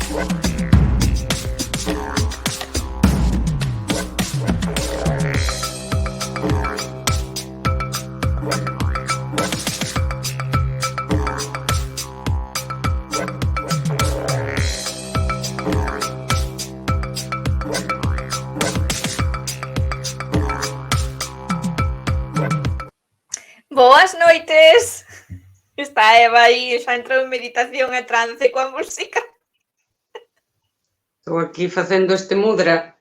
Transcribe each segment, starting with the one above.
Boas noites! Está Eva aí, xa entrou en meditación e trance coa música. Estou aquí facendo este mudra.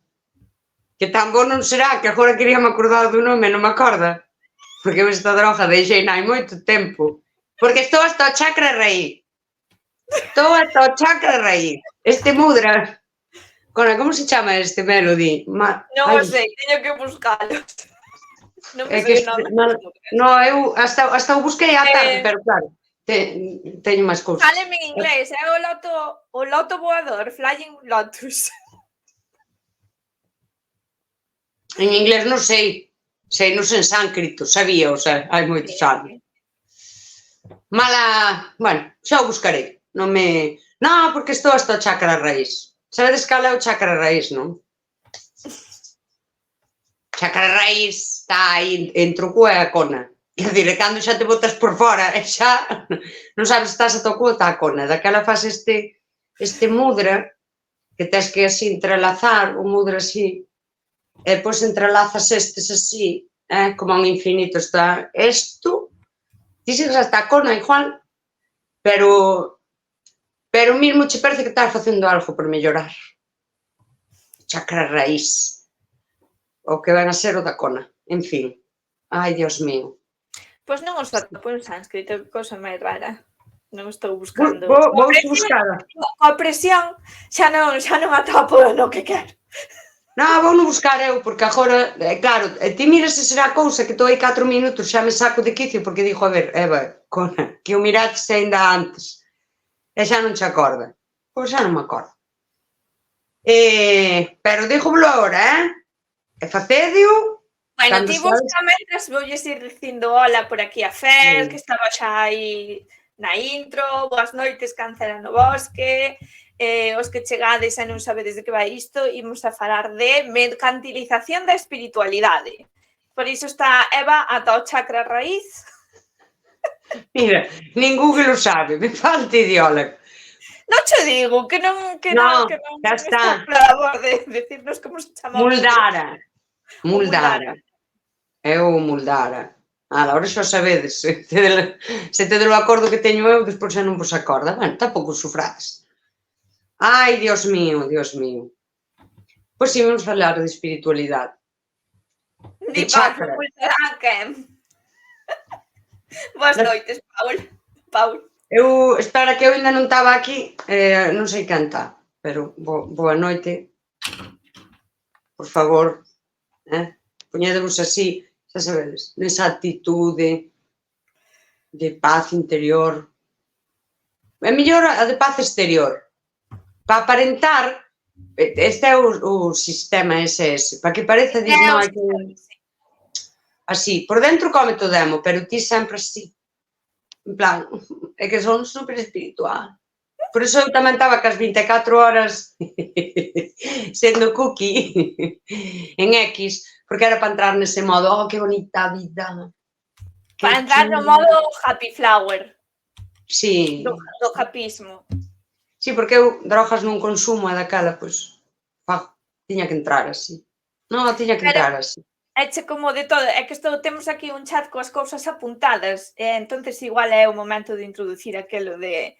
Que tan bo non será, que agora quería me acordar do nome, non me acorda. Porque eu esta droga deixei hai moito tempo. Porque estou hasta o chakra raíz. Estou hasta o chakra raíz. Este mudra. Como se chama este melody? Non o sei, teño que buscalos. Non me sei o nome. No, eu hasta o busquei á tarde, pero claro, teño máis cousas. Sáleme en inglés, é o loto voador, Flying Lotus. En inglés non sei. Sei nos en sánscrito, sabía, o sea, hai moitos anos. Bueno, xa o buscarei. Non, porque estou hasta o chakra raíz. Sabedes cal é o chakra raíz, non? Chakra raíz está aí entre o cu e a cona. Quer dizer, cando xa te botas por fora e xa non sabes se estás a o cu ou está a cona. Daquela faz este mudra que tens que así entrelazar, o mudra así, e depois entrelazas estes así, como un infinito está isto, ti sigues hasta a cona igual, pero mesmo che parece que estás facendo algo por mellorar. Chakra raíz. O que van a ser o da cona. En fin. Ai, Dios mío. Pois non os atopo en sánscrito, que cosa máis rara. Non estou buscando. Vou buscar. Coa presión xa non atopo no que quero. Non, vou non buscar eu, porque agora, claro, ti miras se será cousa que estou aí 4 minutos, xa me saco de quicio, porque dixo, a ver, Eva, cona, que o miraches ainda antes, e xa non te acorda. Pois xa non me acordo. Pero díjomelo agora, E facedio. Bueno, ti busca mentras voulles ir dicindo hola por aquí a Fer, que estaba xa aí na intro, boas noites, Cancela no Bosque, os que chegades e non sabedes de que vai isto, imos a falar de mercantilización da espiritualidade. Por iso está Eva ata o chakra raíz. Mira, nin Google o sabe, me falta ideólogo. Non che digo, que non xa está. Por favor de decirnos como se chama. Muldara. É o Muldara. Agora xa sabedes, se tedes o acordo que teño eu, despois xa non vos acorda. Bueno, tampouco sufrades. Ai, Dios mío. Pois si, vamos falar de espiritualidade. De chakra. Boas noites, Paul. Espera que eu ainda non estaba aquí, non sei quen está, pero boa noite. Por favor, poñedevos así, xa sabedes, nesa actitude de paz interior. É mellor a de paz exterior. Para aparentar, este é o sistema SS, para que pareza así, por dentro come todo emo, pero ti sempre así. En plan, é que son super espiritual. Por iso eu tamén estaba cas 24 horas sendo cookie en X, porque era para entrar nese modo, oh, que bonita vida. Para entrar no modo happy flower. Sí. Do hapismo. Sí, porque eu drogas non consumo e daquela, pois, tiña que entrar así. Non, tiña que entrar así. Eche como de todo, é que temos aquí un chat coas cousas apuntadas, entonces igual é o momento de introducir aquelo de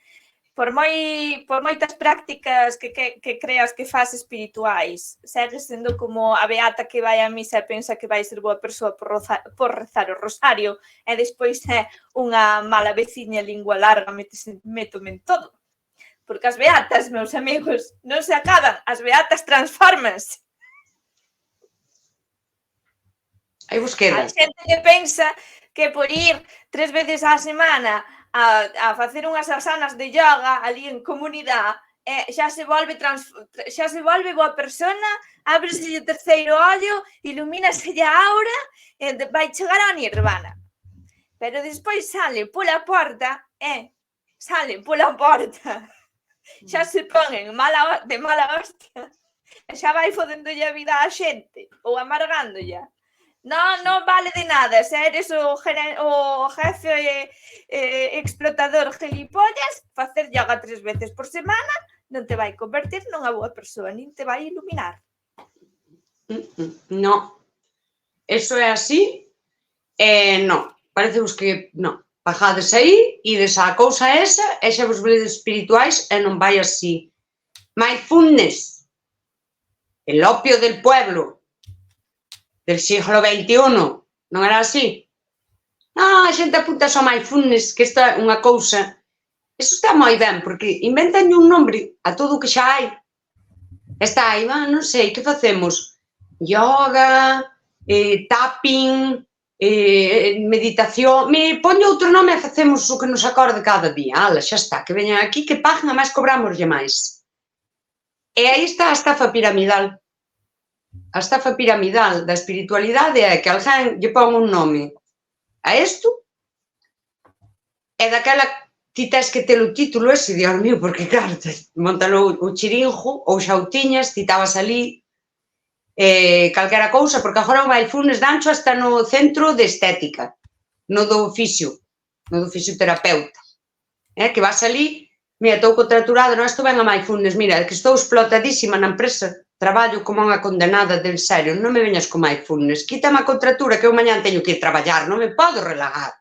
por moitas prácticas que creas que faz espirituais, segues sendo como a beata que vai a misa e pensa que vai ser boa persoa por rezar o rosario e despois é unha mala veciña lingua larga, métome en todo. Porque as beatas, meus amigos, non se acaban, as beatas transformanse. Aí vos queda. A xente que pensa que por ir 3 veces á semana a facer unhas asanas de yoga ali en comunidade xa se volve boa persona, ábrese o terceiro ollo, ilumínaselle a aura e vai chegar ao nirvana. Pero despois sale pola porta xa se ponen de mala hostia, e xa vai fodendolle a vida á xente, ou amargándolla. Non vale de nada, se eres o jefe explotador gilipollas, facer yoga 3 veces por semana non te vai convertir nunha boa persoa, nin te vai iluminar. No, eso é así, non, parece que non. Bajades aí, ides á cousa esa, e xa vos vedes espirituais e non vai así. Mindfulness, el opio del pueblo, del siglo XXI, non era así? Non, a xente apunta só mindfulness, que esta é unha cousa. Eso está moi ben, porque inventan un nombre a todo o que xa hai. Está aí, non sei, que facemos? Yoga, tapping, meditación, poño outro nome e facemos o que nos acorde cada día. Ala, xa está, que veñan aquí, que paguen, a máis cobramos máis. E aí está a estafa piramidal. A estafa piramidal da espiritualidade é que alguén lle pon un nome a isto e daquela ti tes que ter o título ese, Dios mío, porque claro, montalo o chirinjo ou xa o tiñas, ti estabas ali calquera cousa, porque agora o mindfulness dancho hasta no centro de estética, no do fisioterapeuta, que vas ali, mira, estou contraturada, non, isto ven a mindfulness, mira, que estou explotadísima na empresa, traballo como unha condenada del serio, non me veñas con mindfulness, quítame a contratura que eu mañán teño que ir traballar, non me podo relajar,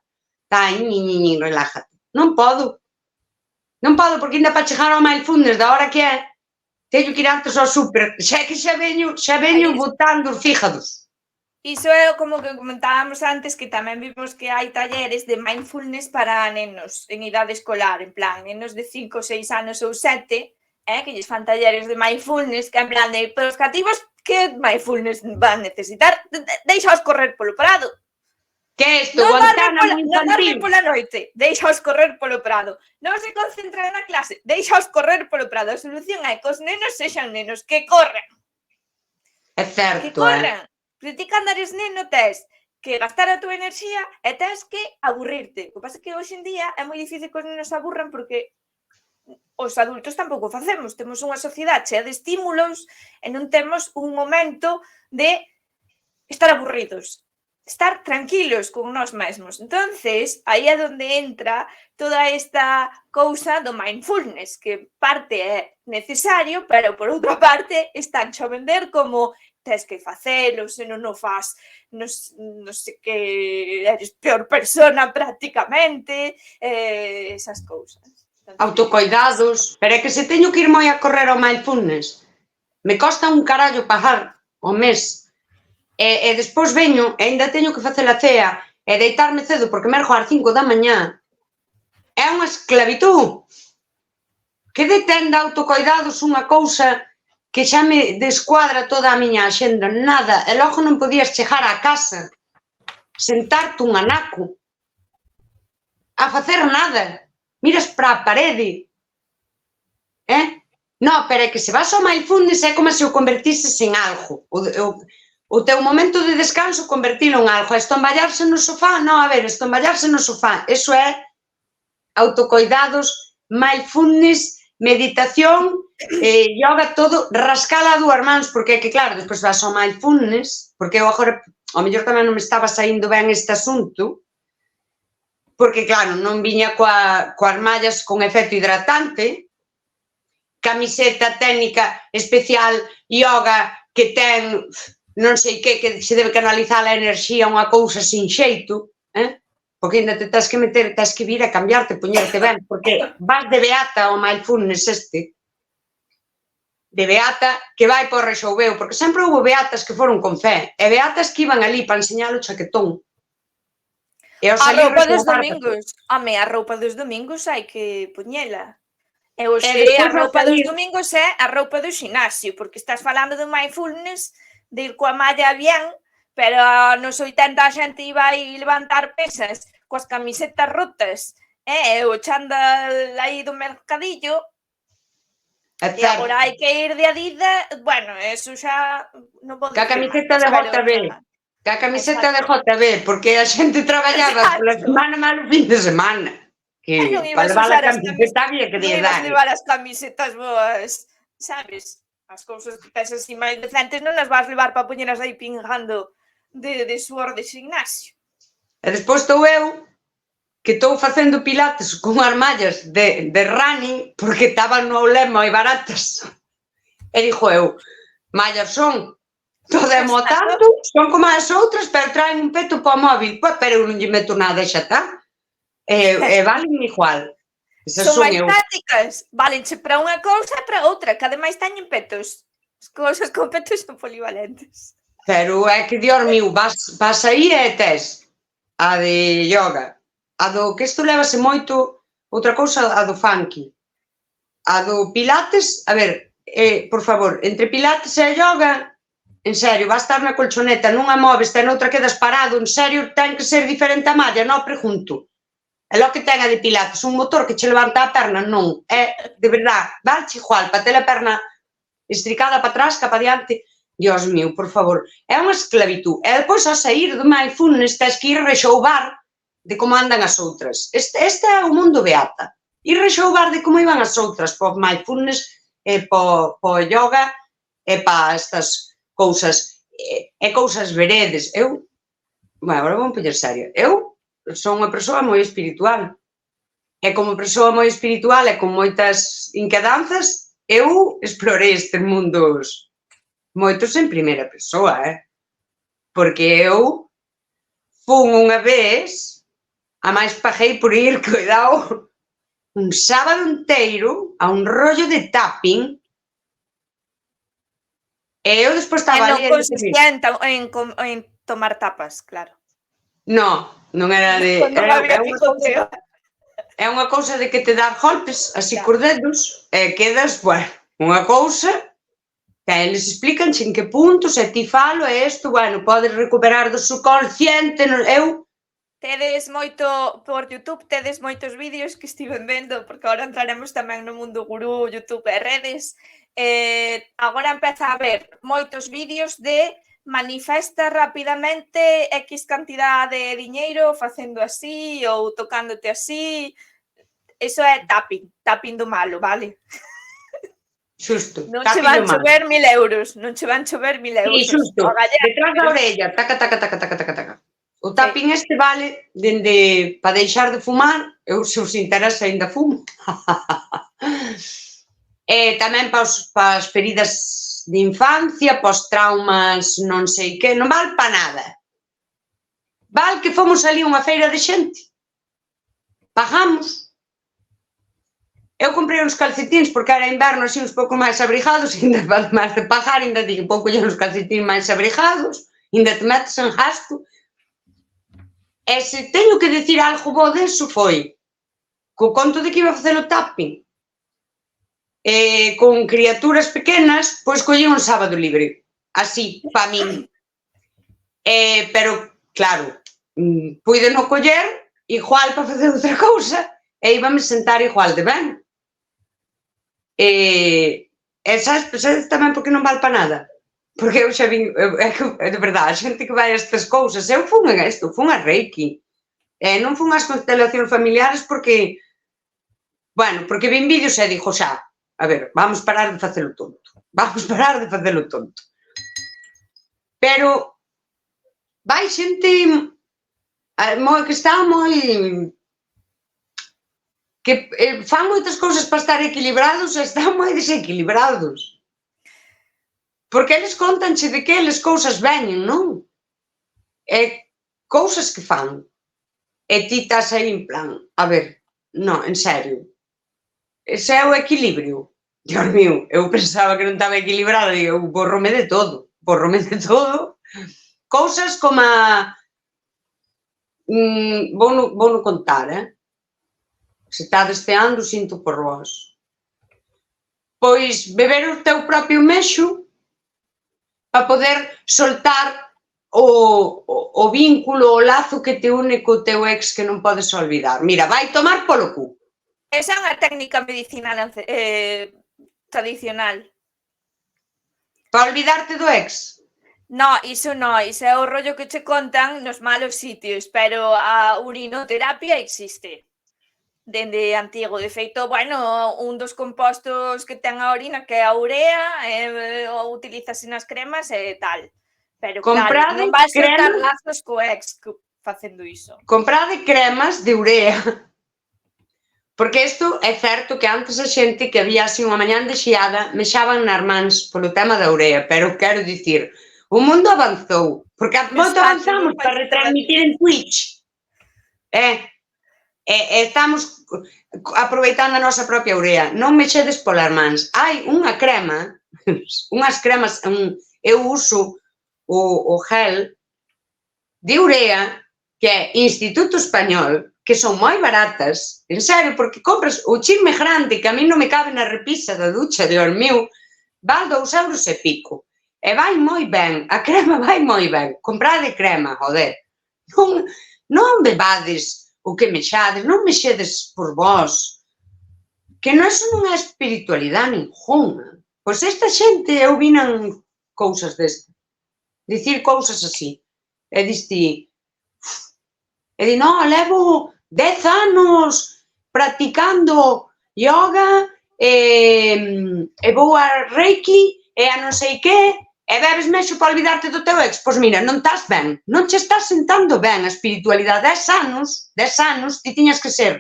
relájate, non podo, porque ainda para chegar ao mindfulness da hora que é, teño que ir antes ao súper, xa veño botando os fígados. Iso é como que comentábamos antes, que tamén vimos que hai talleres de mindfulness para nenos en idade escolar, en plan, nenos de 5, 6 anos ou 7, que lles fan talleres de mindfulness, que en plan de, para os cativos, que mindfulness van necesitar? Deixaos correr polo prado. Que é isto? Guantánamo infantil? Non dorme pola noite, deixaos correr polo prado. Non se concentran na clase, deixaos correr polo prado. A solución é que os nenos sexan nenos, que corren. É certo, que corren. Pero ti cando eres neno tes que gastar a túa enerxía e tes que aburrirte. O que pasa é que hoxe en día é moi difícil que os nenos se aburran porque os adultos tampouco facemos. Temos unha sociedade chea de estímulos e non temos un momento de estar aburridos, estar tranquilos con nós mesmos. Entonces, aí é onde entra toda esta cousa do mindfulness, que parte é necesario, pero por outra parte están a vender como tes que facelo, se non o faz, non sei que eres peor persona prácticamente, esas cousas. Autocoidados, pero é que se teño que ir moi a correr ao mindfulness, me costa un carallo pagar o mes, e despois veño e ainda teño que facer a cea e deitarme cedo porque mergo ás 5 da mañá. É unha esclavitud. Que detén de autocoidados unha cousa que xa me descuadra toda a miña axenda, nada, e logo non podías chegar á casa, sentarte un anaco, a facer nada, miras para a parede, Non, pero é que se vas ao mindfulness é como se o convertises en algo, o teu momento de descanso convertilo en algo, estomballarse no sofá, non, a ver, estomballarse no sofá, eso é autocoidados, mindfulness, meditación, yoga, todo, rascala a dúas mans, porque é que claro, despois vas ao mindfulness, porque eu agora, ao mellor tamén non me estaba saindo ben este asunto, porque claro, non viña coas mallas con efecto hidratante, camiseta técnica especial yoga que ten non sei que se debe canalizar a enerxía unha cousa sin xeito, porque ainda te tens que meter, tens que vir a cambiarte, poñerte ben, porque vas de beata ao mindfulness de beata que vai por Rexoubeu, porque sempre houve beatas que foron con fe, e beatas que iban ali para enseñar o chaquetón. A roupa dos domingos, a roupa dos domingos hai que poñela. E hoxe a roupa dos domingos é a roupa do xinasio, porque estás falando de mindfulness, de ir coa malla bien, pero nos 80 a xente iba a levantar pesas coas camisetas rotas, o chándal aí do mercadillo, e agora hai que ir de Adidas, bueno, eso xa non podo dicir. Que a camiseta de JB, porque a xente traballaba pola semana malo fin de semana. que Non para ibas levar a usar as camiseta camisetas, había que non ibas dar. levar as camisetas boas, sabes? As cousas que tes así máis decentes non as vas levar para poñeras aí pingando de suor de gimnasio. E despois estou eu, que estou facendo pilates con unhas mallas de running, porque estaban no outlet moi baratas. E dixo eu, mallas son, todo é mo tanto, son como as outras, pero traen un peto para o móvil. Pois, pero eu non lle meto nada e xa está. E valen igual. Esas Son son máis eu. prácticas, valenche para unha cousa e para outra, que ademais teñen petos. As cousas con petos son polivalentes. Pero é que, Dios mío, vas aí e tes a de yoga, a do que isto levase moito, outra cousa, a do funky, a do pilates, a ver, por favor, entre pilates e a yoga, en serio, vas estar na colchoneta, nunha moves, e noutra quedas parado, en serio, ten que ser diferente a malla, non pregunto. É lo que ten a de pilates, un motor que che levanta a perna, non, é, de verdad, valche igual, para ter a perna estricada para atrás, que para diante, Dios mío, por favor, é unha esclavitud. E depois a sair do mindfulness tens que ir rexoubar de como andan as outras. Este é o mundo beata. Ir rexoubar de como iban as outras, po mindfulness, po yoga, e pa estas cousas, e cousas veredes. Eu, bueno, agora vou poñer seria, eu son unha persoa moi espiritual. E como persoa moi espiritual e con moitas inquedanzas, eu explorei estes mundos moitos en primeira persoa, porque eu fun unha vez, a máis paguei por ir, cuidado, un sábado inteiro a un rollo de tapping, e eu despois estaba ali... E non consistía en tomar tapas, claro. Non era de... Non había picoteo. É unha cousa de que te dar golpes, así cos dedos, e quedas, bueno, unha cousa... Eles explican en que puntos, e ti falo, e isto, bueno, podes recuperar do subconsciente, eu... Tedes moito, por YouTube, tedes moitos vídeos que estiven vendo, porque agora entraremos tamén no mundo gurú, YouTube e redes. Agora empeza a haber moitos vídeos de manifesta rapidamente X cantidad de diñeiro facendo así ou tocándote así. Iso é tapping do malo, vale? Xusto. Non che van chover 1.000 euros, non che van chover 1.000 euros. Sí, xusto, detrás da orella, taca, taca, taca, taca, taca, taca. O tapping este vale dende para deixar de fumar, eu se os interesa ainda fumo. E tamén para as feridas de infancia, para os traumas, non sei que, non vale para nada. Vale que fomos ali unha feira de xente. Pagamos. Eu comprei uns calcetins porque era inverno así uns pouco máis abrigados, ainda máis de pagar, ainda digo, pouco lle uns calcetins máis abrigados, ainda te metes en gasto. E se teño que dicir algo bo deso foi, co conto de que iba a facer o tapping, con criaturas pequenas, pois collí un sábado libre, así, pa min. Pero, claro, puide non coller, igual para facer outra cousa, e íbame sentar igual de ben. Sabes tamén porque non vale para nada? Porque eu xa vin, de verdade, a xente que vai a estas cousas, eu fun a isto, fun a Reiki, non fun ás constelacións familiares porque, bueno, porque vin vídeos e dixo xa, a ver, vamos parar de facelo tonto, pero vai xente que está moi... que fan moitas cousas para estar equilibrados e están moi desequilibrados. Porque eles contanche de que eles cousas veñen, non? E cousas que fan. E ti estás aí en plan, a ver, non, en serio. Ese é o equilibrio. Dios mío, eu pensaba que non estaba equilibrado e eu borrome de todo. Cousas como a... vou contar, Se está desteando, sinto por vós. Pois beber o teu propio mexo para poder soltar o vínculo, o lazo que te une co teu ex que non podes olvidar. Mira, vai tomar polo cu. Esa é unha técnica medicinal tradicional. Para olvidarte do ex? No, iso é o rollo que che contan nos malos sitios, pero a urinoterapia existe. dende antigo. De feito, bueno, un dos compostos que ten a orina, que é a urea, utilízase nas cremas e tal. Pero claro, non vais soltar lazos co ex facendo iso. Comprade cremas de urea. Porque isto é certo que antes a xente que había así unha mañán de xiada mexaban nas mans polo tema da urea, pero quero dicir, o mundo avanzou, porque moito avanzamos para retransmitir en Twitch. Estamos aproveitando a nosa propia urea. Non mexedes polas mans. Hai unha crema, unhas cremas, eu uso o gel de urea que é Instituto Español, que son moi baratas, en serio, porque compras o chisme grande que a mí non me cabe na repisa da ducha, Dios mío, val 2 euros e pico. E vai moi ben, a crema vai moi ben. Comprade crema, joder. Non bebades o que mexades, non mexedes por vós, que non é espiritualidade ninguna. Pois esta xente, eu vinan cousas deste, dicir cousas así, e diste, non, levo 10 anos practicando yoga, e vou a Reiki, e a non sei que, e bebes mexo para olvidarte do teu ex. Pois mira, non estás ben, non che estás sentando ben a espiritualidade. 10 anos, ti tiñas que ser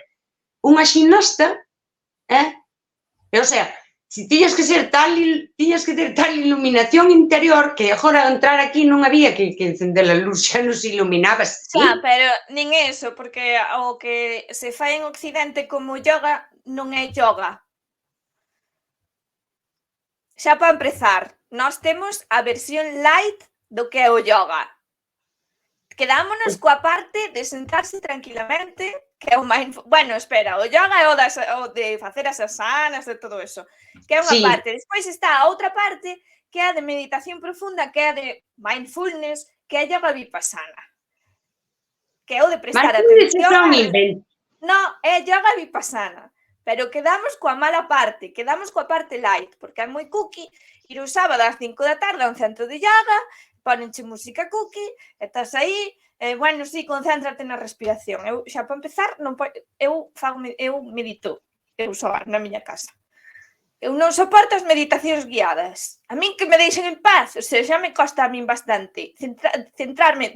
unha ximnasta, o sea, si tiñas que ter tal iluminación interior que agora entrar aquí non había que encender a luz, xa nos iluminabas. Xa, pero nin eso, porque o que se fai en Occidente como yoga non é yoga. Xa para empezar, nós temos a versión light do que é o yoga. Quedámonos coa parte de sentarse tranquilamente, que é o mindfulness. Bueno, espera, o yoga é o de facer as asanas e todo eso, que é unha parte. Despois está a outra parte, que é a de meditación profunda, que é a de mindfulness, que é yoga vipassana. Que é o de prestar atención. No, é yoga vipassana. Pero quedamos coa mala parte, quedamos coa parte light, porque é moi cookie ir o sábado ás 5 da tarde a un centro de yoga, ponenche música cookie, estás aí, bueno, sí, concéntrate na respiración. Eu, xa para empezar, eu medito, eu só na miña casa. Eu non soporto as meditacións guiadas. A min que me deixen en paz, o sea, xa me costa a min bastante centrarme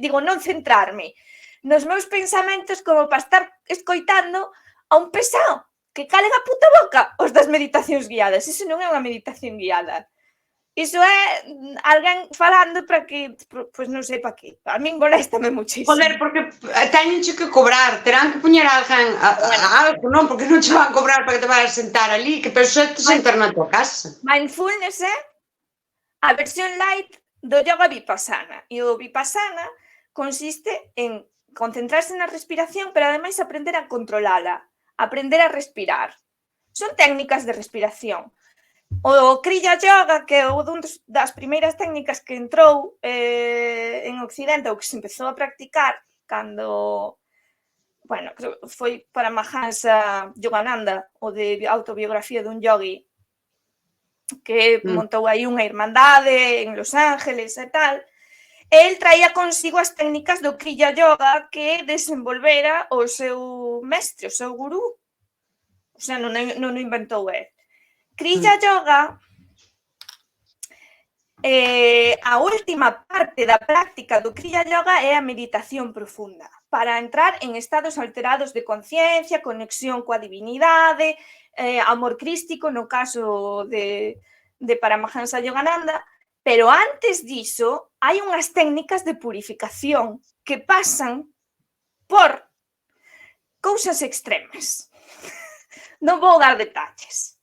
nos meus pensamentos como para estar escoitando a un pesado que calen a puta boca os das meditacións guiadas. Iso non é unha meditación guiada. Iso é alguén falando para que, pois non sei para que. A min moléstame muchísimo. Joder, porque teñenche que cobrar, terán que poñer alguén algo, non? Porque non che van cobrar para que te vayas a sentar ali, que pero xa te sentar na tua casa. Mindfulness é a versión light do yoga vipassana. E o vipassana consiste en concentrarse na respiración, pero ademais aprender a controlala, aprender a respirar. Son técnicas de respiración. O Kriya Yoga, que é unha das primeiras técnicas que entrou en Occidente, ou que se empezou a practicar cando, bueno, foi Paramahansa Yogananda, o de autobiografía dun yogi, que montou aí unha irmandade en Los Ángeles e tal. El traía consigo as técnicas do Kriya Yoga que desenvolvera o seu mestre, o seu gurú. O sea, non o inventou el. Kriya Yoga, a última parte da práctica do Kriya Yoga é a meditación profunda, para entrar en estados alterados de conciencia, conexión coa divinidade, amor crístico, no caso de Paramahansa Yogananda. Pero antes diso, hai unhas técnicas de purificación que pasan por cousas extremas. Non vou dar detalles.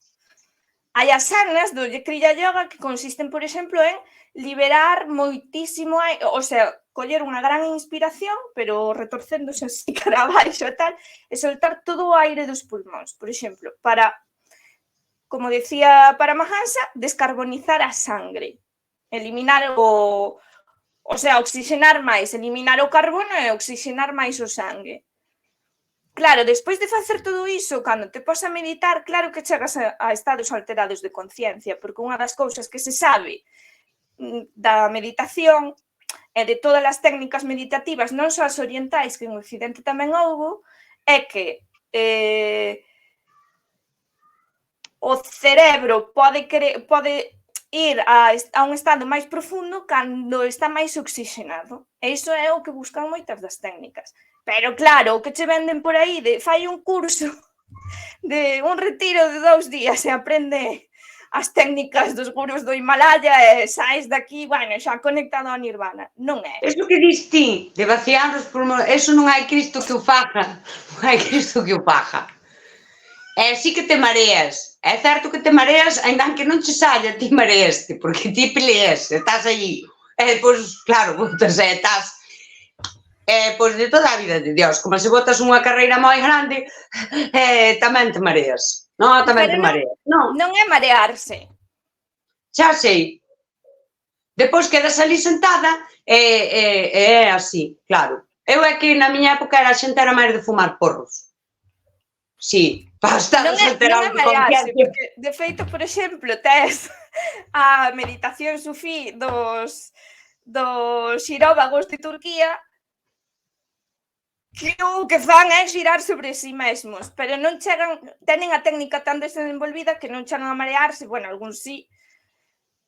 Hai asanas do Kriya Yoga que consisten, por exemplo, en liberar moitísimo, o sea, coller unha gran inspiración, pero retorcéndose así cara abaixo e tal, e soltar todo o aire dos pulmóns, por exemplo, para, como decía Paramahansa, descarbonizar a sangre. Eliminar o sea, oxigenar máis, eliminar o carbono e oxigenar máis o sangue. Claro, despois de facer todo iso, cando te pos a meditar, claro que chegas a estados alterados de conciencia, porque unha das cousas que se sabe da meditación e de todas as técnicas meditativas, non só as orientais, que en Occidente tamén houbo, é que o cerebro pode ir a un estado máis profundo cando está máis oxigenado. E iso é o que buscan moitas das técnicas. Pero claro, o que che venden por aí de fai un curso de un retiro de 2 días e aprende as técnicas dos gurús do Himalaya e saes daqui, bueno, xa conectado ao Nirvana. Non é. Eso que dis ti, de vaciar os pulmóns, eso non hai Cristo que o faja. Non hai Cristo que o faja. E sí que te mareas. É certo que te mareas, ainda que non che saia, ti mareaste, porque ti peleas, estás aí. E depois, claro, botas e estás... pois de toda a vida de Dios, como se botas unha carreira moi grande, tamén te mareas. Non, tamén te mareas. Non é marearse. Xa sei. Depois quedas ali sentada e é así, claro. Eu é que na miña época a xente era máis de fumar porros. Sí, para estar Non alterados é marearse, porque de feito, por exemplo, tes a meditación sufí dos xiróvagos de Turquía que o que fan é xirar sobre si mesmos, pero non chegan, tenen a técnica tan desenvolvida que non chegan a marearse, bueno, algúns sí,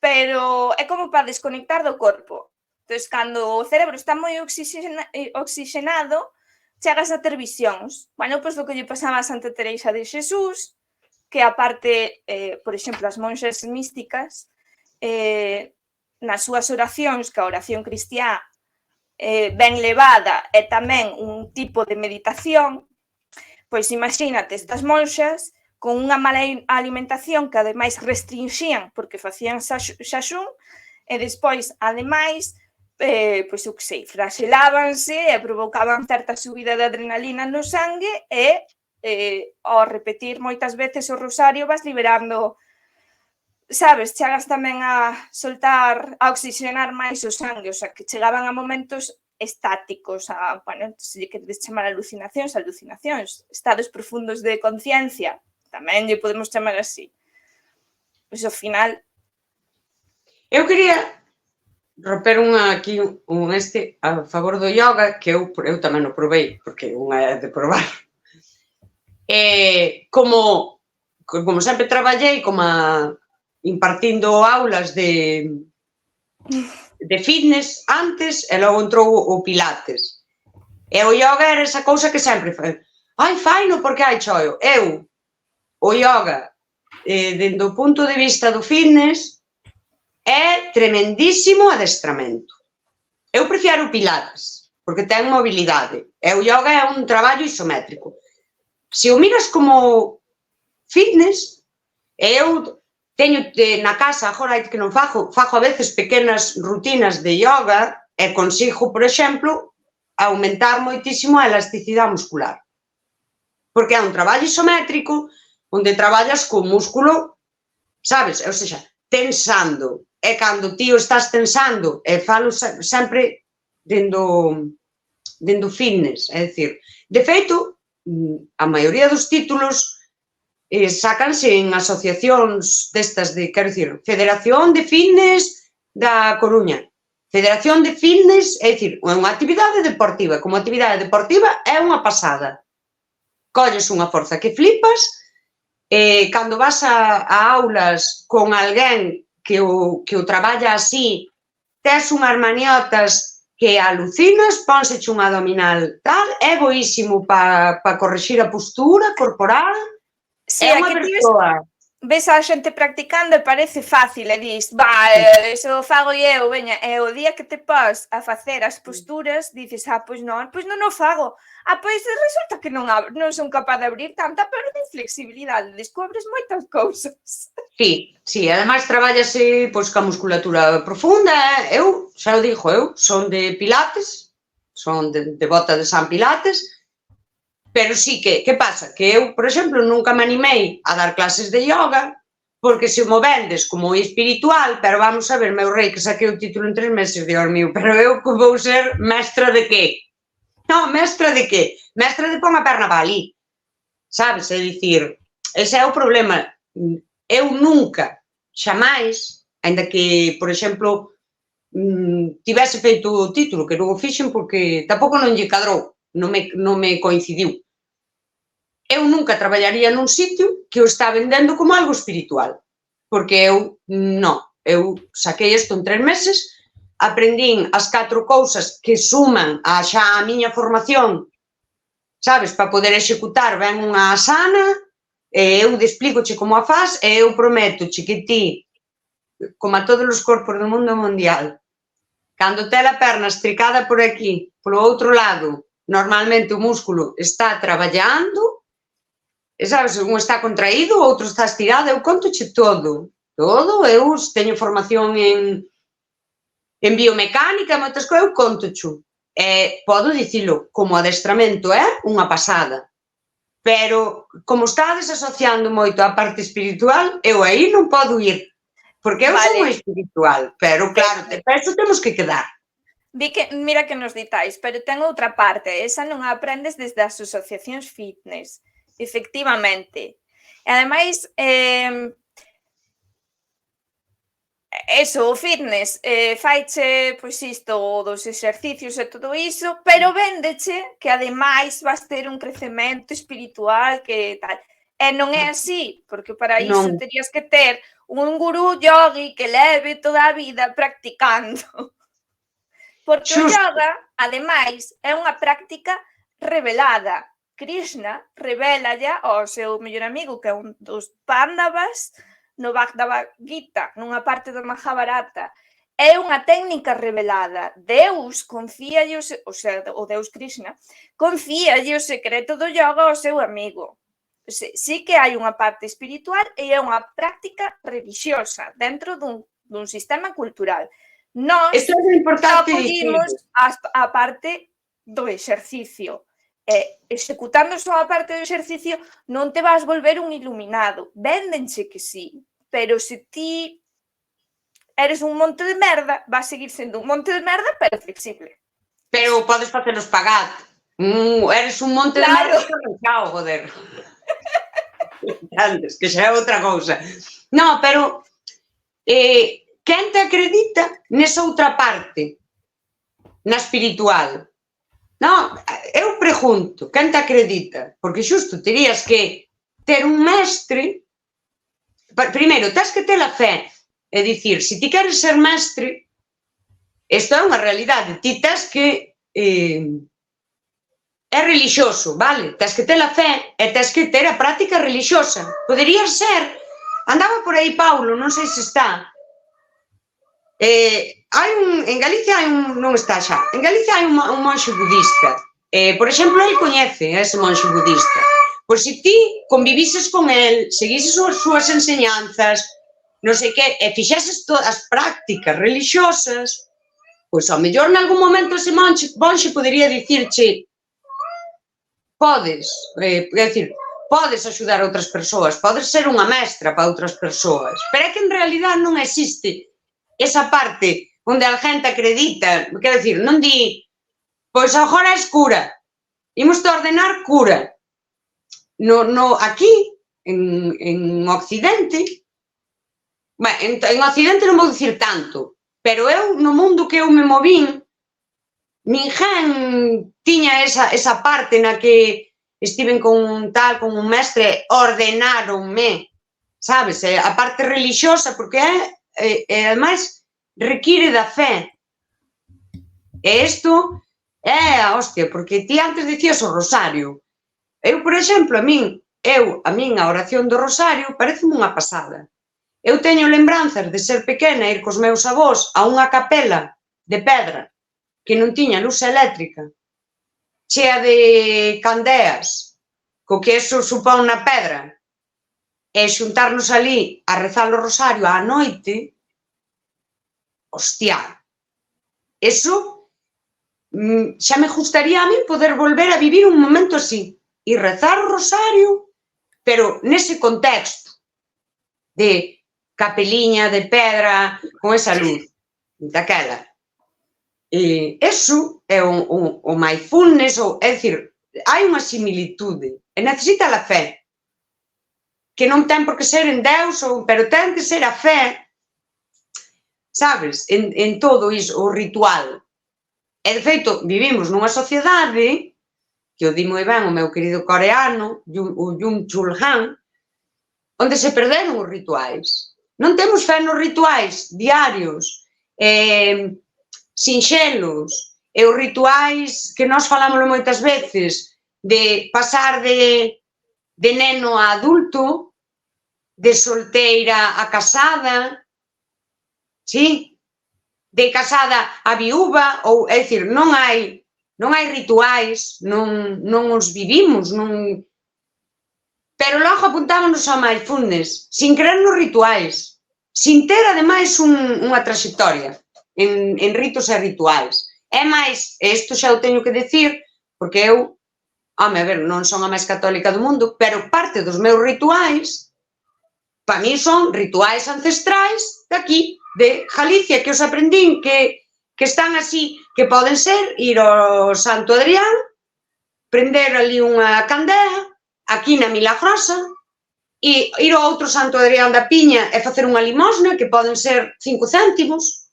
pero é como para desconectar do corpo. Entón, cando o cerebro está moi oxigenado, chegas a ter visións. Bueno, pois do que lle pasaba a Santa Teresa de Xesús, que aparte, por exemplo, as monxas místicas, nas súas oracións, que a oración cristiá ben levada é tamén un tipo de meditación, pois imagínate estas monxas con unha mala alimentación que ademais restringían porque facían xaxún e despois, ademais, pois o que sei, fraxelábanse e provocaban certa subida de adrenalina no sangue e ao repetir moitas veces o rosario vas liberando, sabes, chegas tamén a soltar, a oxigenar máis o sangue, o sea, que chegaban a momentos estáticos, a, bueno, se lle queres chamar alucinacións, estados profundos de conciencia, tamén lle podemos chamar así. Pois ao final... Eu quería romper aquí a favor do yoga, que eu tamén o provei, porque unha é de probar. Como sempre traballei como impartindo aulas de fitness antes, e logo entrou o pilates. E o yoga era esa cousa que sempre foi, faino porque hai choio. O yoga, dende o punto de vista do fitness, é tremendísimo adestramento. Eu prefiero o pilates, porque ten mobilidade. E o yoga é un traballo isométrico. Se o miras como fitness, eu teño na casa, agora que non fago a veces pequenas rutinas de yoga e consigo, por exemplo, aumentar moitísimo a elasticidade muscular. Porque é un traballo isométrico onde traballas co músculo, sabes? Ou seja, tensando. E cando ti o estás tensando, e falo sempre dentro fitness, é dicir, de feito, a maioría dos títulos sácanse en asociacións destas de, quero dicir, Federación de Fitness da Coruña. Federación de Fitness, é dicir, unha actividade deportiva. Como actividade deportiva é unha pasada. Colles unha forza que flipas, cando vas a aulas con alguén que o traballa así, tes unhas maniotas que alucinas, pónseche un abdominal tal, é boísimo para corrixir a postura corporal. Sí, é unha persoa. Ves a xente practicando e parece fácil e dis, iso fago eu, veña, e o día que te pos a facer as posturas, dices, pois non o fago. Pois resulta que non son capaz de abrir tanta, pero de flexibilidade, descubres moitas cousas. Sí, ademais traballase ca musculatura profunda, eu, xa o digo, eu son de pilates, son de bota de San Pilates, pero sí que pasa? Que eu, por exemplo, nunca me animei a dar clases de yoga, porque se o vendes como espiritual, pero vamos a ver, meu rei, que saquei o título en 3 meses, Dios mío, pero eu que vou ser mestra de qué? Non, mestra de qué? Mestra de pon a perna para ali, sabes? É dicir, ese é o problema. Eu nunca, xamais, ainda que, por exemplo, tivese feito o título, que non o fixen porque tampouco non lle cadrou, non me coincidiu. eu nunca traballaría nun sitio que o está vendendo como algo espiritual, porque eu saquei isto en 3 meses, aprendín as 4 cousas que suman xa a miña formación, sabes, para poder executar ben unha asana, eu explícoche como a faz, e eu prometoche que ti, como a todos os corpos do mundo mundial, cando te a perna estricada por aquí, polo outro lado, normalmente o músculo está traballando, e sabes, un está contraído, o outro está estirado, eu contoche todo, eu teño formación en biomecánica, moitas cousas, eu contoche. Podo dicilo, como adestramento é unha pasada, pero como estades asociando moito a parte espiritual, eu aí non podo ir, porque eu son moi espiritual, pero claro, eso temos que quedar. Mira que nos ditais, pero ten outra parte, esa non a aprendes desde as asociacións fitness, efectivamente. E ademais, o fitness faiche, pois isto, dos exercicios e todo iso, pero véndeche que ademais vas ter un crecemento espiritual que tal. E non é así, porque para iso terías que ter un gurú yogi que leve toda a vida practicando. Porque o yoga, ademais, é unha práctica revelada. Krishna revela ao seu mellor amigo, que é un dos Pándavas, no Bhagavad Gita, nunha parte do Mahabharata. É unha técnica revelada. Deus confíalle, o Deus Krishna, confíalle o secreto do yoga ao seu amigo. Sí que hai unha parte espiritual e é unha práctica religiosa dentro dun sistema cultural. Nós acudimos a parte do exercicio. Executando só a parte do exercicio non te vas volver un iluminado. Véndenche que sí, pero se ti eres un monte de merda, vas seguir sendo un monte de merda, pero flexible. Pero podes facelos pagar. Eres un monte de merda, chao, joder. Antes, que xa é outra cousa. Non, pero quen te acredita nesa outra parte, na espiritual? Non, eu pregunto, quen te acredita? Porque xusto terías que ter un mestre. Primeiro, tens que ter a fe. É dicir, se ti queres ser mestre, isto é unha realidade, ti tens que é relixioso, vale? Tens que ter a fe e tens que ter a práctica relixiosa. Podería ser, andaba por aí Paulo, non sei se está, en Galicia hai non está xa, en Galicia hai un monxe budista, por exemplo, ele coñece ese monxe budista, pois se ti convivises con el, seguises as súas enseñanzas, non sei que, e fixeses todas as prácticas religiosas, pois ao mellor nalgún momento ese monxe podería dicirche, podes, é dicir, podes axudar a outras persoas, podes ser unha mestra para outras persoas, pero é que en realidad non existe esa parte onde a gente acredita, quero dicir, non di, pois agora é cura, imos te ordenar cura. Aquí, en Occidente, en Occidente non vou dicir tanto, pero eu, no mundo que eu me movín, ninguén tiña esa parte na que estiven con un mestre, ordenáronme, sabes, a parte relixiosa, porque ademais require da fe. E isto é a hostia, porque ti antes dicías o rosario. Eu, por exemplo, a miña oración do rosario parece unha pasada. Eu teño lembranzas de ser pequena, ir cos meus avós a unha capela de pedra que non tiña luz eléctrica, chea de candeas, co que eso supón na pedra, e xuntarnos ali a rezar o rosario á noite, hostia, eso xa me gustaría a mí poder volver a vivir un momento así, e rezar o rosario, pero nese contexto de capeliña de pedra, con esa luz, daquela. Eso é o mindfulness, é dicir, hai unha similitude, e necesita a fe, que non ten por que ser en Deus, pero ten que ser a fe, sabes, en todo iso, o ritual. E, de feito, vivimos nunha sociedade que o di moi ben o meu querido coreano, o Byung-Chul Han, onde se perderon os rituais. Non temos fe nos rituais diarios, sinxelos, e os rituais que nós falámoslo moitas veces, de pasar de neno a adulto, de solteira a casada, sí? De casada a viúva, ou, é dicir, non hai rituais, non os vivimos, non... Pero logo apuntámonos ao mindfulness, sin creer nos rituais, sin ter, ademais, unha trayectoria en ritos e rituais. É máis, isto xa o teño que decir, porque eu, a ver, non son a máis católica do mundo, pero parte dos meus rituais, para mí son rituais ancestrais de aquí, de Galicia, que os aprendín, que están así, que poden ser ir ao Santo Adrián, prender ali unha candea, aquí na Milagrosa, e ir ao outro Santo Adrián da Piña e facer unha limosna, que poden ser 5 céntimos,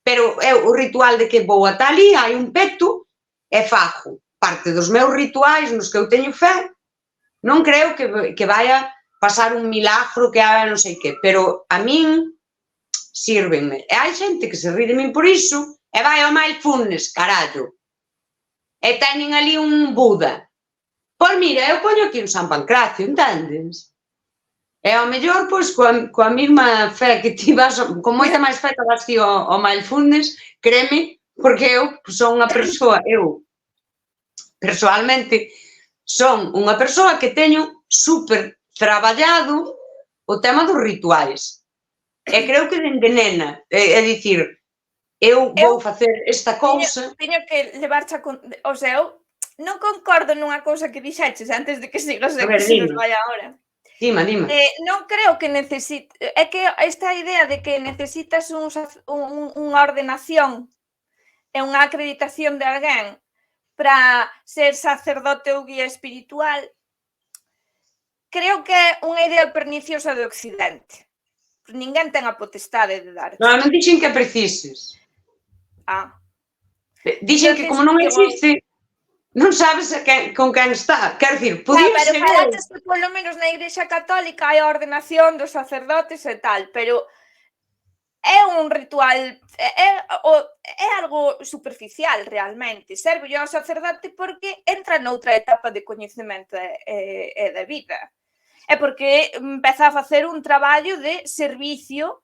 pero é o ritual de que vou ata ali, hai un peto, e fago parte dos meus rituais nos que eu teño fe. Non creo que vaya pasar un milagro, que haga non sei que, pero a min sírvenme. E hai xente que se rí de min por iso, e vai ao mindfulness, carallo. E teñen ali un Buda. Pois mira, eu poño aquí un San Pancracio, entendes? E ao mellor, pois, coa mesma fe que ti vas, con moita máis fe que vas ti ao mindfulness, créeme, porque eu son unha persoa, eu, persoalmente, son unha persoa que teño super traballado o tema dos rituais. E creo que dende nena, é dicir, eu vou facer esta cousa... Teño que levarche o sea, eu non concordo nunha cousa que dixeches antes de que sigas e que se nos vai agora. Dima. Non creo que necesite... É que esta idea de que necesitas unha ordenación e unha acreditación de alguén para ser sacerdote ou guía espiritual, creo que é unha idea perniciosa de Occidente. Ninguén ten a potestade de dar. Non dixen que precises. Dixen que como non existe, non sabes con quen está. Quero dicir, podía ser... Pero falaches que polo menos na Igrexa Católica hai a ordenación dos sacerdotes e tal, pero é un ritual, é algo superficial realmente. Serve ao sacerdote porque entra noutra etapa de coñecemento e de vida. É porque empeza a facer un traballo de servicio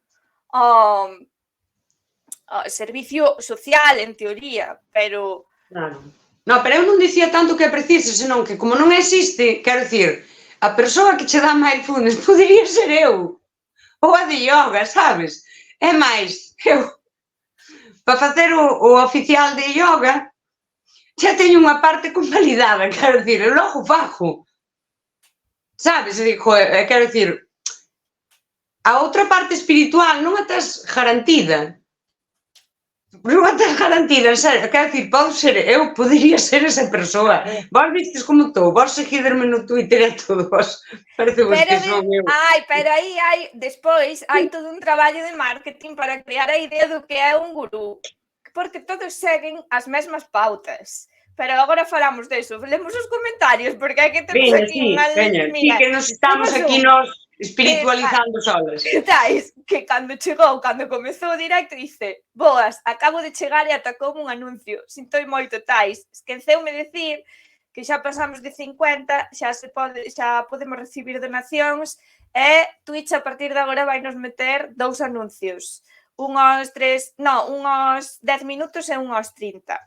servicio social, en teoría, pero... Claro. Non, pero eu non dicía tanto que é preciso, senón que como non existe, quero dicir, a persoa que che dá mindfulness podería ser eu, ou a de yoga, sabes? É máis, eu, para facer o oficial de yoga, xa teño unha parte convalidada, quero dicir, eu logo fago. Sabes? Quero dicir, a outra parte espiritual non a tes garantida. Non a tes garantida, en serio. Quero dicir, eu podería ser esa persoa. Vos vistes como estou, vos seguiderme no Twitter e todo, vos parece vos que son eu. Pero aí hai, despois, hai todo un traballo de marketing para crear a idea do que é un gurú. Porque todos seguen as mesmas pautas. Pero agora falamos deso, lemos os comentarios, porque hai que temos aquí unha... Sí, que nos estamos aquí nos espiritualizando solas. Tais, que cando comezou o directo, dice: boas, acabo de chegar e atacoume un anuncio, sintoi moito, Tais. Esqueceume decir que xa pasamos de 50, xa podemos recibir donacións e Twitch a partir de agora vai nos meter 2 anuncios. Uns 10 minutos e uns 30.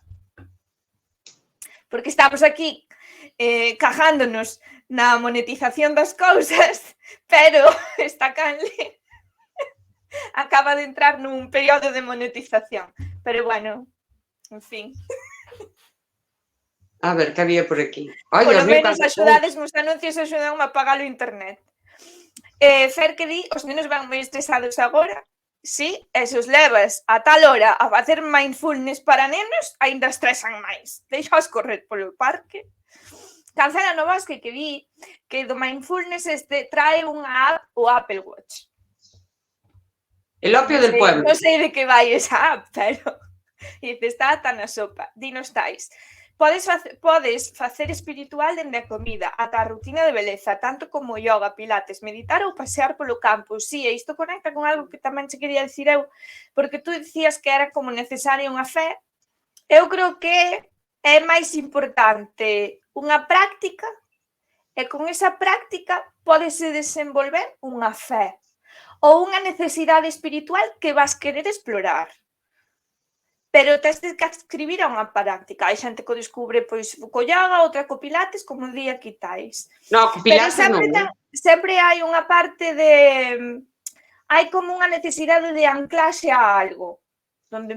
Porque estamos aquí cajándonos na monetización das cousas, pero esta canle acaba de entrar nun período de monetización. Pero bueno, en fin. A ver, que había por aquí? Por lo menos axudades nos anuncios, axudan a pagar o internet. Fer que di, os nenos van moi estresados agora. Sí, e se os levas a tal hora a facer mindfulness para nenos, aínda estresan máis. Deixaos correr polo parque. Cancela no Vasque que vi que do mindfulness trae unha app, o Apple Watch. El opio del pueblo. Non sei de que vai esa app, pero dice, está tan a sopa. Dinos Tais. Podes facer espiritual dende a comida ata a rutina de beleza, tanto como yoga, pilates, meditar ou pasear polo campo. Sí, e isto conecta con algo que tamén che quería dicir eu, porque tú dicías que era como necesaria unha fe. Eu creo que é máis importante unha práctica e con esa práctica pódese desenvolver unha fe ou unha necesidade espiritual que vas querer explorar. Pero tens que escribir a unha práctica. Hai xente que o descubre pois co yoga, outra co pilates, como un día quitáis. No, co pilates non. Sempre hai unha parte de... Hai como unha necesidade de anclaxe a algo.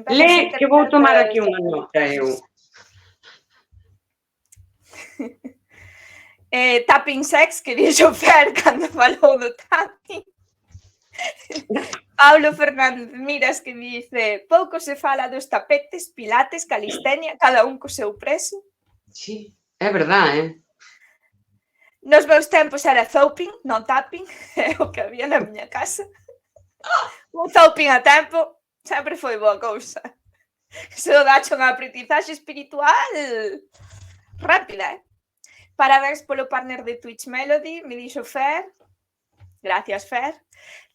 Le, que vou tomar aquí unha nota, eu. Tapping sex, que dixo Fer cando falou do tapping. Paulo Fernández Miras, que dice: pouco se fala dos tapetes, pilates, calistenia, cada un co seu preso. Sí, é verdade, Nos meus tempos era zouping, non tapping, é o que había na miña casa. Un zouping a tempo sempre foi boa cousa. Se o dacho unha aprendizaxe espiritual rápida, Parabéns polo partner de Twitch Melody, me dixo Fer. Gracias, Fer.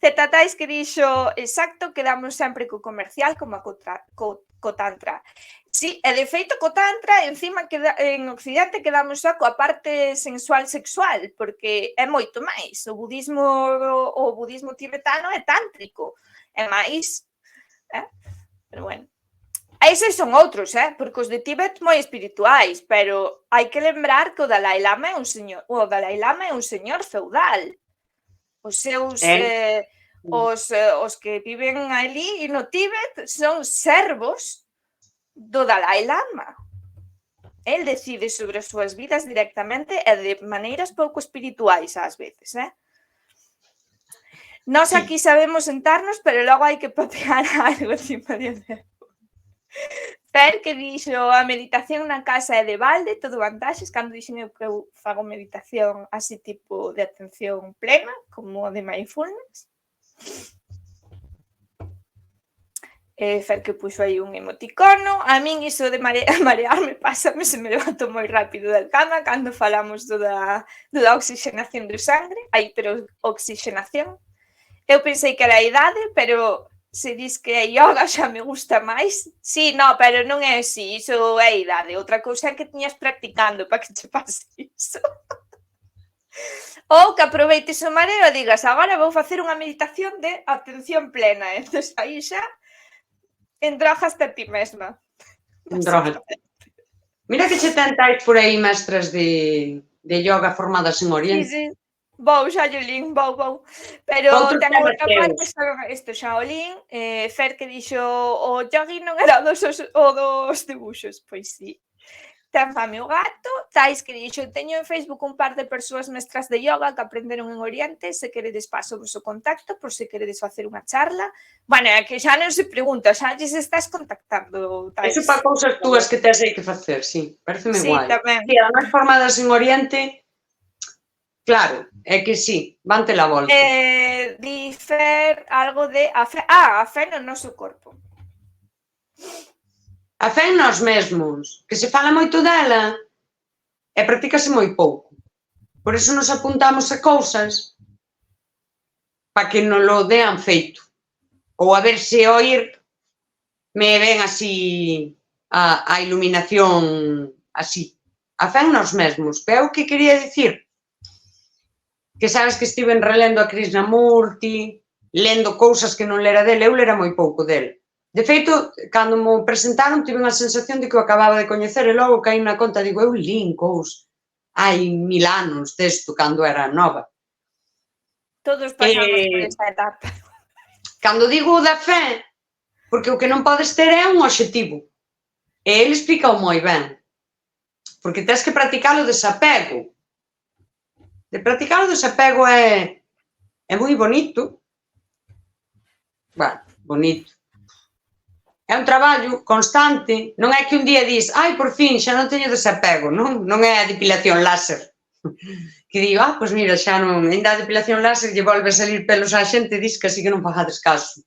Zetatais que dixo, exacto, quedamos sempre co comercial como a co tantra. Sí, e de feito co tantra, encima en Occidente quedamos só coa parte sensual sexual, porque é moito máis. O budismo tibetano é tántrico, é máis, pero bueno. Eses son outros, porque os de Tíbet moi espirituais, pero hai que lembrar que o Dalai Lama é un señor feudal. Os seus os que viven ali no Tíbet son servos do Dalai Lama. El decide sobre as súas vidas directamente e de maneiras pouco espirituais ás veces, Nós aquí sabemos sentarnos, pero logo hai que papear algo encima de onde. Fer que dixo a meditación na casa é de balde, todo vantaxes, cando dixen eu que eu fago meditación así tipo de atención plena, como de mindfulness. Fer que puxo aí un emoticono. A min iso de marearme pásame, se me levanto moi rápido da cama cando falamos da oxigenación do sangre, pero oxigenación. Eu pensei que era a idade, pero se dis que é yoga xa me gusta máis. Sí, no, pero non é así, iso é idade. Outra cousa é que tiñas practicando para que che pase iso. Ou que aproveites o mareo e digas, agora vou facer unha meditación de atención plena. Entón, aí xa endrogaste a ti mesma. Endroga. Mira que che tentáis por aí mestras de yoga formadas en Oriente. Sí, sí. Vou, Shaolin, vou. Pero ten outra parte, isto Shaolin, Fer que dixo o yogi non era o dos dibuxos, pois sí. Ten fame o gato. Tais que dixo, teño en Facebook un par de persoas mestras de yoga que aprenderon en Oriente, se queredes paso vos o contacto, por se queredes facer unha charla. Bueno, é que xa non se pregunta, xa lles estás contactando. Tais. Eso para cousas túas que tes aí que facer, sí, pareceme guai. Sí, tamén. Sí, además formadas en Oriente. Claro, é que sí, vante la volta. Di Fer algo de a fe no noso corpo. A fe en nós mesmos, que se fala moito dela e practícase moi pouco. Por iso nos apuntamos a cousas para que non lo dean feito. Ou a ver se oír me ven así a iluminación así. A fe en nós mesmos. Que é o que quería dicir? Que sabes que estiven relendo a Krishnamurti, lendo cousas que non lera dele, eu lera moi pouco dele. De feito, cando me presentaron, tive unha sensación de que o acababa de coñecer e logo caí na conta, digo, eu lín cousas hai 1000 anos desto, cando era nova. Todos pasamos por esa etapa. Cando digo da fe, porque o que non podes ter é un obxectivo. E ele explica moi ben. Porque tens que practicar o desapego. De practicar o desapego é moi bonito. Bueno, bonito. É un traballo constante. Non é que un día dis, ai, por fin, xa non teño desapego. Non é a depilación láser. Que digo, pois mira, xa non, ainda a depilación láser lle volve a salir pelos á xente, dis que así que non fagades caso.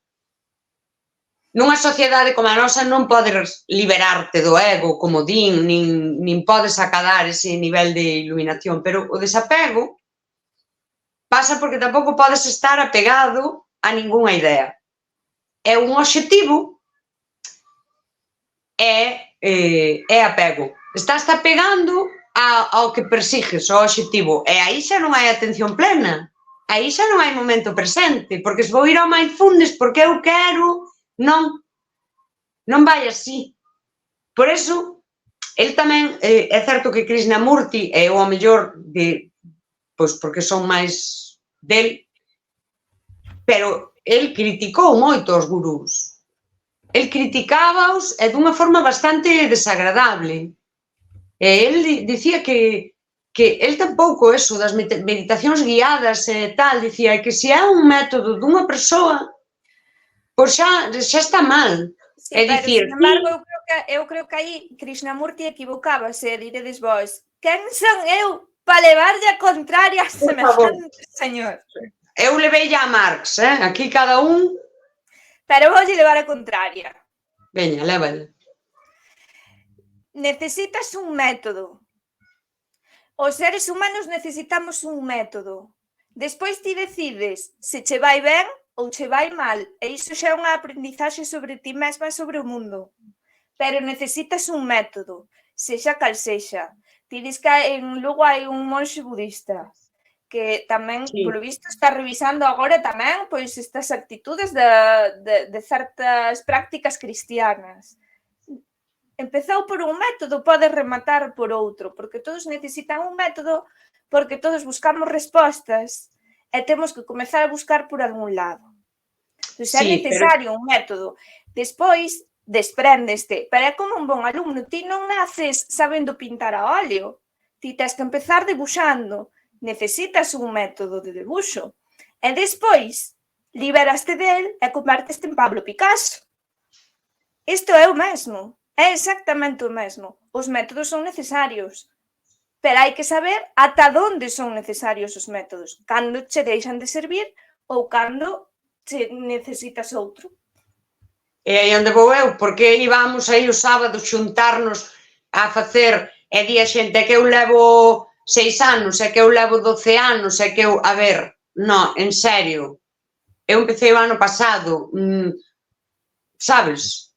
nunha sociedade como a nosa non podes liberarte do ego, como din, nin podes acadar ese nivel de iluminación, pero o desapego pasa porque tampouco podes estar apegado a ningunha idea. É un obxectivo, é apego. Estás apegando ao que persigues, ao obxectivo, e aí xa non hai atención plena, aí xa non hai momento presente, porque se vou ir ao mindfulness porque eu quero, non vai así. Por eso, el tamén, é certo que Krishnamurti é o mellor de, pois porque son máis del, pero el criticou moito os gurús. El criticábaos e dunha forma bastante desagradable. E el dicía que el tampouco eso das meditacións guiadas e tal, dicía que se é un método dunha persoa, pois xa está mal. Sí, É pero, dicir, sin embargo, eu creo que aí Krishnamurti equivocábase, diredes vós, quen son eu para levarlle a contraria a semejante señor? Eu levei a Marx, aquí cada un... Pero voulle levar a contraria. Veña, lévale. Necesitas un método. Os seres humanos necesitamos un método. Despois ti decides se che vai ben ou che vai mal. E iso xa é unha aprendizaxe sobre ti mesma e sobre o mundo. Pero necesitas un método, sexa cal sexa. Ti dis que en Lugo hai un monxe budista que tamén, polo visto, está revisando agora tamén pois estas actitudes de certas prácticas cristianas. Empezou por un método, pode rematar por outro, porque todos necesitan un método, porque todos buscamos respostas e temos que comezar a buscar por algún lado. Entón, é necesario un método. Despois, despréndeste, pero é como un bon alumno, ti non naces sabendo pintar a óleo, ti tens que empezar debuxando, necesitas un método de debuxo, e despois liberaste del e converteste en Pablo Picasso. Isto é o mesmo. É exactamente o mesmo. Os métodos son necesarios, pero hai que saber ata onde son necesarios os métodos, cando che deixan de servir ou cando che necesitas outro. E aí onde vou eu, porque íbamos aí o sábado xuntarnos a facer, e di a xente, é que eu levo 6 anos, é que eu levo 12 anos, é que eu... A ver, non, en serio, eu empecé o ano pasado, sabes?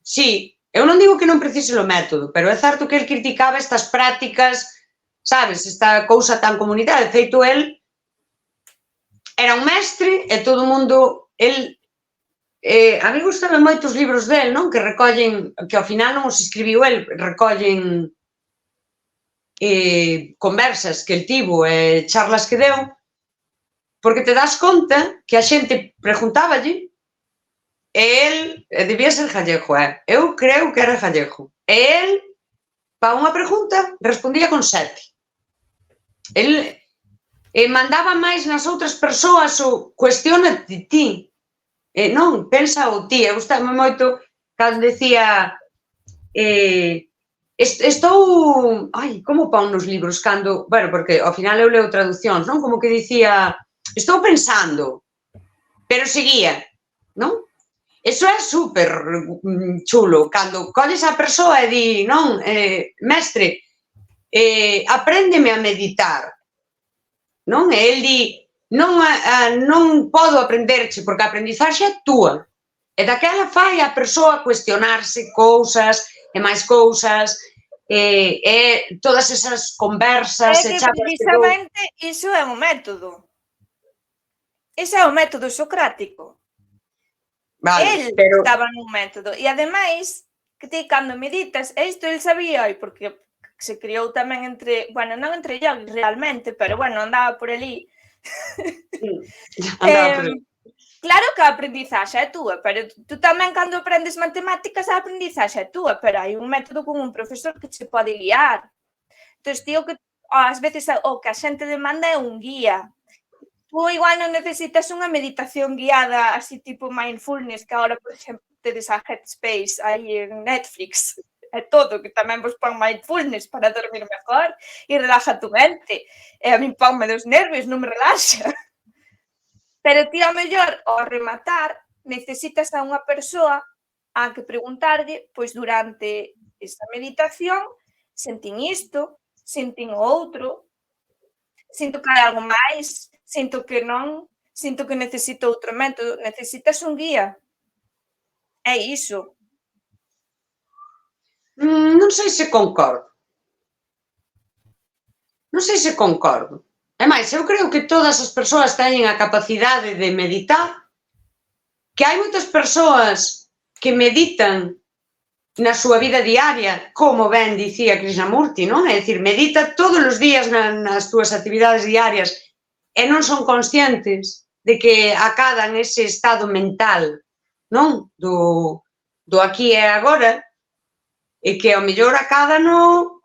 Sí, eu non digo que non precise o método, pero é certo que el criticaba estas prácticas, sabes, esta cousa tan comunitaria. De feito, el era un mestre e todo o mundo, a mí gustaban moito os libros del, non? Que recollen, que ao final non os escribiu el, recollen conversas que el tivo e charlas que deu, porque te das conta que a xente preguntáballe. E el, debía ser gallego, eu creo que era gallego. E el, para unha pregunta, respondía con 7. El mandaba máis nas outras persoas o cuestiona de ti. Non, pensa o ti. Eu gustaba moito cando decía estou... Ai, como pon nos libros cando... Bueno, porque ao final eu leo traduccións, non? Como que dicía estou pensando, pero seguía, non? Iso é super chulo, cando colles a persoa e di, non, mestre, apréndeme a meditar, non? E el di, non podo aprenderche, porque a aprendizaxe é túa. E daquela fai a persoa cuestionarse cousas e máis cousas, e todas esas conversas... É que precisamente iso é un método. Iso é o método socrático. Vale, el estaba nun método. E ademais, que ti cando meditas, isto el sabía, porque se criou tamén entre, bueno, non entre yogis realmente, pero bueno, andaba por ali. Claro que a aprendizaxe é túa, pero tú tamén cando aprendes matemáticas a aprendizaxe é túa, pero hai un método con un profesor que che pode guiar. Entón, tío, que ás veces o que a xente demanda é un guía. Tú igual non necesitas unha meditación guiada así tipo mindfulness, que agora, por exemplo, tedes a Headspace aí en Netflix, é todo, que tamén vos pon mindfulness para dormir mejor e relaxa tu mente. E a mí ponme dos nervios, non me relaxa. Pero ti, ao mellor, ao rematar, necesitas a unha persoa a que preguntarlle, pois durante esta meditación, sentín isto, sentín o outro, sinto que hai algo máis, sinto que non, sinto que necesito outro método, necesitas un guía. É iso. Non sei se concordo. Non sei se concordo. É máis, eu creo que todas as persoas teñen a capacidade de meditar, que hai moitas persoas que meditan na súa vida diaria, como ben dicía Krishnamurti, non? É dicir, medita todos os días nas túas actividades diarias e non son conscientes de que acadan ese estado mental, non? Do aquí e agora, e que ao mellor acádano.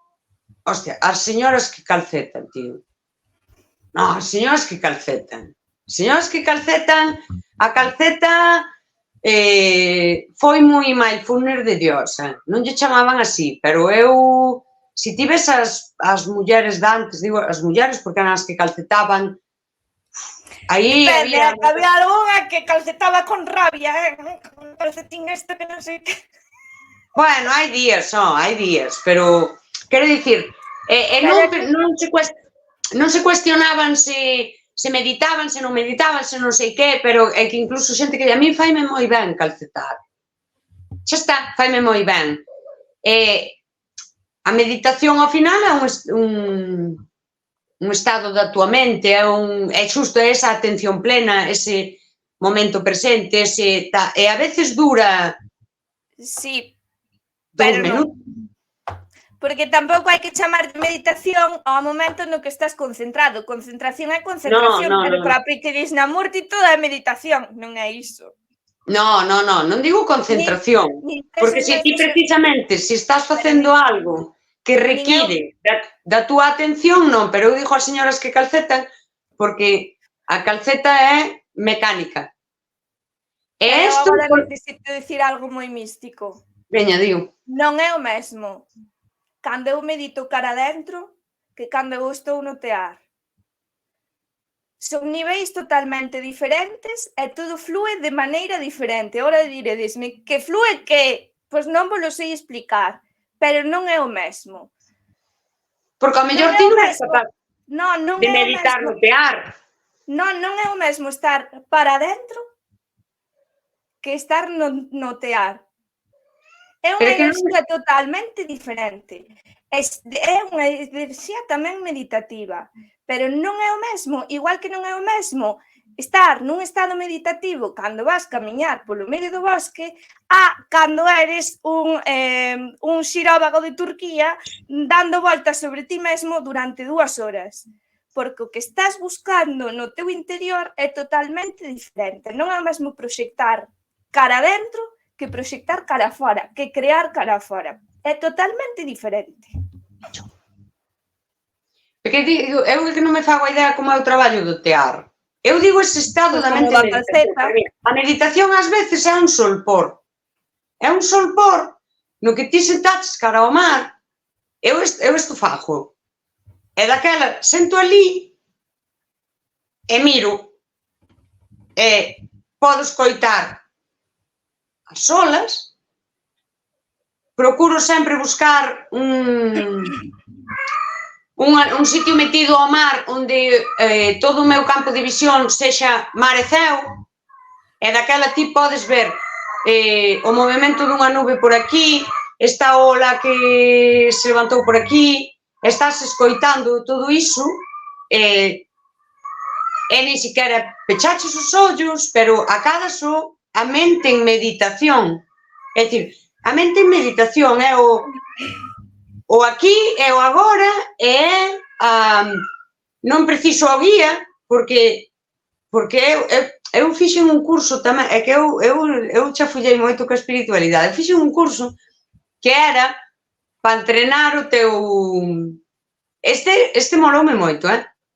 Hostia, as señoras que calcetan, tío. Non, as señoras que calcetan. As señoras que calcetan, a calceta foi moi mindfulness de Dios, non lle chamaban así, pero eu, se ti ves as mulleres de antes, digo as mulleres porque eran as que calcetaban, aí había algunha que calcetaba con rabia, con calcetín este que non sei que. Bueno, hai días, pero quero dicir, non se cuestionaban se meditaban, se non meditaban, se non sei que, pero é que incluso xente que a mí faime moi ben calcetar. Xa está, faime moi ben. A meditación ao final é un estado da tua mente, é xusto esa atención plena, ese momento presente, e a veces dura... Sí, pero non. Porque tampouco hai que chamar de meditación ao momento no que estás concentrado. Concentración é concentración, pero para Krishnamurti toda é meditación, non é iso. Non digo concentración, porque se ti precisamente, se estás facendo algo que require da túa atención, non, pero eu digo ás señoras que calcetan, porque a calceta é mecánica. E isto... Agora necesito dicir algo moi místico. Veña, digo. Non é o mesmo cando eu medito cara adentro que cando eu estou no tear. Son niveis totalmente diferentes e todo flúe de maneira diferente. Ora diredesme, que flúe que? Pois non vos lo sei explicar, pero non é o mesmo. Porque ao mellor ti non és capaz de meditar no tear. Non é o mesmo estar para adentro que estar no tear. É unha enerxía totalmente diferente. É unha enerxía tamén meditativa, pero non é o mesmo, igual que non é o mesmo estar nun estado meditativo cando vas camiñar polo medio do bosque a cando eres un xiróvago de Turquía dando voltas sobre ti mesmo durante 2 horas. Porque o que estás buscando no teu interior é totalmente diferente. Non é o mesmo proxectar cara adentro que proxectar cara fora, que crear cara fora. É totalmente diferente. Porque eu que non me fago a idea como é o traballo do tear. Eu digo ese estado da mente meditación. A meditación ás veces é un solpor. É un solpor no que ti sentaches cara ao mar. Eu isto fago. E daquela, sento ali e miro. E podo escoitar as olas, procuro sempre buscar un sitio metido ao mar onde todo o meu campo de visión sexa mar e ceo, e daquela ti podes ver o movimento dunha nube por aquí, esta ola que se levantou por aquí, estás escoitando todo iso, e nin siquiera pechaches os ollos, pero acadas a mente en meditación. É dicir, a mente en meditación é o aquí e o agora, e non preciso o guía, porque eu fixen un curso tamén, é que eu chafullei moito coa espiritualidade, fixen un curso que era para entrenar o teu... Este moloume moito,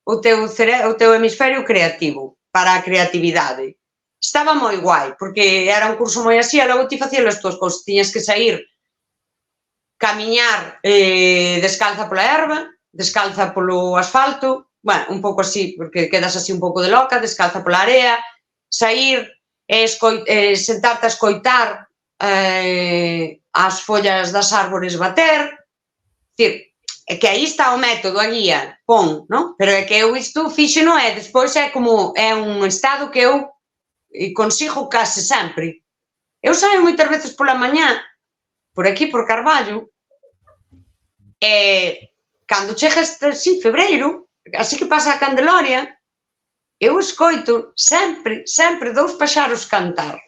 o teu hemisferio creativo, para a creatividade. Estaba moi guai, porque era un curso moi así, e logo ti facías as tuas cousas, tiñas que sair, camiñar descalza pola herba, descalza polo asfalto, bueno, un pouco así, porque quedas así un pouco de loca, descalza pola area, sair, sentarte a escoitar as follas das árbores bater, dicir, é que aí está o método, a guía, pon, non? Pero é que eu isto fixeno e despois é como, é un estado que eu consigo case sempre. Eu saio moitas veces pola mañá, por aquí, por Carballo, e cando chega así, febreiro, así que pasa a Candeloria, eu escoito sempre 2 paxaros cantar.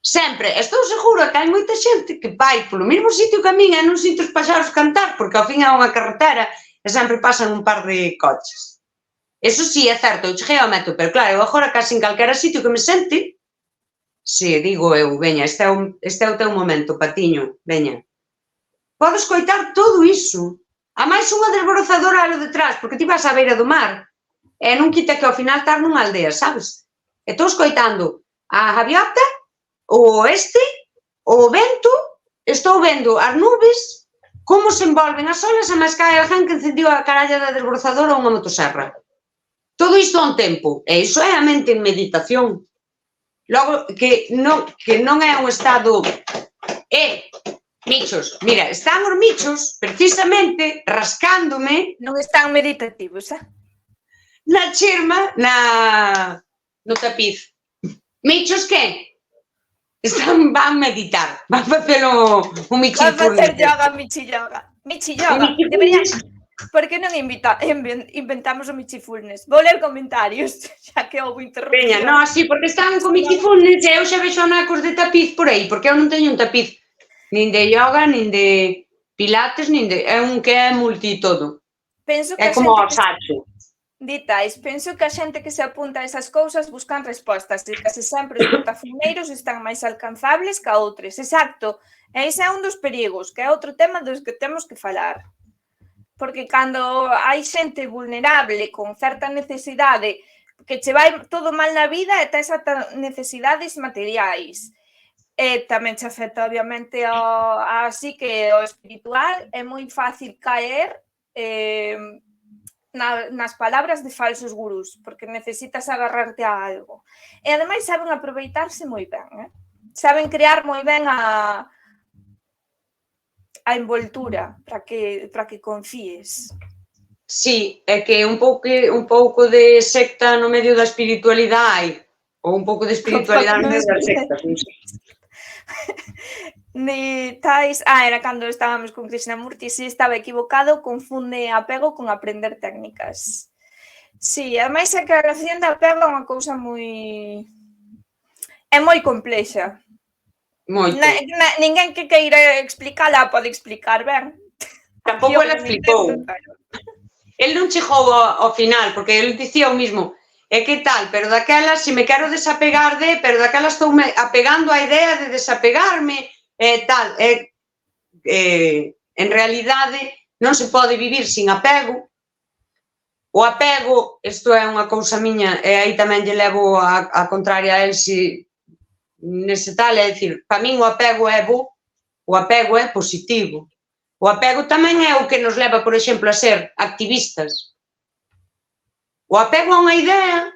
Sempre, estou segura que hai moita xente que vai polo mesmo sitio que a min e non sinto os paxaros cantar, porque ao fin é unha carretera e sempre pasan un par de coches. Eso sí, é certo, eu cheguei ao metro, pero claro, eu agora casi en calquera sitio que me sente, se digo eu, veña, este é o teu momento, patiño, veña. Podo escoitar todo iso. A máis unha desbrozadora alo detrás, porque ti vas á beira do mar e non quita que ao final estar nunha aldea, sabes? E estou escoitando a gaviota, o oeste, o vento, estou vendo as nubes, como se envolven as olas e máis cae alguén que encendiu a caralla da desbrozadora ou unha motoserra. Todo isto a un tempo, e iso é a mente en meditación. Logo, que non é un estado... Michos, mira, están os michos precisamente rascándome... Non están meditativos, na chirma, no tapiz. Michos que? Van meditar, van facelo un michifurnes. Van facer yoga, michi-yoga. Michi-yoga, deberían... Por que non inventamos o michifulnes? Vou ler comentarios, xa que houve interrupción. Veña, non, así, porque están con michifulnes e eu xa vexo anacos de tapiz por aí, porque eu non teño un tapiz nin de yoga, nin de pilates, nin de... É un que é multi todo. É como o sacho. Ditais, penso que a xente que se apunta a esas cousas buscan respostas e case sempre os botafunneiros están máis alcanzables que a outros. Exacto. E ese é un dos perigos, que é outro tema dos que temos que falar. Porque cando hai xente vulnerable con certa necesidade que che vai todo mal na vida e tes necesidades materiais e tamén che afecta obviamente así que o espiritual, é moi fácil caer nas palabras de falsos gurús, porque necesitas agarrarte a algo. E ademais saben aproveitarse moi ben, saben crear moi ben a envoltura para que confíes. Sí, é que un pouco de secta no medio da espiritualidade hai, ou un pouco de espiritualidade no medio das sectas, non sei. Era cando estábamos con Krishnamurti, si estaba equivocado, confunde apego con aprender técnicas. Si, ademais a creación de apego é unha cousa moi complexa. Moito. Ninguén que queira explicarla pode explicar ben. Tampouco ela explicou. El non chegou ao final, porque el dicía o mismo, é que tal, pero daquela, se me quero desapegar pero daquela estou apegando á idea de desapegarme, tal, en realidade non se pode vivir sin apego. O apego, isto é unha cousa miña, e aí tamén lle levo a contraria a Elsi nese tal, é dicir, para min o apego é bo, o apego é positivo. O apego tamén é o que nos leva, por exemplo, a ser activistas. O apego a unha idea,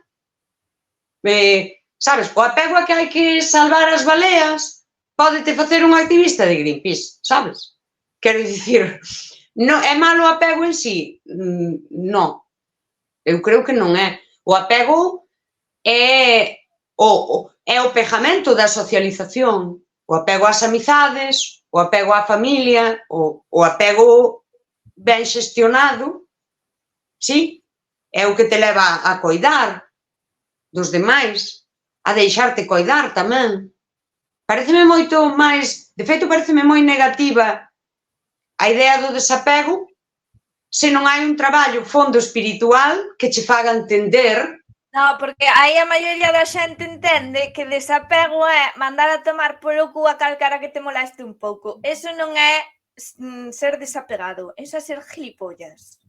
sabes, o apego a que hai que salvar as baleas, pódete facer un activista de Greenpeace, sabes? Quero dicir, é malo o apego en sí? Non. Eu creo que non é. O apego é o pegamento da socialización, o apego ás amizades, o apego á familia, o apego ben xestionado, sí, é o que te leva a coidar dos demais, a deixarte coidar tamén. Pareceme moito máis, de feito, pareceme moi negativa a idea do desapego se non hai un traballo fondo espiritual que che faga entender. Non, porque aí a maioría da xente entende que desapego é mandar a tomar polo cu a calcara que te moleste un pouco. Eso non é ser desapegado, eso é ser gilipollas.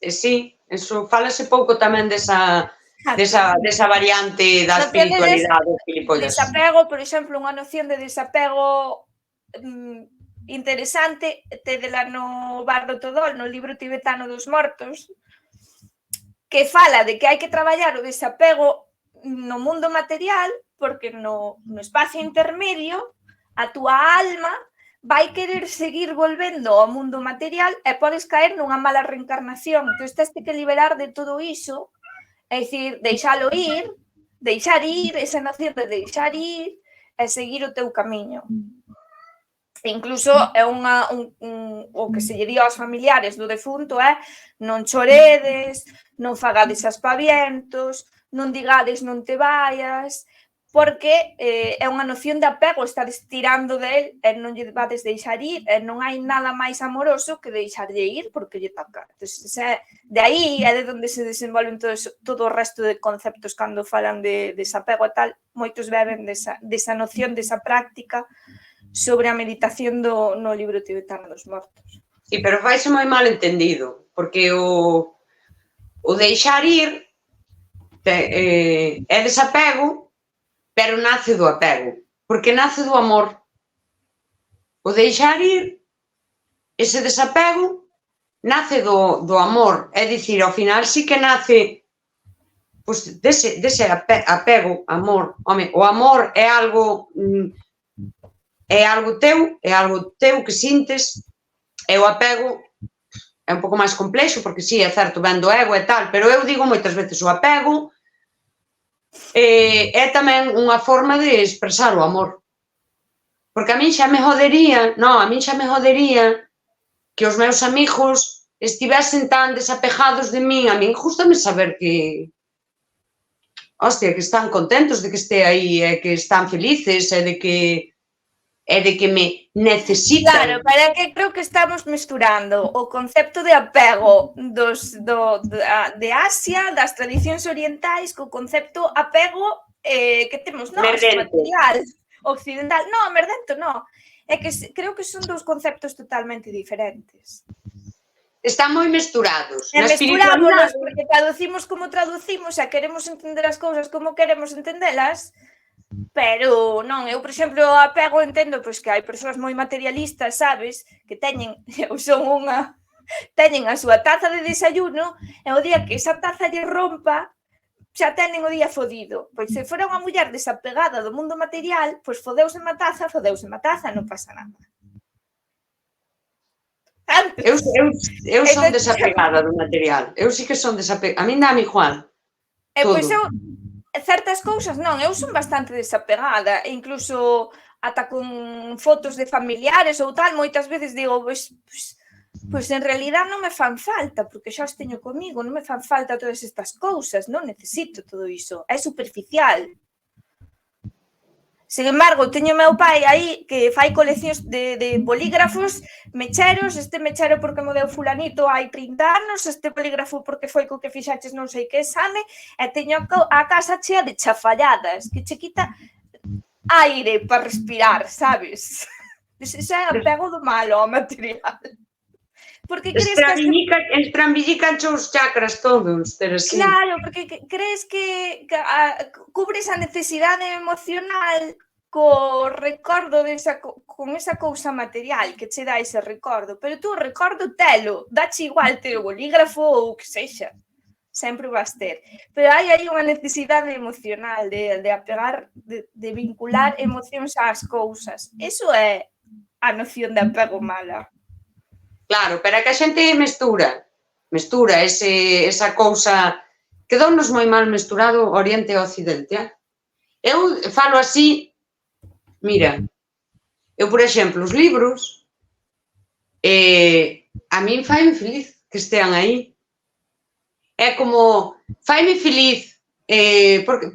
Sí, eso falase pouco tamén desa variante da espiritualidade dos gilipollas. Desapego, por exemplo, unha noción de desapego interesante, tedela no Bardo Todol, no libro tibetano dos mortos, que fala de que hai que traballar o desapego no mundo material porque no espacio intermedio a túa alma vai querer seguir volvendo ao mundo material e podes caer nunha mala reencarnación. Entón, tens que liberar de todo iso, é dicir, deixalo ir, deixar ir, esa noción de deixar ir e seguir o teu camiño. Incluso é o que se lle di aos familiares do defunto é non choredes, non fagades aspavientos, non digades non te vayas, porque é unha noción de apego, estades tirando del e non lle vades deixar ir, e non hai nada máis amoroso que deixarlle ir porque lle toca. Entón, de aí é de onde se desenvolven todo o resto de conceptos cando falan de desapego e tal, moitos beben desa noción, desa práctica sobre a meditación no libro tibetano dos mortos. Sí, pero faise moi mal entendido, porque o deixar ir é desapego, pero nace do apego, porque nace do amor. O deixar ir, ese desapego, nace do amor, é dicir, ao final sí que nace pues, dese apego, amor. Home, o amor é algo teu que sintes, e o apego é un pouco máis complexo, porque sí, é certo, ven do ego e tal, pero eu digo moitas veces o apego é tamén unha forma de expresar o amor. Porque a min xa me jodería que os meus amigos estivesen tan desapegados de min. A min gústame saber que están contentos de que este aí, e que están felices, e de que me necesitan. Claro, pero é que creo que estamos mesturando o concepto de apego de Asia, das tradicións orientais, co concepto apego que temos nós, material, occidental. Non, merdento, non. É que creo que son dous conceptos totalmente diferentes. Están moi mesturados. E mesturámonos porque traducimos como traducimos e queremos entender as cousas como queremos entendelas. Pero non, eu, por exemplo, o apego entendo pois que hai persoas moi materialistas, sabes, que teñen a súa taza de desayuno e o día que esa taza lle rompa, xa teñen o día fodido. Pois se fora unha muller desapegada do mundo material, pois fodeuse na taza, non pasa nada. Eu son desapegada do material. Eu sí que son desapegada. A min dá-me igual. E pois eu certas cousas non, eu son bastante desapegada, e incluso ata con fotos de familiares ou tal, moitas veces digo, pois en realidad non me fan falta, porque xa os teño comigo, non me fan falta todas estas cousas, non necesito todo iso, é superficial. Sen embargo, teño meu pai aí que fai coleccións de bolígrafos, mecheros, este mechero porque mo deu fulanito hai 30 anos, este bolígrafo porque foi co que fixaches non sei que exame, e teño a casa chea de chafalladas, que che quita aire para respirar, sabes? Xa é apego do malo ao material. Porque crees estrambillican os chakras todos, pero sí. Claro, porque crees que cubres a necesidade emocional co recordo con esa cousa material que che dá ese recordo, pero tú o recordo telo, dache igual ter o bolígrafo ou o que sexa, sempre vas ter. Pero hai aí unha necesidade emocional de apegar, de vincular emocións ás cousas. Eso é a noción de apego mala. Claro, pero é que a xente mestura esa cousa, quedounos moi mal mesturado Oriente e Occidente. Eu falo así, mira, eu, por exemplo, os libros, a min faime feliz que estean aí. É como, faime feliz,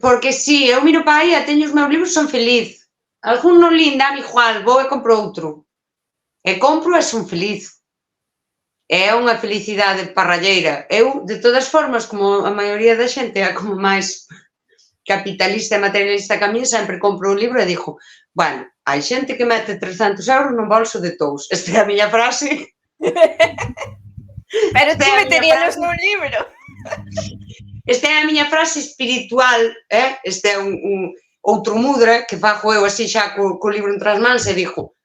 porque si, eu miro para aí e teño os meus libros, son feliz. Algún non lin, dame igual, vou e compro outro. E compro e son feliz. É unha felicidade parralleira. Eu, de todas formas, como a maioría da xente é como máis capitalista e materialista que a mí, sempre compro un libro e digo, bueno, hai xente que mete 300 euros no bolso de tous. Esta é a miña frase. Pero tú meteríalos nun libro. Esta é a miña frase espiritual, este é un outro mudra que fago eu así xa co libro entre as mans e digo,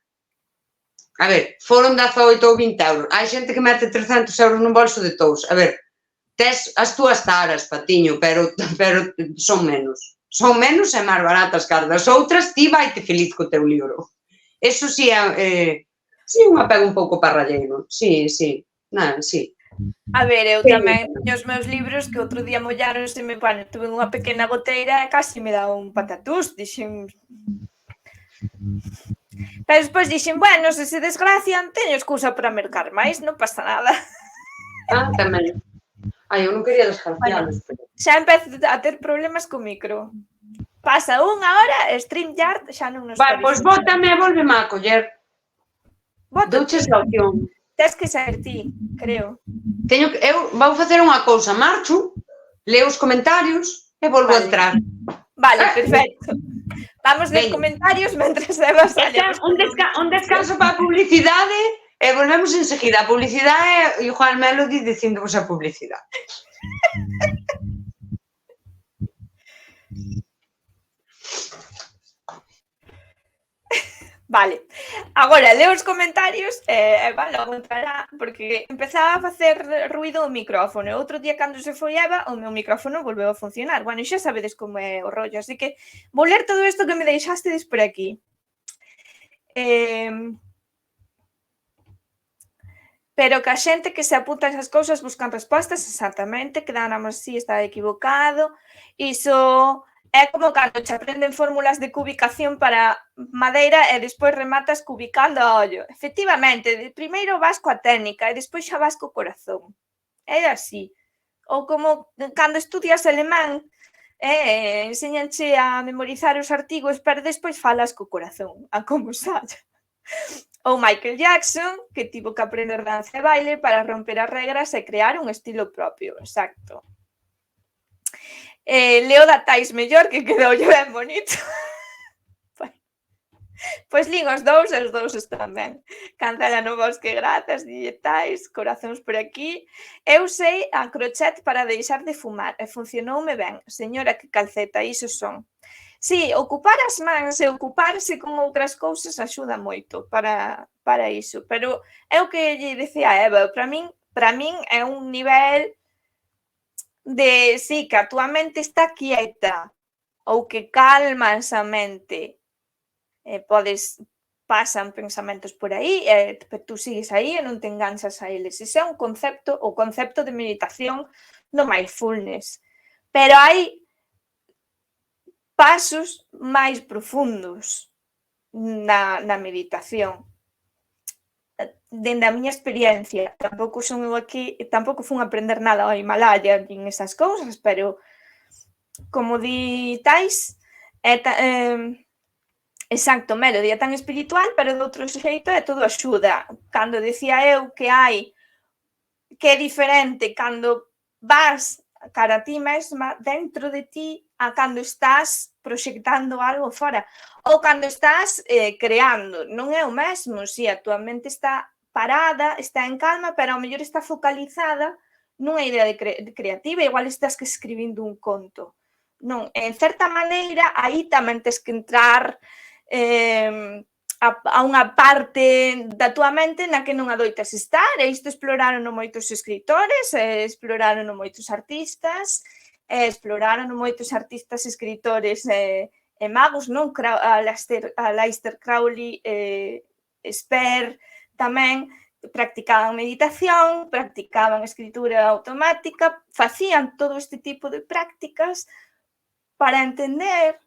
a ver, foron 18 ou 20 euros. Hai xente que mete 300 euros no bolso de tous. A ver, tes as túas taras, patiño, pero son menos. son menos e máis baratas que as das outras, ti vaite feliz co teu libro. Eso sí é un apego un pouco parralleiro, sí. A ver, eu tamén teño os meus libros que outro día molláronse, bueno, tuve unha pequena goteira e casi me dá un patatús, dixen... Pero despois dixen, bueno, se desgracian, teño excusa para mercar máis, non pasa nada. Tamén. Ai, eu non quería desgracialos. Xa empezo a ter problemas co micro. Pasa unha hora e StreamYard xa non nos Vai, pois bótame e volveme a coller. Douches a opción. Tes que saber ti, creo. Eu vou facer unha cousa, marcho, leo os comentarios e volvo a entrar. Vale, perfecto. Vamos ler comentarios mentres Eva sale. Un descanso para a publicidade e volvemos enseguida. A publicidade é Juan Melody dicindovos a publicidade. Vale, agora leo os comentarios e logo entrará, porque empezaba a facer ruido o micrófono. Outro día, cando se foi Eva, o meu micrófono volveu a funcionar. Bueno, xa sabedes como é o rollo, así que vou ler todo isto que me deixastedes por aquí. Pero que a xente que se apunta a esas cousas buscan respostas, exactamente, que dan así, está equivocado. Iso... É como cando te aprenden fórmulas de cubicación para madeira e despois rematas cubicando a ollo. Efectivamente, primeiro vas coa técnica e despois xa vas co corazón. É así. Ou como cando estudias alemán, enseñanche a memorizar os artigos, pero despois falas co corazón, a como saia. Ou Michael Jackson, que tivo que aprender danza e baile para romper as regras e crear un estilo propio. Exacto. Leo datais mellor, que quedou ben bonito. Pois lín os dous están ben. Cancela no bosque, grazas, digitais, corazóns por aquí. Eu sei a crochet para deixar de fumar e funcionoume ben. Señora, que calceta, iso son. Si, ocupar as mans e ocuparse con outras cousas axuda moito para iso. Pero é o que lle dicía a Eva, para min é un nivel... de, sí, que a túa mente está quieta ou que calmas a mente. Pasan pensamentos por aí e tú sigues aí e non te enganchas a eles. Ese é un concepto, o concepto de meditación do mindfulness. Pero hai pasos máis profundos na meditación. Dende a miña experiencia, tampouco fun a aprender nada ao Himalaya nin esas cousas, pero como ditais, exacto, Melody, é tan espiritual, pero de outro xeito é todo axuda. Cando decía eu que é diferente cando vas cara a ti mesma, dentro de ti, a cando estás proxectando algo fora, ou cando estás creando. Non é o mesmo, si a tua mente está parada, está en calma, pero ao mellor está focalizada nunha idea creativa, igual estás que escribindo un conto. Non, en certa maneira, aí tamén tens que entrar a unha parte da tua mente na que non adoitas estar, e isto exploraron moitos escritores, exploraron moitos artistas, exploraron moitos artistas, escritores e magos, non? Aleister Crowley, Sper, tamén practicaban meditación, practicaban escritura automática, facían todo este tipo de prácticas para entender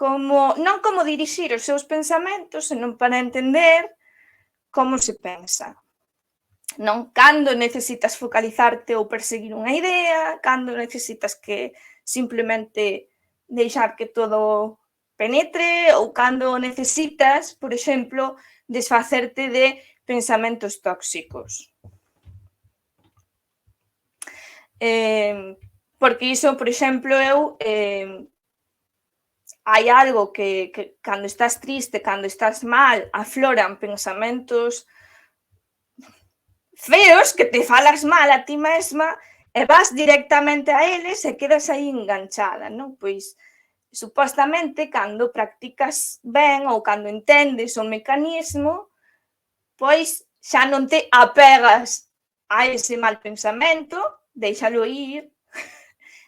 non como dirixir os seus pensamentos, senón para entender como se pensa. Non cando necesitas focalizarte ou perseguir unha idea, cando necesitas que simplemente deixar que todo penetre ou cando necesitas, por exemplo, desfacerte de pensamentos tóxicos. Porque iso, por exemplo, hai algo que cando estás triste, cando estás mal, afloran pensamentos feos que te falas mal a ti mesma e vas directamente a eles e quedas aí enganchada, non? Pois, supostamente, cando practicas ben ou cando entendes o mecanismo, pois xa non te apegas a ese mal pensamento, déixalo ir,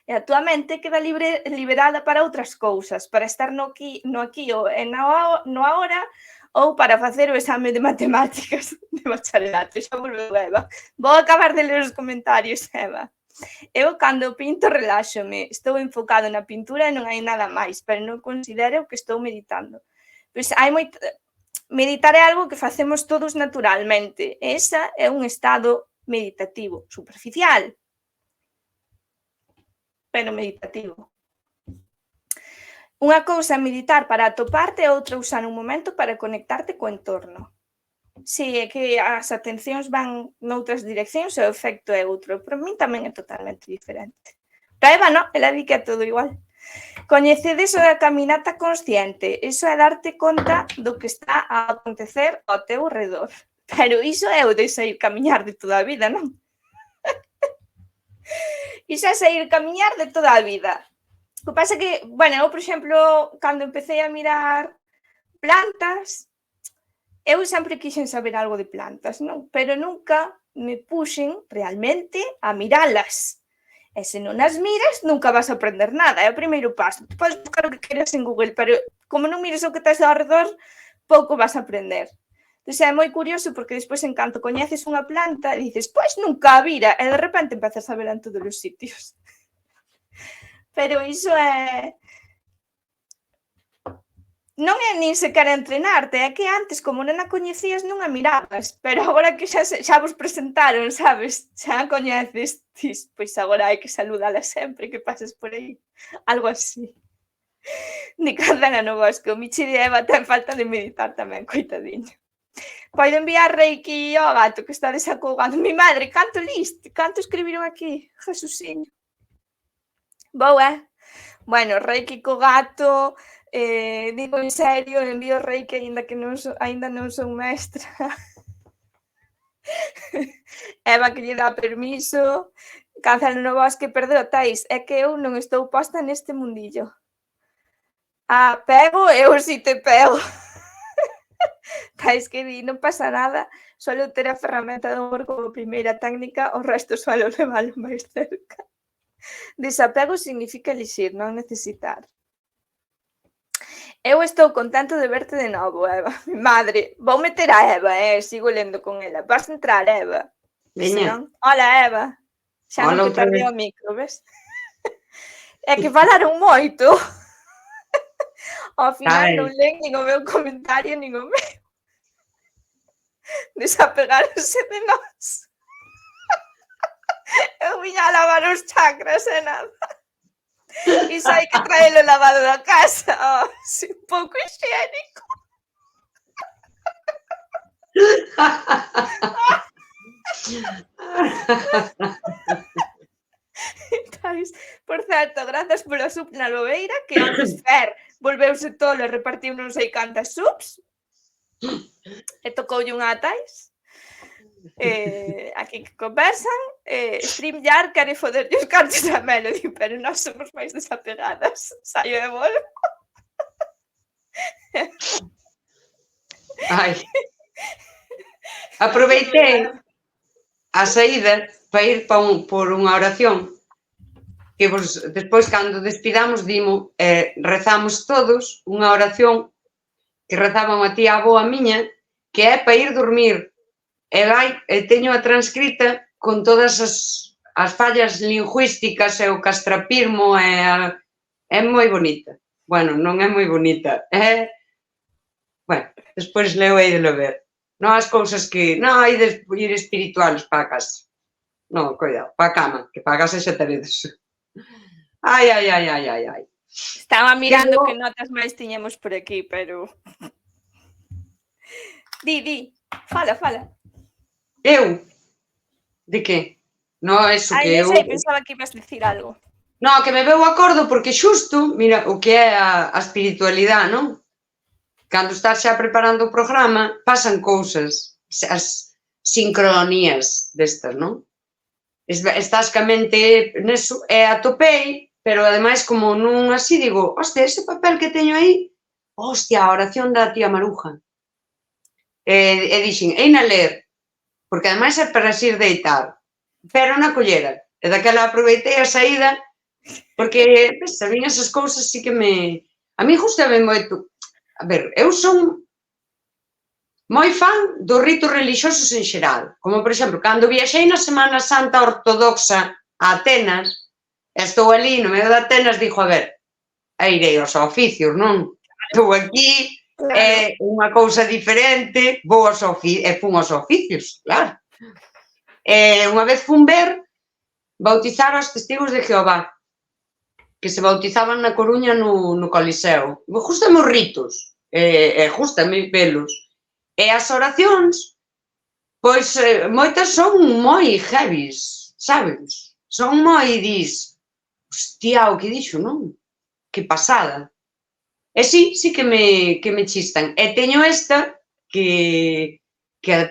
E a túa mente queda liberada para outras cousas, para estar no aquí e no agora, ou para facer o exame de matemáticas de bacharelato. Xa volveu Eva. Vou acabar de ler os comentarios, Eva. Eu, cando pinto, reláxome. Estou enfocado na pintura e non hai nada máis, pero non considero que estou meditando. Pois hai moito... Meditar é algo que facemos todos naturalmente. Esa é un estado meditativo, superficial, pero meditativo. Unha cousa é meditar para atoparte e outra usar un momento para conectarte co entorno. Si, é que as atencións van noutras direccións e o efecto é outro. Para min tamén é totalmente diferente. Para Eva, non, ela di que é todo igual. Coñecedes a caminata consciente. Iso é darte conta do que está a acontecer ao teu redor. Pero iso é o de sair camiñar de toda a vida, non? Iso é sair camiñar de toda a vida. O que pasa que, bueno, eu, por exemplo, cando empecé a mirar plantas, eu sempre quixen saber algo de plantas, non? Pero nunca me puxen realmente a miralas. E se non as miras, nunca vas a aprender nada. É o primeiro paso. Tu podes buscar o que queres en Google, pero como non mires o que tes ao redor, pouco vas a aprender. Entón, é moi curioso porque despois, en canto coñeces unha planta, dices, pois nunca a vira, e de repente empezas a verla en todos os sitios. Pero iso é... Non é nin sequera entrenarte, é que antes, como non a coñecías, non a mirabas, pero agora que xa vos presentaron, sabes, xa a coñeces, tis, pois agora hai que saludala sempre que pases por aí, algo así. Ni candana no bosque, o Michi de Eva ten falta de meditar tamén, coitadiño. Podo enviar reiki ao gato que está desacogando. Mi madre, canto liste, canto escribiron aquí, Jesusiño. Boa, bueno, reiki co gato... digo en serio, envío reiki aínda non son mestra. Eva que lle dá permiso. Cáncer no bosque, perdeu, Tais, é que eu non estou posta neste mundillo. Pego, eu si te pego. Tais que di, non pasa nada, solo ter a ferramenta do humor como primeira técnica, o resto suelo leválo máis cerca. Desapego significa elixir, non necesitar. Eu estou contento de verte de novo, Eva. Mi madre, vou meter a Eva, sigo lendo con ela. Vas entrar, Eva? Veña. Hola, Eva. Xa non te perdí o micro, ves? É que falaron moito. Ao final non len nin o meu comentario, nin o meu. Desapegáronse de nós. Eu viña a lavar os chakras e nada. Iso hai que traelo lavado da casa. Un pouco higiénico. Por certo, grazas pola sub na Lobeira, que antes Fer volveuse tolo e repartiu non sei cantas subs. E tocoulle unha a Tais. Aquí que conversan, StreamYard quere foderlle os cartos a Melody, pero nós somos máis desapegadas. Saio e volvo. Ai. Aproveitei a saída para ir por unha oración que despois, cando despidamos, rezamos todos unha oración que rezaba unha tía aboa miña, que é para ir dormir. E teño a transcrita con todas as fallas lingüísticas e o castrapirmo, é moi bonita. Bueno, non é moi bonita, bueno, despois leo aí de lo ver. Non as cousas que, non hai de ir espirituales para a casa. Non, cuidado, para a cama, que para a casa xa teredes. Ai. Estaba mirando que notas máis tiñemos por aquí, pero... Di, fala. Eu? De que? Non, eso que eu... Ai, pensaba que ibas dicir algo. Non, que me veu a acordo porque xusto, mira, o que é a espiritualidade, non? Cando estás xa preparando o programa, pasan cousas, as sincronías destas, non? Estás ca mente neso, e atopei, pero ademais como non así, digo, hostia, ese papel que teño aí, hostia, a oración da tía Maruja. E dixen, eina ler, porque ademais é para ir deitar, pero na collera. E daquela aproveitei a saída Porque, a mí esas cousas sí que me... A mí gustame moito... A ver, eu son moi fan dos ritos religiosos en xeral. Como, por exemplo, cando viaxei na Semana Santa Ortodoxa a Atenas, estou ali no medio de Atenas, digo, a ver, irei aos oficios, non? Estou aquí, é unha cousa diferente, vou aos oficios, e fun aos oficios, claro. Unha vez fun ver bautizar aos testigos de Jehová, que se bautizaban na Coruña no Coliseo. Gústame os ritos, gústame velos. E as oracións, pois moitas son moi heavies, sabes? Son moi, hostia, o que dixo, non? Que pasada. E sí que me chistan. E teño esta, que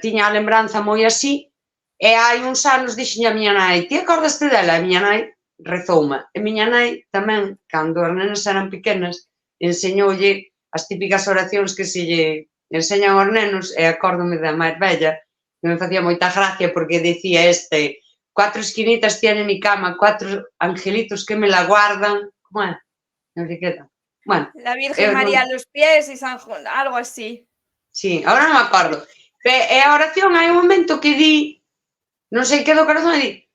tiña a lembranza moi así, e hai uns anos dixen a miña nai, ti acordaste dela? A miña nai rezouma. E miña nai tamén, cando as nenas eran pequenas, enseñoulle as típicas oracións que se lle enseñan aos nenos, e acórdome da máis bella, que me facía moita gracia porque decía 4 esquinitas tiene mi cama, 4 angelitos que me la guardan. Como é? Non sei que tal. Bueno, La Virgen María a los pies y San Juan, algo así. Sí, ahora non me acordo. E a oración hai un momento que di, non sei que do corazón, di,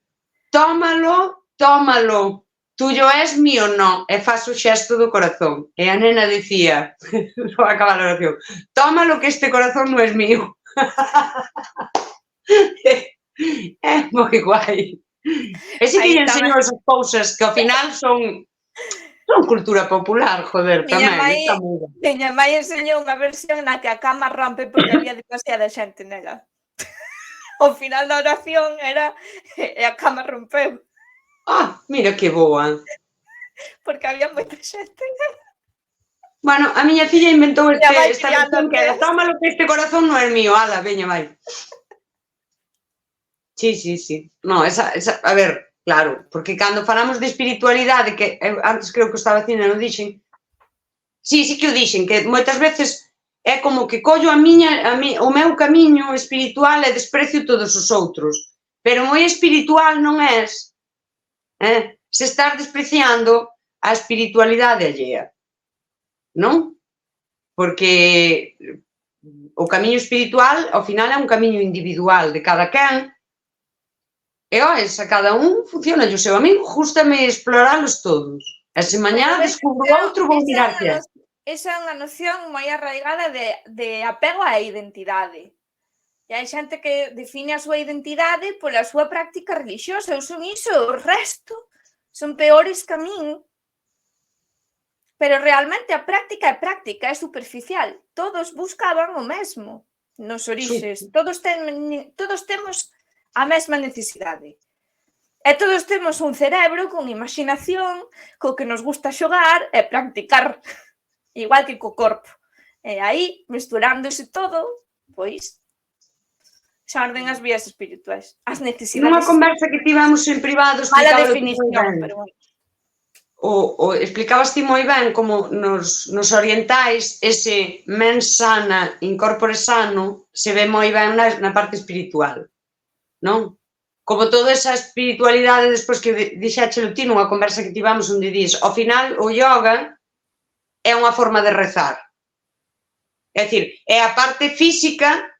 tómalo, tómalo, tuyo es, mío no, e faz o xesto do corazón. E a nena dicía, non acaba a oración, tómalo que este corazón non es mío. É moi guai. E si que lle enseño esas cousas que ao final son cultura popular, joder, tamén. Miña mãe enseñou unha versión na que a cama rompe porque había demasiada xente nela. Ao final da oración era e a cama rompeu. Ah, mira que boa. Porque había moita xente. Bueno, a miña filla inventou esta versión que era tómalo que este corazón non é mío, ala, veña, vai. Sí. No, esa, a ver, claro, porque cando falamos de espiritualidade, que antes creo que estaba dicindo, non dixen, sí que o dixen, que moitas veces é como que collo o meu camiño espiritual e desprecio todos os outros, pero moi espiritual non és se estás despreciando a espiritualidade allea, non? Porque o camiño espiritual, ao final, é un camiño individual de cada quen, e oes, a cada un funciona o seu. A mí gústame exploralos todos. E se mañá descubro outro, vou mirar que é. Esa é unha noción moi arraigada de apego á identidade. E hai xente que define a súa identidade pola súa práctica religiosa. Eu son iso, o resto son peores que a min. Pero realmente a práctica é superficial. Todos buscaban o mesmo nos orixes. Todos temos a mesma necesidade. E todos temos un cerebro con imaginación, co que nos gusta xogar e practicar, igual que co corpo. E aí, mesturándose todo, pois, xa orden as vías espirituais. As necesidades... Nunha conversa que tivamos en privado, mala definición, pero bueno. Explicabas ti moi ben como nos orientais ese mens sana, incorpore sano, se ve moi ben na parte espiritual, non? Como toda esa espiritualidade, despois que dixéchelo ti nunha conversa que tivamos onde dís, ao final o yoga é unha forma de rezar. É dicir, é a parte física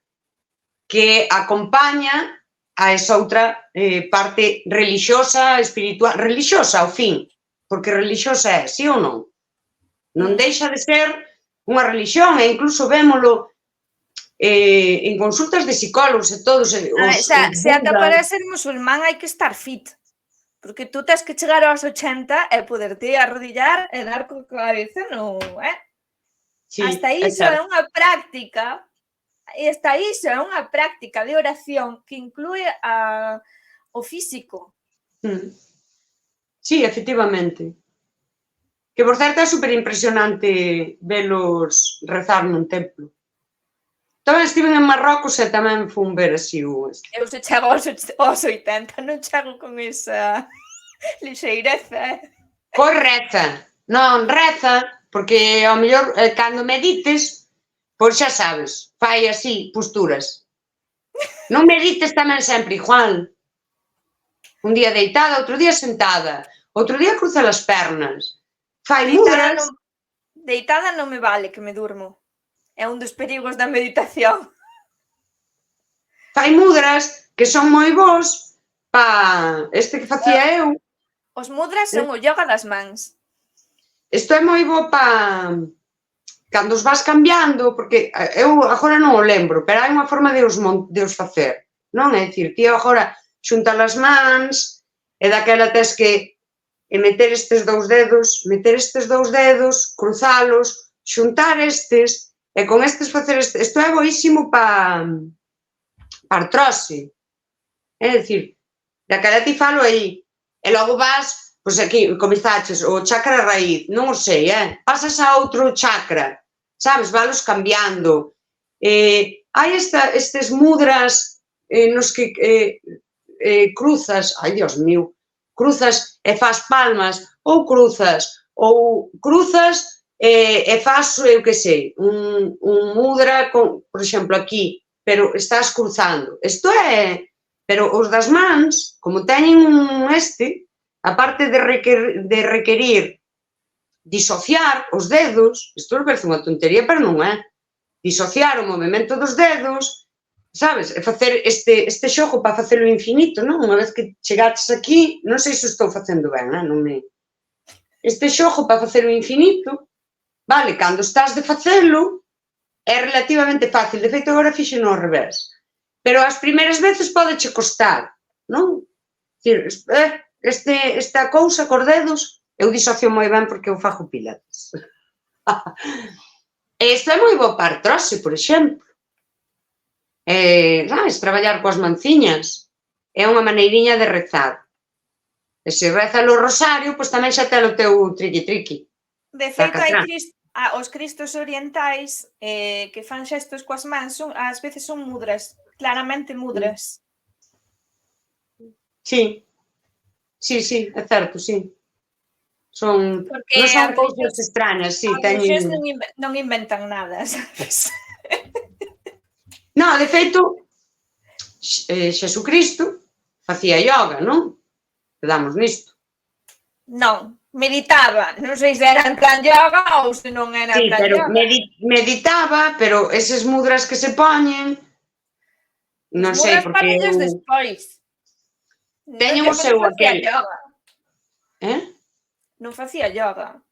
que acompaña a esa outra parte religiosa, espiritual, religiosa ao fin, porque religiosa é, sí ou non? Non deixa de ser unha religión, e incluso vémolo en consultas de psicólogos e todos. Se ata para ser musulmán hai que estar fit, porque tú tens que chegar aos 80 e poderte arrodillar e dar co cabeza no... Hasta iso é unha práctica, de oración que inclúe o físico. Sí, efectivamente. Que, por certo, é superimpresionante velos rezar nun templo. Tamén estive en Marrocos e tamén fun ver así o... Eu se chego aos 80, non chego con esa lixeireza. Pois reza. Non, reza, porque ao mellor cando medites, pois xa sabes, fai así, posturas. Non medites tamén sempre igual. Un día deitada, outro día sentada. outro día cruza as pernas, fai mudras. Deitada non me vale que me durmo. É un dos perigos da meditación. Fai mudras que son moi bons para este que facía eu. Os mudras son o yoga das mans. Isto é moi bo para cando os vas cambiando, porque eu agora non o lembro, pero hai unha forma de os facer, non? É dicir, ti agora xuntas as mans e daquela tes que meter estes dous dedos, cruzalos, xuntar estes, e con estes facer este. Isto é boísimo para artrose. É dicir, daquela ti falo aí, e logo vas, pois aquí, comezaches o chakra raíz, non o sei, pasas a outro chakra, sabes, valos cambiando. Hai estes mudras nos que cruzas, ai, Dios mío, cruzas e faz palmas, ou cruzas e faz, eu que sei, un mudra, por exemplo, aquí, pero estás cruzando. Isto é, pero os das mans, como teñen aparte de requerir disociar os dedos, isto parece unha tontería, pero non é, disociar o movimento dos dedos, sabes, e facer este xogo para facelo infinito, non? Unha vez que chegaches aquí, non sei se estou facendo ben, non me... Este xogo para facelo infinito, vale, cando estás de facelo, é relativamente fácil, de feito agora fixeno ao revés, pero as primeiras veces podeche costar, non? Esta cousa cos dedos, eu disocio moi ben porque eu fago pilates. E isto é moi bo para artrose, por exemplo. Sabes, traballar coas manciñas é unha maneiriña de rezar. E se reza o rosario, pois tamén xa ten o teu triqui-triqui. De feito, os cristos orientais que fan xestos coas mans, ás veces son mudras, claramente mudras. Sí, é certo, sí. Non son cousas extrañas, sí, teñen... Non inventan nada, sabes? Non, de feito, Xesucristo facía yoga, non? Quedamos nisto. Non, meditaba. Non sei se era en plan yoga ou se non era en plan yoga. Sí, pero meditaba, pero eses mudras que se poñen, non sei, porque... Os mudras despois. Teñen o seu aquel. Non facía yoga.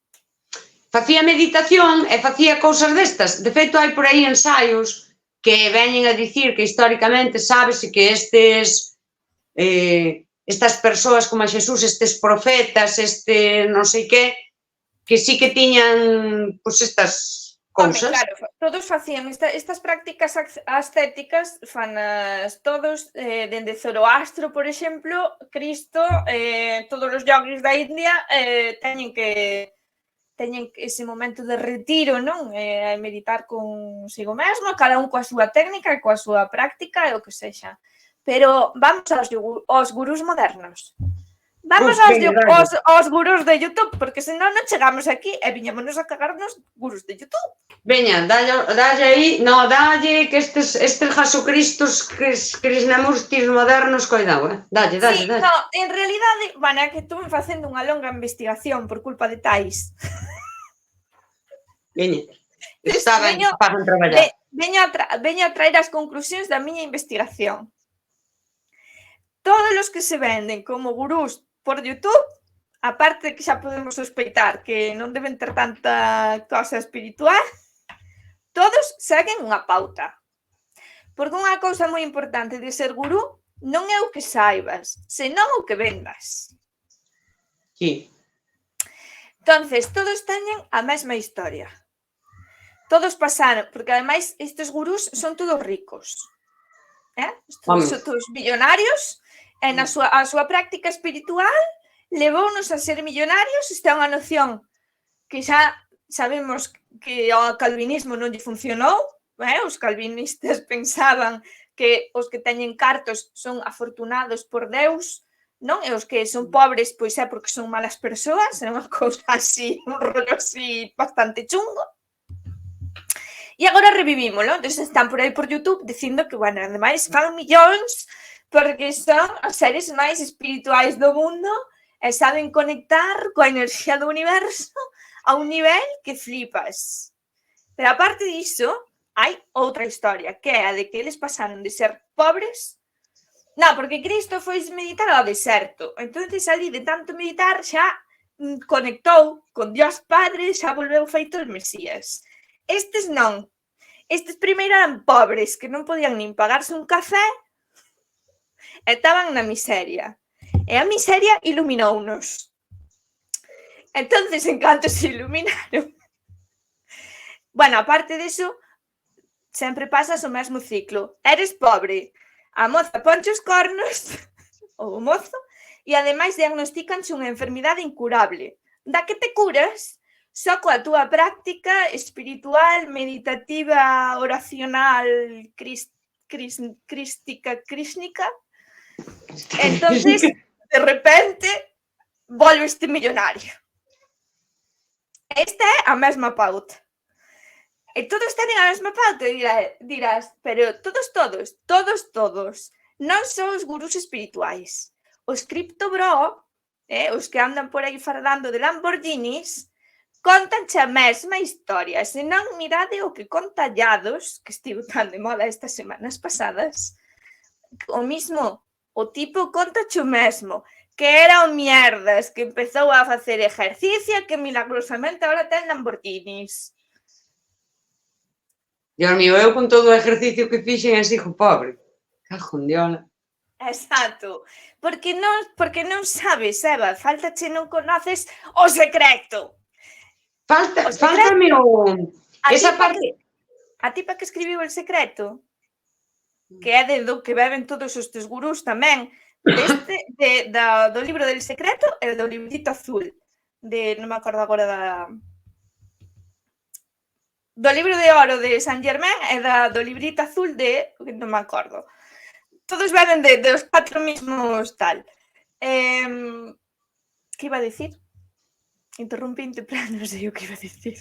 Facía meditación e facía cousas destas. De feito, hai por aí ensaios que veñen a dicir que históricamente sabes que estas persoas como a Xesús, estes profetas, non sei que sí que tiñan estas cousas. Claro, todos facían estas prácticas ascéticas, fanas todos, dende Zoroastro, por exemplo, Cristo, todos os yogis da India teñen ese momento de retiro, non? Meditar consigo mesmo, cada un coa súa técnica e coa súa práctica e o que sexa. Pero vamos aos gurús modernos. Vamos aos gurús de YouTube, porque senón non chegamos aquí e viñámonos a cagarnos gurús de YouTube. Veña, dalle aí, dalle que estes Jesucristos, Krishnamurtis modernos, coidado, dalle. Sí, en realidade, é que estuve facendo unha longa investigación por culpa de Tais. Veña, estaban para traballar. Veño a traer as conclusións da miña investigación. Todos os que se venden como gurús por YouTube, aparte que xa podemos sospeitar que non deben ter tanta cosa espiritual, todos seguen unha pauta. Porque unha cousa moi importante de ser gurú non é o que saibas, senón o que vendas. Sí. Entonces, todos teñen a mesma historia. Todos pasaron, porque ademais estes gurús son todos ricos. Son todos millonarios, e a súa práctica espiritual levounos a ser millonarios. Esta é unha noción que xa sabemos que ao calvinismo non lle funcionou. Os calvinistas pensaban que os que teñen cartos son afortunados por Deus, non? E os que son pobres, pois é porque son malas persoas. É unha cousa así, un rollo así bastante chungo. E agora revivímolo. Entón están por aí por YouTube dicindo que, ademais fan millóns porque son os seres máis espirituais do mundo e saben conectar coa enerxía do universo a un nivel que flipas. Pero aparte diso, hai outra historia, que é a de que eles pasaron de ser pobres. Non, porque Cristo foi meditar ao deserto. Entonces, ali de tanto meditar, xa conectou con Dios Padre, xa volveu feito os Mesías. Estes non. Estes primeiro eran pobres, que non podían nin pagarse un café e estaban na miseria. E a miseria iluminounos. Entonces, en canto se iluminaron... Bueno, aparte diso, sempre pasas o mesmo ciclo. Eres pobre, a moza ponche os cornos, ou o mozo, e ademais diagnostícanse unha enfermidade incurable, da que te curas só coa túa práctica espiritual, meditativa, oracional, crística. Entonces, de repente, volveste millonario. Esta é a mesma pauta. E todos tenen a mesma pauta, dirás, pero todos, non son os gurús espirituais. Os cripto bro, os que andan por aí falando de Lamborghinis, contanche a mesma historia. Se non, mirade o que conta Llados, que estivo tan de moda estas semanas pasadas, o mismo, o tipo contache o mesmo, que era un mierdas, que empezou a facer ejercicio, que milagrosamente ahora ten Lamborghinis. Dios mío, eu con todo o exercicio que fixen e sigo pobre. Cajo en diola. Exacto. Porque non sabes, Eva, faltache, non conoces o secreto. Faltame o... Esa parte... A tipa que escribiu El Secreto, que é do que beben todos estes gurús tamén, do libro del Secreto e do librito azul, non me acordo agora do libro de oro de Saint Germain e do librito azul non me acordo. Todos beben dos 4 mismos tal. Que iba a dicir? Interrumpinte, pero non sei o que iba a dicir.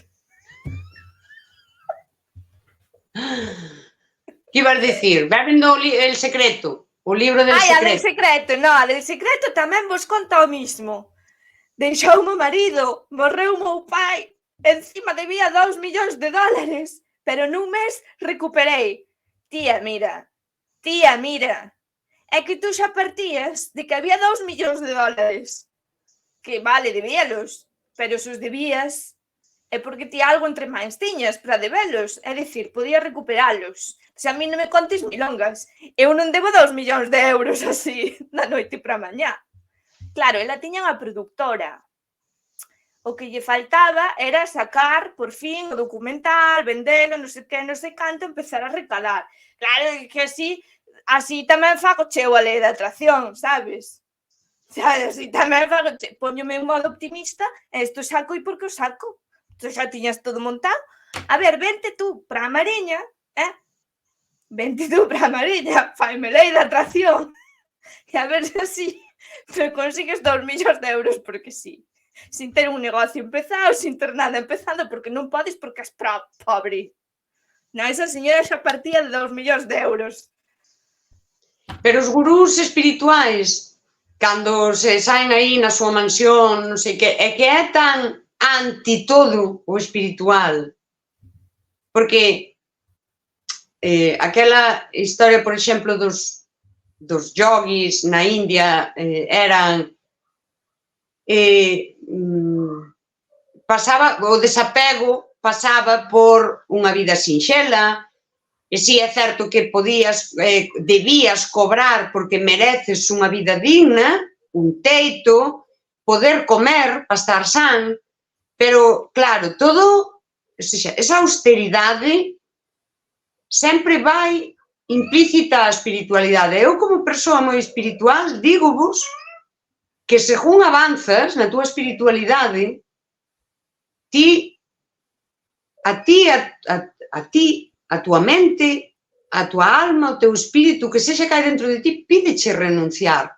Que ibas dicir? Beben do El Secreto, o libro del Secreto. A del Secreto, non, a del Secreto tamén vos conta o mismo. Deixou o marido, morreu o meu pai, encima debía 2 millóns de dólares, pero nun mes recuperei. Tía, mira, é que tú xa partías de que había 2 millóns de dólares. Que vale, debíalos, pero se os debías é porque ti algo entre máis tiñas para debelos, é dicir, podías recuperalos. Se a mí non me contes milongas, eu non debo 2 millóns de euros así, da noite para mañá. Claro, ela tiña unha produtora. O que lle faltaba era sacar, por fin, o documental, vendelo, non sei que, non sei canto, empezar a recalar. Claro, que así tamén fago cheo a lei da atracción, sabes? Así tamén fago cheo, poñome en modo optimista, e isto saco e porque o saco. Tu xa tiñas todo montado. A ver, vente tú para a Mariña, faime lei da atracción, e a ver se así te consigues 2 millóns de euros, porque sí. Sin ter un negocio empezado, sin ter nada empezado, porque non podes, porque és pobre. Non, esa señora xa partía de 2 millóns de euros. Pero os gurús espirituais, cando se saen aí na súa mansión, non sei que, é que é tan anti todo o espiritual. Porque aquela historia, por exemplo, dos yogis na India eran... o desapego pasaba por unha vida sinxela, e si é certo que debías cobrar porque mereces unha vida digna, un teito, poder comer para estar san, pero claro, todo, esa austeridade sempre vai implícita a espiritualidade. Eu, como persoa moi espiritual, digo-vos que según avanzas na túa espiritualidade, a túa mente, a túa alma, o teu espírito, que sexa que hai dentro de ti, pídeche renunciar.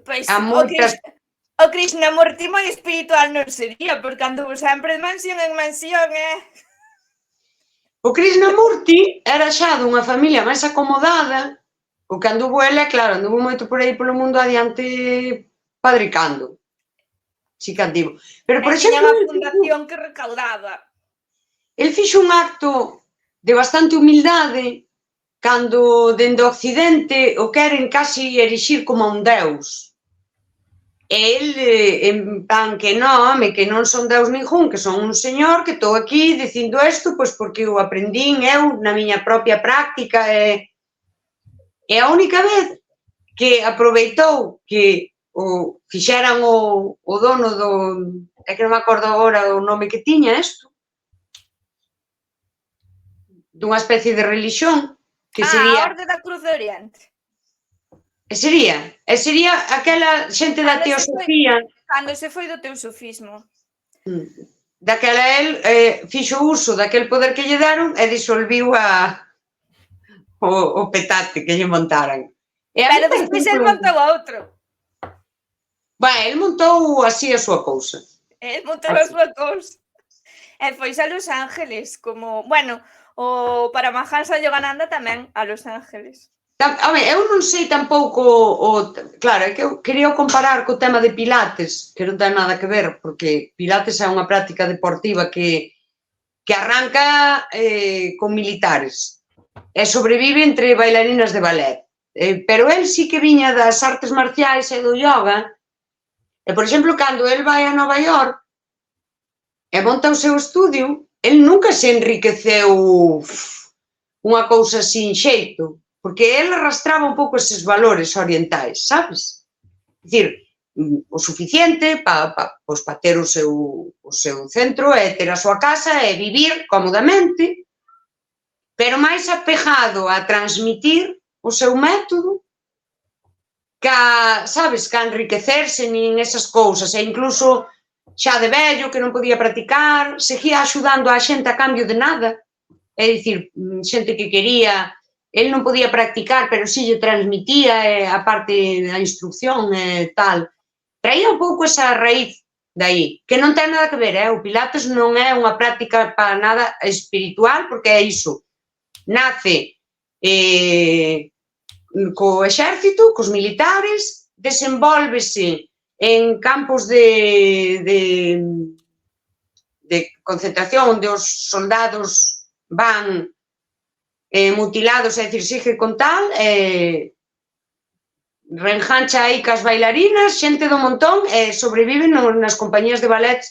Pois, o Krishnamurti moi espiritual non sería, porque andou sempre de mansión en mansión, O Krishnamurti era xa dunha familia máis acomodada. O que anduvo ele, claro, anduvo moito por aí polo mundo adiante Padre Cando. Si cativo. Pero, por Tiñan exemplo, a fundación que recaudaba. el fixo un acto de bastante humildade cando, dende o Occidente, o queren casi erixir como un deus. E el, en plan que non, home, que non son deus ningún, que son un señor que estou aquí dicindo isto, pois porque o aprendín eu na miña propia práctica e a única vez que aproveitou que o fixeran o dono do, é que non me acordo agora o nome que tiña isto, dunha especie de religión, que A sería, Orde da Cruz de Oriente. sería aquela xente da teosofía, Cando se foi do teosofismo. daquela el fixo uso daquel poder que lle deron e disolviu o petate que lle montaran. E a Pero mí, por despois el exemplo, montou outro. el montou así a súa cousa. El montou a súa cousa. E foise a Los Ángeles, como, bueno, o Paramahansa Yogananda tamén a Los Ángeles. A ver, eu non sei tampouco claro, é que eu quería comparar co tema de Pilates, que non ten nada que ver, porque Pilates é unha práctica deportiva que arranca con militares e sobrevive entre bailarinas de ballet. Pero el sí que viña das artes marciais e do yoga, e, por exemplo, cando el vai a Nova York e monta o seu estudio, el nunca se enriqueceu unha cousa sin xeito, porque el arrastraba un pouco eses valores orientais, sabes? Dicir, o suficiente para ter o seu centro e ter a súa casa e vivir cómodamente, pero máis apegado a transmitir o seu método que sabes, que a enriquecerse nin esas cousas, e incluso xa de vello, que non podía practicar, seguía axudando a xente a cambio de nada, é dicir, xente que quería, el non podía practicar, pero si lle transmitía a parte da instrucción e tal. Traía un pouco esa raíz dai, que non ten nada que ver, o Pilates non é unha práctica para nada espiritual, porque é iso, nace co exército, cos militares, desenvólvese en campos de concentración onde os soldados van mutilados, é dicir, sigue con tal, reengancha aí cas bailarinas, xente do montón, e sobreviven nas compañías de ballet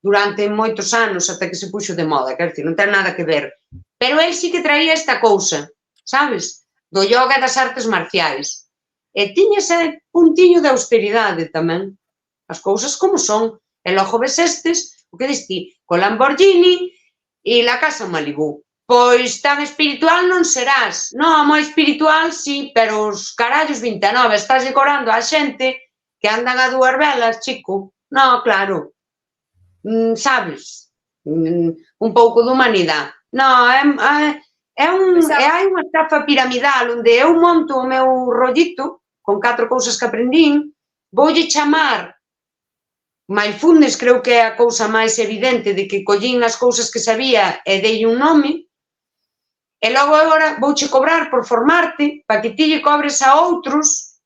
durante moitos anos, ata que se puxo de moda, quer dizer, non ten nada que ver. Pero el sí que traía esta cousa, sabes? Do yoga e das artes marciais. E tiña ese puntiño de austeridade tamén. As cousas como son. E logo ves estes, o que diste, co Lamborghini e la casa en Malibú. Pois tan espiritual non serás. Non, moi espiritual, sí, pero os carallos 29, estás decorando a xente que andan a dúas velas, chico. Non, claro. Sabes? Un pouco de humanidade. Non, hai unha estafa piramidal onde eu monto o meu rollito con 4 cousas que aprendín, voulle chamar mindfulness, creo que é a cousa máis evidente de que collín as cousas que sabía e dei un nome, e logo agora vouche cobrar por formarte para que ti lle cobres a outros,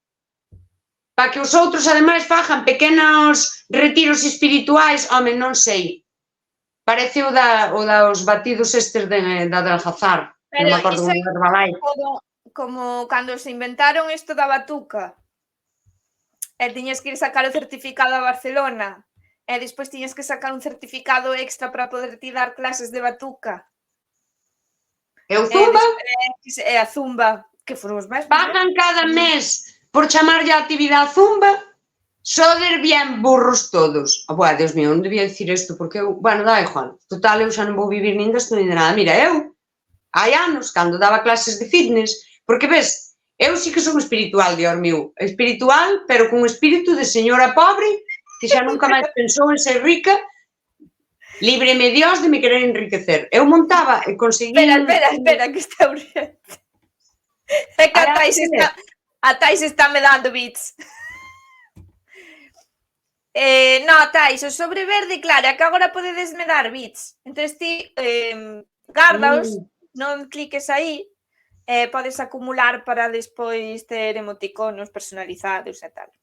para que os outros ademais fajan pequenos retiros espirituais, home, non sei. Parece o dos batidos estes de adelgazar, non me acordo de Herbalife. Como cando se inventaron isto da batuca, e tiñas que ir sacar o certificado a Barcelona, e despois tiñas que sacar un certificado extra para poder ti dar clases de batuca. E o Zumba? E a Zumba, que foron os máis... Pagan cada mes por chamarlle a actividade Zumba, sodes bien burros todos. Buah, Dios mío, non debía dicir isto, porque eu, bueno, dá igual. Total, eu xa non vou vivir nin desto nin de nada. Mira, eu, hai anos, cando daba clases de fitness, porque ves, eu sí que son espiritual, Dios mío, espiritual, pero con espírito de señora pobre, que xa nunca máis pensou en ser rica. Líbreme Dios de me querer enriquecer. Eu montaba e conseguí... Espera, que está urgente. É que a Tais está me dando bits. No, Tais, o sobre verde, claro, é que agora podedes me dar bits. Entón ti gárdaos, non cliques aí, podes acumular para despois ter emoticonos personalizados e tal.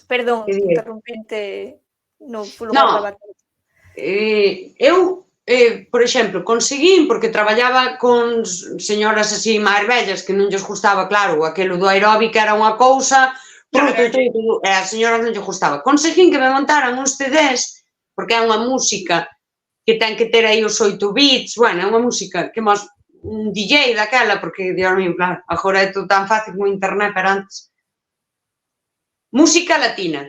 Perdón, Que di eu? interrompinte no lugar da Non, batalla. eu, por exemplo, conseguín, porque traballaba con señoras así máis vellas que non lles gustaba, claro, aquelo do aeróbic era unha cousa, e a señoras non lles gustaba. Conseguín que me montaran uns CDs, porque é unha música que ten que ter aí os 8 bits, bueno, é unha música que mos un DJ daquela, porque, Dios mío, claro, agora é todo tan fácil como internet, pero antes. Música latina.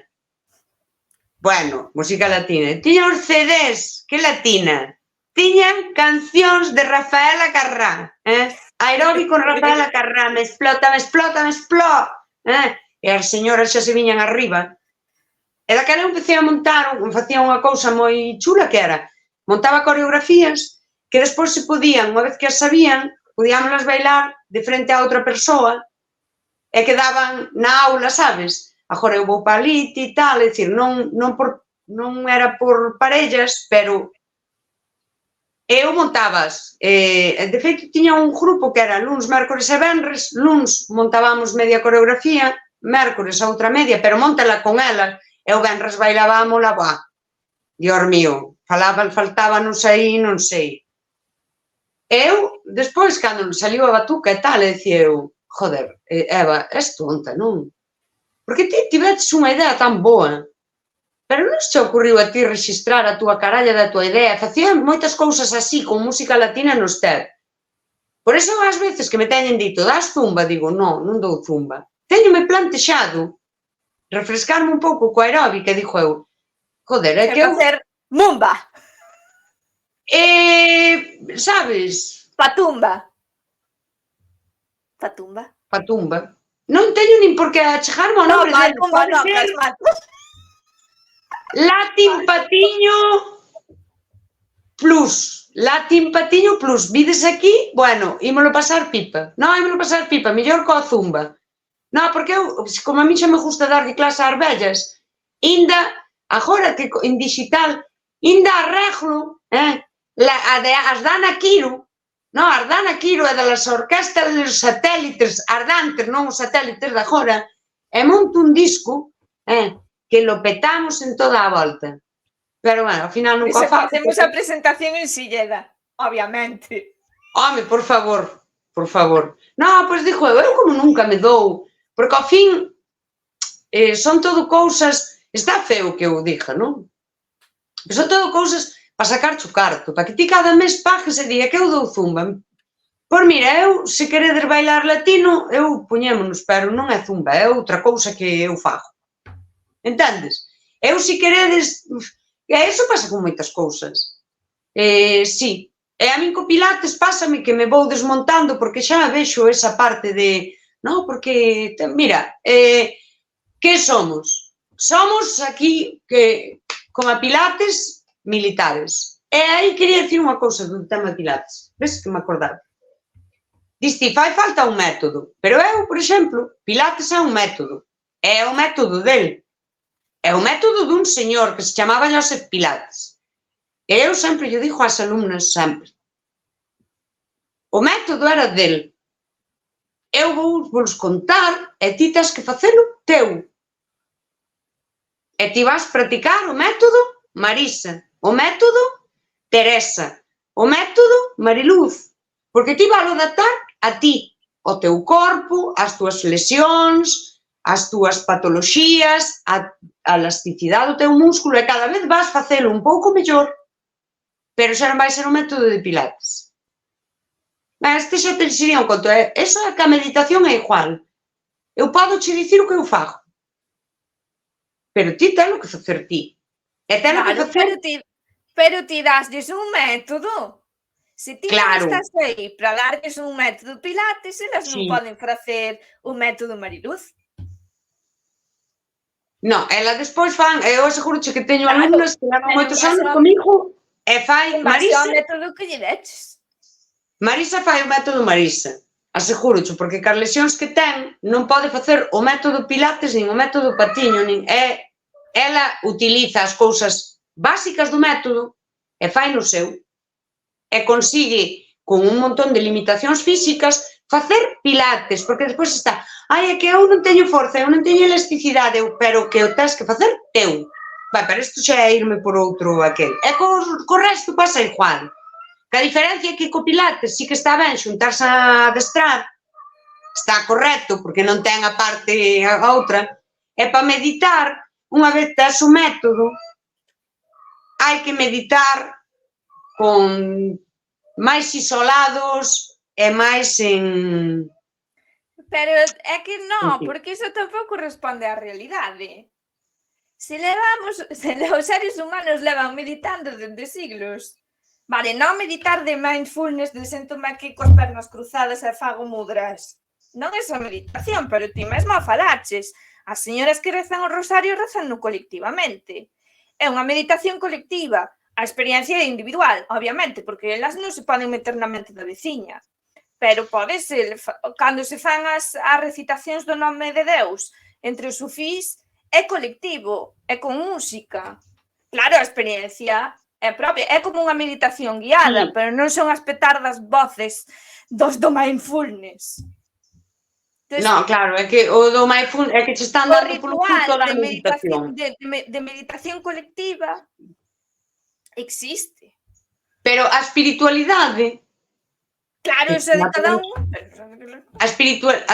Bueno, música latina. Tiña os CDs, que latina? Tiñan cancións de Rafaela Carrá, aeróbico con Rafaela Carrá, me explota, me explota, me explota, e as señoras xa se viñan arriba. E daquela eu empecé a montar, facía unha cousa moi chula que era, montaba coreografías que despois se podían, unha vez que as sabían, podíamoslas bailar de frente a outra persoa e quedaban na aula, sabes? Agora eu vou para ali e tal, é dicir, non era por parellas, pero eu montabas. De feito, tiña un grupo que era luns, mércores e venres, luns montábamos media coreografía, mércores a outra media, pero montala con elas, e o venres bailábamos, Dios mío, faltábanos aí, non sei. Eu, despois, cando saliu a batuca e tal, dicía eu, joder, Eva, és tonta, non? Porque ti tiveches unha idea tan boa, pero non se ocurriu a ti registrar a túa caralla da túa idea, facían moitas cousas así, con música latina nos TED. Por iso, ás veces que me teñen dito, das zumba, digo, non dou zumba. Teñome plantexado refrescarme un pouco co aeróbica, digo eu, joder, é que eu... facer mumba. Sabes? Patumba. Non teño nin por que achegarme ao nombre dele. Pode ser Latin Patiño Plus. Latin Patiño Plus. Vides aquí? Bueno, ímolo pasar pipa. Mellor coa zumba. Non, porque eu, como a mí xa me gusta darlle clase ás vellas, inda, agora que en digital, inda arreglo, as Dana Quiro, as Dana Quiro é das orquestas dos satélites, as dantes, non os satélites de agora, e monto un disco que lo petamos en toda a volta. Pero, bueno, ao final nunca fago. Facemos a presentación en Silleda, obviamente. Home, por favor. Non, pois dixo eu como nunca me dou, porque ao fin son todo cousas, está feo que eu diga, non? Son todo cousas para sacar o carto, para que ti cada mes pagues e diga que eu dou zumba. Pois mira, eu, se queredes bailar latino, eu poñémonos, pero non é zumba, é outra cousa que eu fago. Entendes? Eu, se queredes... E iso pasa con moitas cousas. Sí. E a min co Pilates pásame que me vou desmontando porque xa vexo esa parte de... Non, porque... Mira, que somos? Somos aquí que, con a Pilates, militares. E aí quería dicir unha cousa do tema Pilates. Ves que me acordaba? Diste, fai falta un método. Pero eu, por exemplo, Pilates é un método. É o método del. É o método dun señor que se chamaba Joseph Pilates. E eu sempre lle digo ás alumnas, sempre. O método era del. Eu vos contar e ti tens que facelo teu. E ti vas practicar o método Marisa, o método Teresa, o método Mariluz. Porque ti vas adaptar a ti, o teu corpo, as túas lesións, as túas patoloxías, a elasticidade do teu músculo e cada vez vas facelo un pouco mellor. Pero xa non vai ser un método de Pilates. Este xa te sería un conto. Eso é que a meditación é igual. Eu podo che dicir o que eu fago. Pero ti tens que facer ti. E tens que facer... Pero ti dasles un método. Se ti non estás aí para darles un método Pilates, elas non poden facer un método Mariluz. Non, elas despois fan... Eu aseguro-che que teño alumnas que levan moitos anos comigo. E fai Marisa... o método que lle deches. Marisa fai o método Marisa. Aseguro-che, porque as lesións que ten non pode facer o método Pilates nin o método Patiño. Ela utiliza as cousas básicas do método e fai no seu. E consigue con un montón de limitacións físicas, facer pilates, porque despois está, é que eu non teño forza, eu non teño elasticidade, pero que o tens que facer teu. Pero isto xa é irme por outro aquel. E co resto pasa igual. Que a diferencia é que co pilates sí que está ben xuntarse a adestrar, está correcto, porque non ten a parte a outra, e para meditar, unha vez tes o método, hai que meditar con máis isolados e máis en... Pero é que non, porque iso tampouco responde á realidade. Se os seres humanos levan meditando desde siglos, vale, non meditar de mindfulness, de séntome aquí cos pernas cruzadas e fago mudras. Non é esa meditación, pero ti mesmo a falaches. As señoras que rezan o rosario rezan colectivamente. É unha meditación colectiva. A experiencia é individual, obviamente, porque elas non se poden meter na mente da veciña. Pero pode ser, cando se fan as recitacións do nome de Deus entre os sufís, é colectivo, é con música. Claro, a experiencia é propia, é como unha meditación guiada, pero non son as petardas voces dos do mindfulness. Entonces, no, claro, é que o do mindfulness é que se están dando polo culto da meditación. De meditación colectiva existe. Pero a espiritualidade... Claro, eso é de cada un. A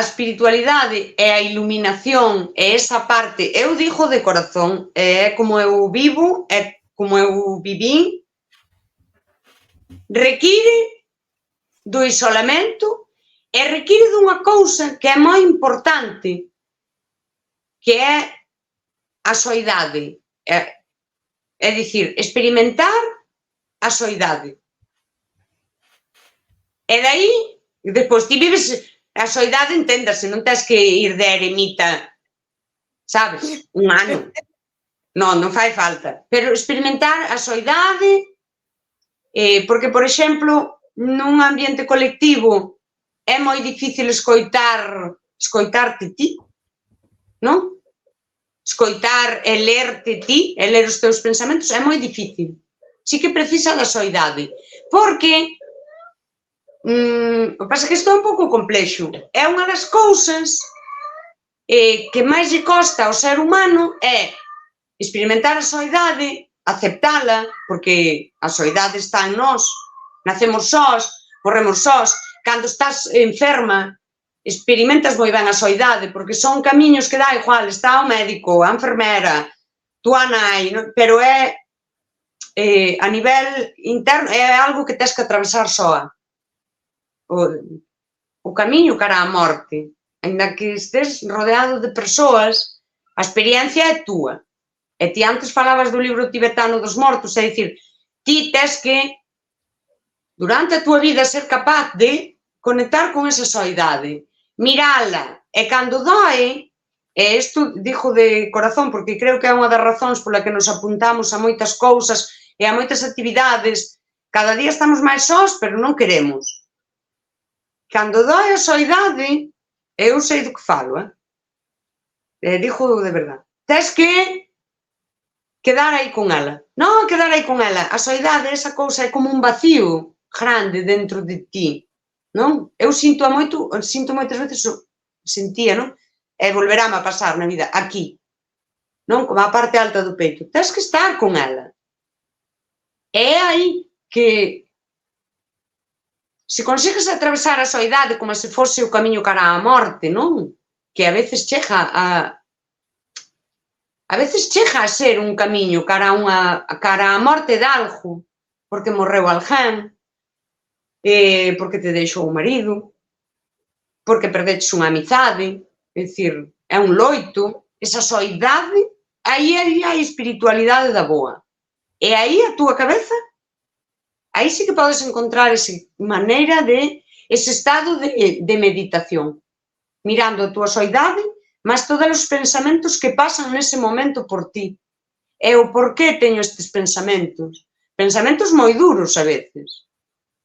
espiritualidade e a iluminación e esa parte, eu digo de corazón, é como eu vivo, é como eu vivín, require do isolamento e require dunha cousa que é moi importante, que é a soidade. É dicir, experimentar a soidade. E dai, depois ti vives a soidade, enténdase, non tens que ir de eremita, sabes, un ano. Non fai falta. Pero experimentar a soidade, porque, por exemplo, nun ambiente colectivo é moi difícil escoitarte ti, non? Escoitar e lerte ti, e ler os teus pensamentos, é moi difícil. Sí que precisa da soidade. Porque, o que pasa é que isto é un pouco complexo. É unha das cousas que máis lle costa ao ser humano é experimentar a soidade, aceptala, porque a soidade está en nós, nacemos sós, morremos sós, cando estás enferma, experimentas moi ben a soidade, porque son camiños que dá igual, está o médico, a enfermera, túa nai, pero é a nivel interno, é algo que tens que atravesar soa. O camiño cara á morte, ainda que estés rodeado de persoas, a experiencia é túa. E ti antes falabas do libro tibetano dos mortos, é dicir, ti tes que, durante a túa vida, ser capaz de conectar con esa soidade, mirala, e cando doe, e isto digo de corazón, porque creo que é unha das razóns pola que nos apuntamos a moitas cousas e a moitas actividades, cada día estamos máis sós, pero non queremos. Cando doe a soidade, eu sei do que falo, digo de verdade, tes que quedar aí con ela. Non quedar aí con ela. A soidade, esa cousa, é como un vacío grande dentro de ti, non? Eu sinto moitas veces, sentía, non? E volverame a pasar na vida, aquí, non? Como a parte alta do peito. Tens que estar con ela. É aí que, se consigues atravesar a soidade como se fose o camiño cara á morte, non? Que a veces chega a ser un camiño cara á morte de algo, porque morreu alguén, porque te deixou o marido, porque perdeches unha amizade, é dicir, é un loito, esa soidade, aí hai a espiritualidade da boa. E aí a túa cabeza, aí sí que podes encontrar esa maneira ese estado de meditación, mirando a túa soidade, mas todos os pensamentos que pasan nese momento por ti. E o porqué teño estes pensamentos. Pensamentos moi duros a veces.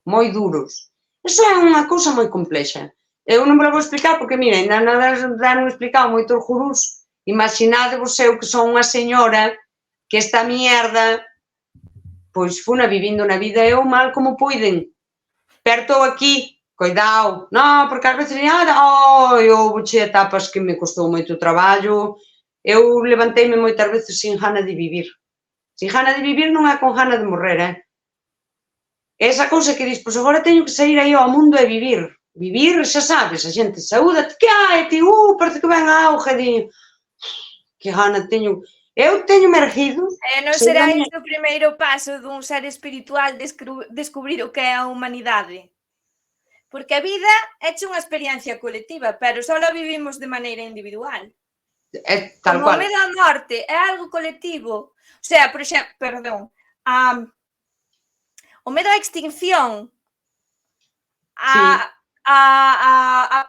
Moi duros. Iso é unha cousa moi complexa. Eu non me lo vou explicar porque, mira, ainda non explicado moitos gurús. Imaginadevos eu que son unha señora que esta mierda, pois funa vivindo na vida eu mal como poiden. pero estou aquí, cuidado, non, porque ás veces houve etapas que me costou moito traballo, eu levanteime moitas veces sin gana de vivir. Sin gana de vivir non é con gana de morrer, Esa cousa que dis, pois agora teño que sair aí ao mundo e vivir. Vivir, xa sabes, a xente saúdate, que hai, ti, parece que ven a auge, di, que gana teño. Eu teño mergido. Non será ese o primeiro paso dun ser espiritual descubrir o que é a humanidade? Porque a vida é unha experiencia colectiva, pero só a vivimos de maneira individual. Tal cual. Como o medo á morte é algo colectivo. O sea, por exemplo, perdón, o medo á extinción, a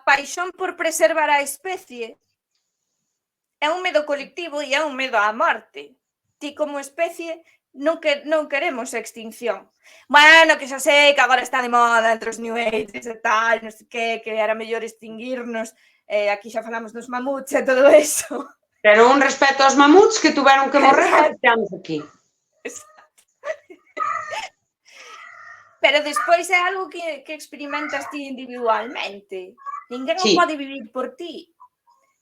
paixón por preservar a especie, é un medo colectivo e é un medo á morte. Ti como especie non queremos a extinción. Bueno, que xa sei que agora está de moda entre os New Ages e tal, non sei que era mellor extinguirnos, aquí xa falamos dos mamuts e todo eso. Pero un respeto aos mamuts que tuveron que morrer porque estamos aquí. Pero despois é algo que experimentas ti individualmente. Ninguén o pode vivir por ti.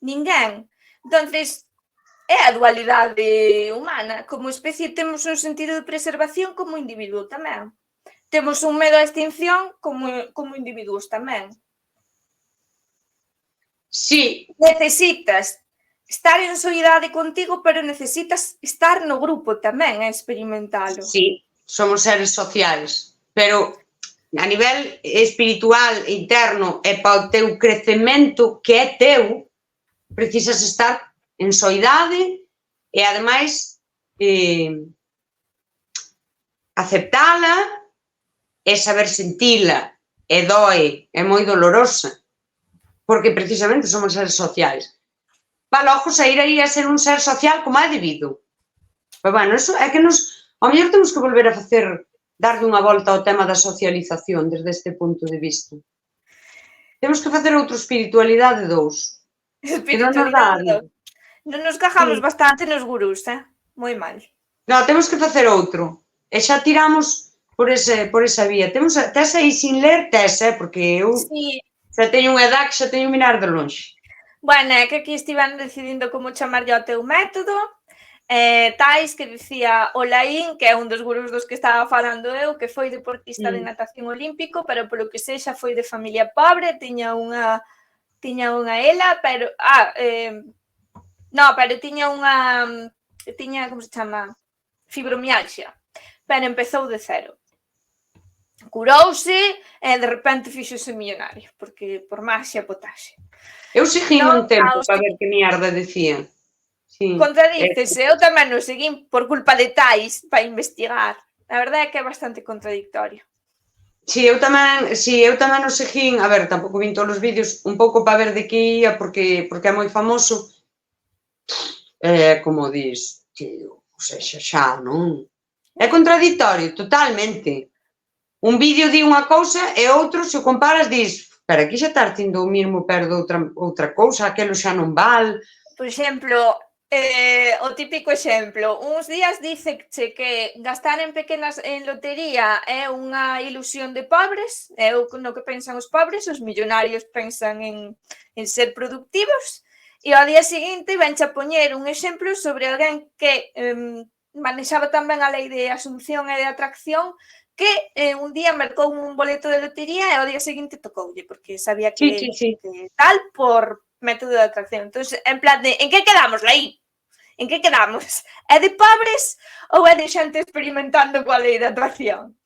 Ninguén. Entonces, é a dualidade humana. Como especie temos un sentido de preservación como individuo tamén. Temos un medo á extinción como individuos tamén. Sí. Necesitas estar en soidade contigo, pero necesitas estar no grupo tamén a experimentalo. Sí, somos seres sociais. Pero a nivel espiritual, interno, e para o teu crecemento que é teu, precisas estar en soidade e, ademais, aceptala e saber sentila. E doe, é moi dolorosa, porque precisamente somos seres sociais. Va logo sair aí a ser un ser social como é debido. Pero, bueno, eso é que ao mellor temos que volver a darlle unha volta ao tema da socialización desde este punto de vista. Temos que facer outra espiritualidade 2. Espiritualidade 2. Non nos cajamos bastante nos gurús, moi mal. Non, temos que facer outro. E xa tiramos por esa vía. Tes aí sin ler, porque eu xa teño unha edad que xa teño que mirar de longe. Bueno, é que aquí estiven decidindo como chamarlle ao teu método. Tais que dicía Olaín, que é un dos gurús dos que estaba falando eu, que foi deportista de natación olímpico, pero polo que sexa foi de familia pobre, tiña unha ela, pero tiña, como se chama, fibromialgia, pero empezou de cero. Curouse e de repente fíxose millonario, porque por maxia potaxe. Eu seguí un tempo para ver que mierda decía. Contradícese, eu tamén non seguín por culpa de Tais para investigar. A verdade é que é bastante contradictorio. Si, eu tamén non seguín, a ver, tampouco vin todos os vídeos, un pouco para ver de que ia, porque é moi famoso. Como dis, tío, o sea, xa, non? É contradictorio, totalmente. Un vídeo di unha cousa e outro, se o comparas, dis, pero aquí xa estás tindo o mismo, pero outra cousa, aquelo xa non val. Por exemplo, o típico exemplo, uns días diceche que gastar en lotería é unha ilusión de pobres, é no que pensan os pobres, os millonarios pensan en ser productivos, e ao día seguinte venche a poñer un exemplo sobre alguén que manexaba tamén a lei de asunción e de atracción, que un día mercou un boleto de lotería e ao día seguinte tocoulle, porque sabía que tal por método de atracción. Entón, en plan de, en que quedamos, Laí? En que quedamos? É de pobres ou é de xente experimentando coa lei de atracción?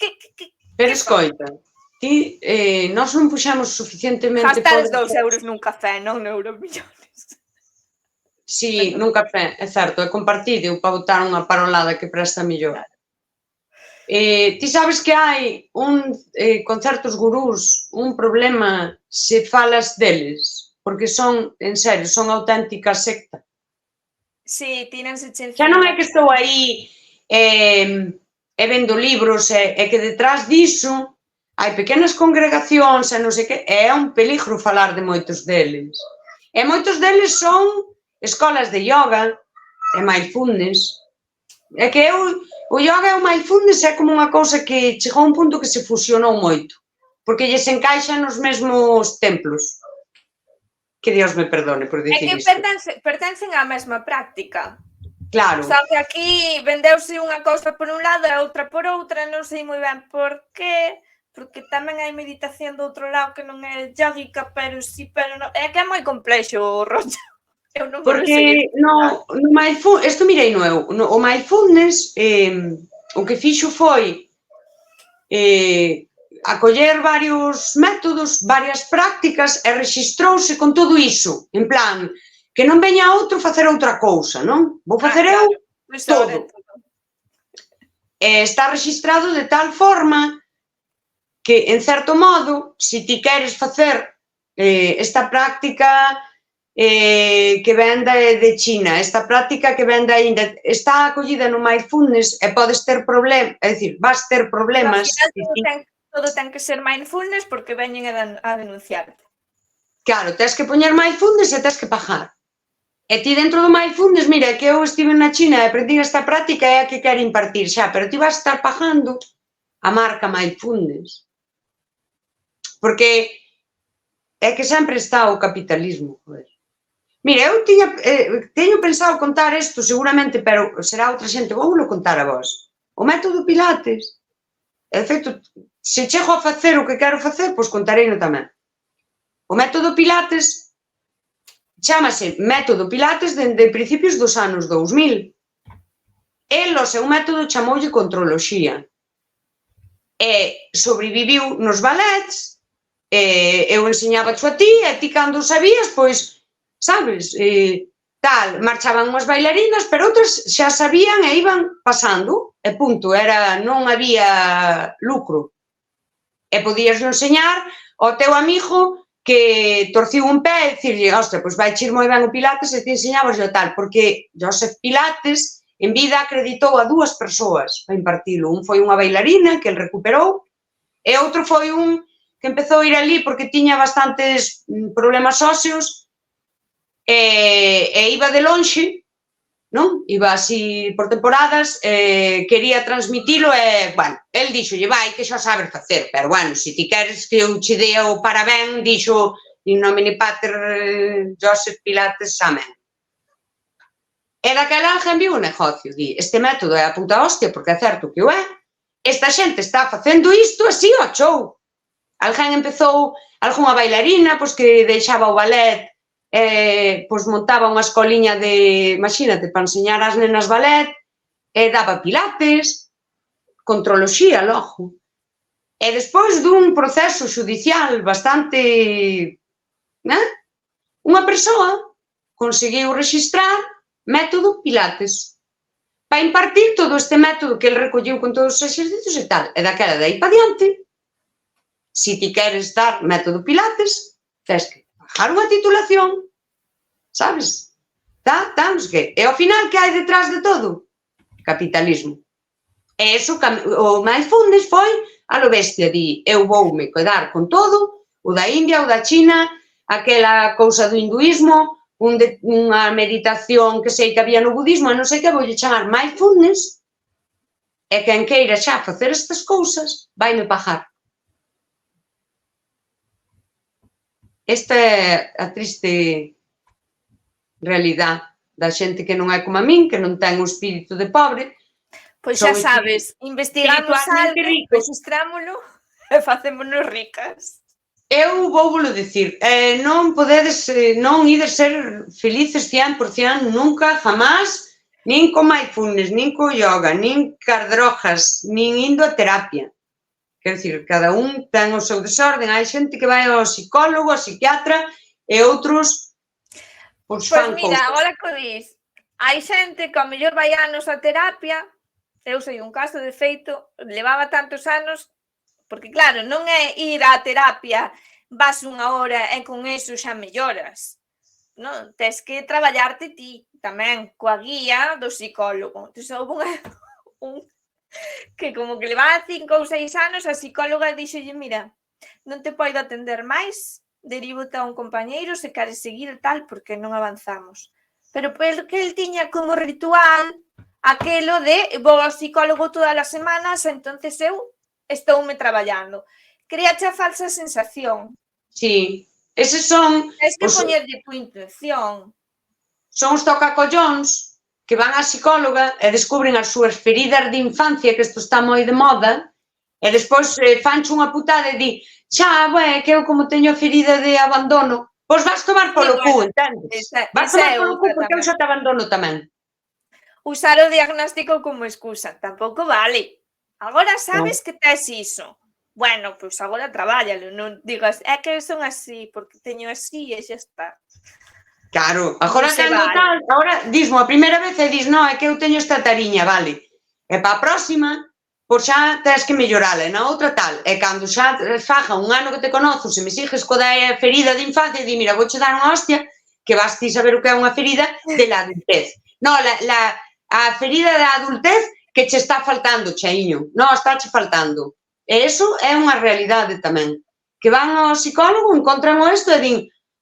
Pero escoita, ti, nós non puxamos suficientemente... Gastar 2 euros nun café, non en euromillones. Sí, nun café, é certo, é compartido para botar unha parolada que presta mellor. Ti sabes que hai con certos gurús un problema se falas deles, porque son, en serio, son auténtica secta. Sí, tínense encima. Xa non é que estou aí vendo libros e que detrás diso hai pequenas congregacións e non sei que, é un peligro falar de moitos deles. E moitos deles son escolas de yoga e mindfulness. É que o yoga e o mindfulness é como unha cousa que chegou a un punto que se fusionou moito. porque lles encaixa nos mesmos templos. Que Dios me perdone por É dicir que isto. pertencen á mesma práctica. Claro. Só que aquí vendeuse unha cousa por un lado e outra por outra, non sei moi ben por qué, porque tamén hai meditación do outro lado que non é yógica, pero sí, pero non, é que é moi complexo o rollo. Eu non vos sei Porque no mindfulness, isto mirei o mindfulness, o que fixo foi acoller varios métodos, varias prácticas e rexistrouse con todo iso, en plan, que non veña outro facer outra cousa, non? Vou facer eu todo. Está rexistrado de tal forma que, en certo modo, se ti queres facer esta práctica que ven de China, esta práctica que ven da India, está acollida no mindfulness e podes ter problemas, é dicir, vas ter problemas. Todo ten que ser mindfulness porque veñen a denunciarte. Claro, tens que poñer mindfulness e tens que pagar. E ti dentro do mindfulness, mira, que eu estive na China e aprendi esta práctica é a que quero impartir xa, pero ti vas estar pagando a marca mindfulness. Porque é que sempre está o capitalismo, joder. Mira, eu teño pensado contar isto seguramente, pero será outra xente, voulo contar a vos. O método Pilates, de feito, se chego a facer o que quero facer, pois contareino tamén. O método Pilates chámase método Pilates dende principios dos anos 2000. El, o seu método, chamoulle controloxía. E sobreviviu nos balets, eu enseñaba a ti, e ti cando sabías, pois, sabes, tal, marchaban unhas bailarinas, pero outras xa sabían e iban pasando, e punto, non había lucro. E podías enseñar ao teu amigo que torciu un pé e dicirlle, ostra, pois vai ir moi ben o Pilates e te enseñabas o tal, porque Joseph Pilates en vida acreditou a 2 persoas para impartilo. Un foi unha bailarina que el recuperou e outro foi un que empezou a ir ali porque tiña bastantes problemas óseos e iba de lonxe, non? Iba así por temporadas, quería transmitilo e, bueno, el dixolle, vai, que xa sabes facer, pero, bueno, se ti queres que eu che dea o parabén, dixo, in nomine pater Joseph Pilates, amén. E daquela alguén viu o negocio, di, este método é a puta hostia, porque é certo que o é, esta xente está facendo isto así ao chou. Alguén empezou, algunha bailarina, pois que deixaba o ballet, pois montaba unha escoliña de, imagínate, para enseñar ás nenas ballet, e daba pilates, controloxía, logo. E despois dun proceso judicial bastante, unha persoa conseguiu registrar método Pilates para impartir todo este método que el recolleu con todos os exercicios e tal. E daquela de aí para diante, se ti queres dar método Pilates, tens que pagar unha titulación, sabes? Tamos que... E ao final, que hai detrás de todo? Capitalismo. E iso, o mindfulness foi a lo bestia, di, eu voume quedar con todo, o da India, o da China, aquela cousa do hinduismo, unha meditación que sei que había no budismo, e non sei que, voulle chamar mindfulness, e quen queira xa facer estas cousas, vaime pagar. Esta é a triste realidade da xente que non é como a min, que non ten o espírito de pobre. Pois xa sabes, investigamos algo, registrámolo e facémonos ricas. Eu voulo dicir, non podedes, non ides ser felices 100% nunca, jamás, nin co mindfulness, nin co yoga, nin cas drogas, nin indo a terapia. Quer dicir, cada un ten o seu desorden, hai xente que vai ao psicólogo, ao psiquiatra, e outros pois fan cousas. Pois mira, agora que o dis, hai xente que ao mellor vai anos a terapia, eu sei un caso, de feito, levaba tantos anos, porque claro, non é ir á terapia, vas unha hora e con eso xa melloras, non? Tes que traballarte ti tamén, coa guía do psicólogo. Entón, houve un que como que levaba 5 ou 6 anos, a psicóloga dixolle, mira, non te podo atender máis, derivote a un compañeiro se queres seguir tal, porque non avanzamos. Pero porque el tiña como ritual aquelo de vou ao psicólogo todas as semanas, entonces eu estoume traballando. Créache a falsa sensación. Sí, eses son Tens que os, poñerlle por intención. son os tocacollóns que van á psicóloga e descubren as súas feridas de infancia, que isto está moi de moda, e despois fanche unha putada e di xa, que eu como teño ferida de abandono, pois vas tomar polo cu, entendes? Vas tomar Esa é polo cu outra porque eu tamén. xa te abandono tamén. Usar o diagnóstico como excusa, tampouco vale. Agora sabes que tes iso. Bueno, pois agora trabállalo, non digas, é que son así, porque teño así e xa está. Claro, agora Non se cando vale. tal, agora dismo a primeira vez e dis, non, é que eu teño esta tariña, vale. E para a próxima, pois xa tens que mellorala, e na outra tal. E cando xa faja un ano que te conozo, se me sigues co da ferida de infancia, di, mira, vouche dar unha hostia, que vas ti saber o que é unha ferida de la adultez. Non, a ferida da adultez que che está faltando, cheiño. Non, está che faltando. E iso é unha realidade tamén. Que van ao psicólogo, encontran isto e din,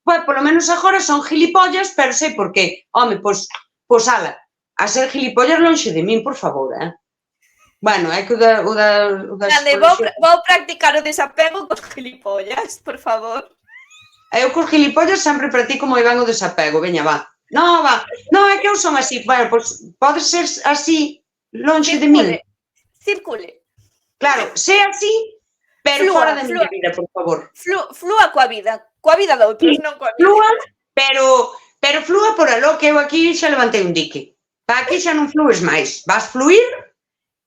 pois, polo menos agora son gilipollas, pero sei por qué. Home, pois ala, a ser gilipollas lonxe de min, por favor, Bueno, é que o da psicoloxía... Vou practicar o desapego cos gilipollas, por favor. Eu cos gilipollas sempre practico moi ben o desapego, veña, va. Non, va, non, é que eu son así, bueno, pois pode ser así, lonxe de min. Circule. Claro, sé así, pero fora da miña vida, por favor. Flúa coa vida de outros, non coa vida. Flúa, pero flúa por aló, que eu aquí xa levantei un dique. Para aquí xa non flues máis. Vas fluir?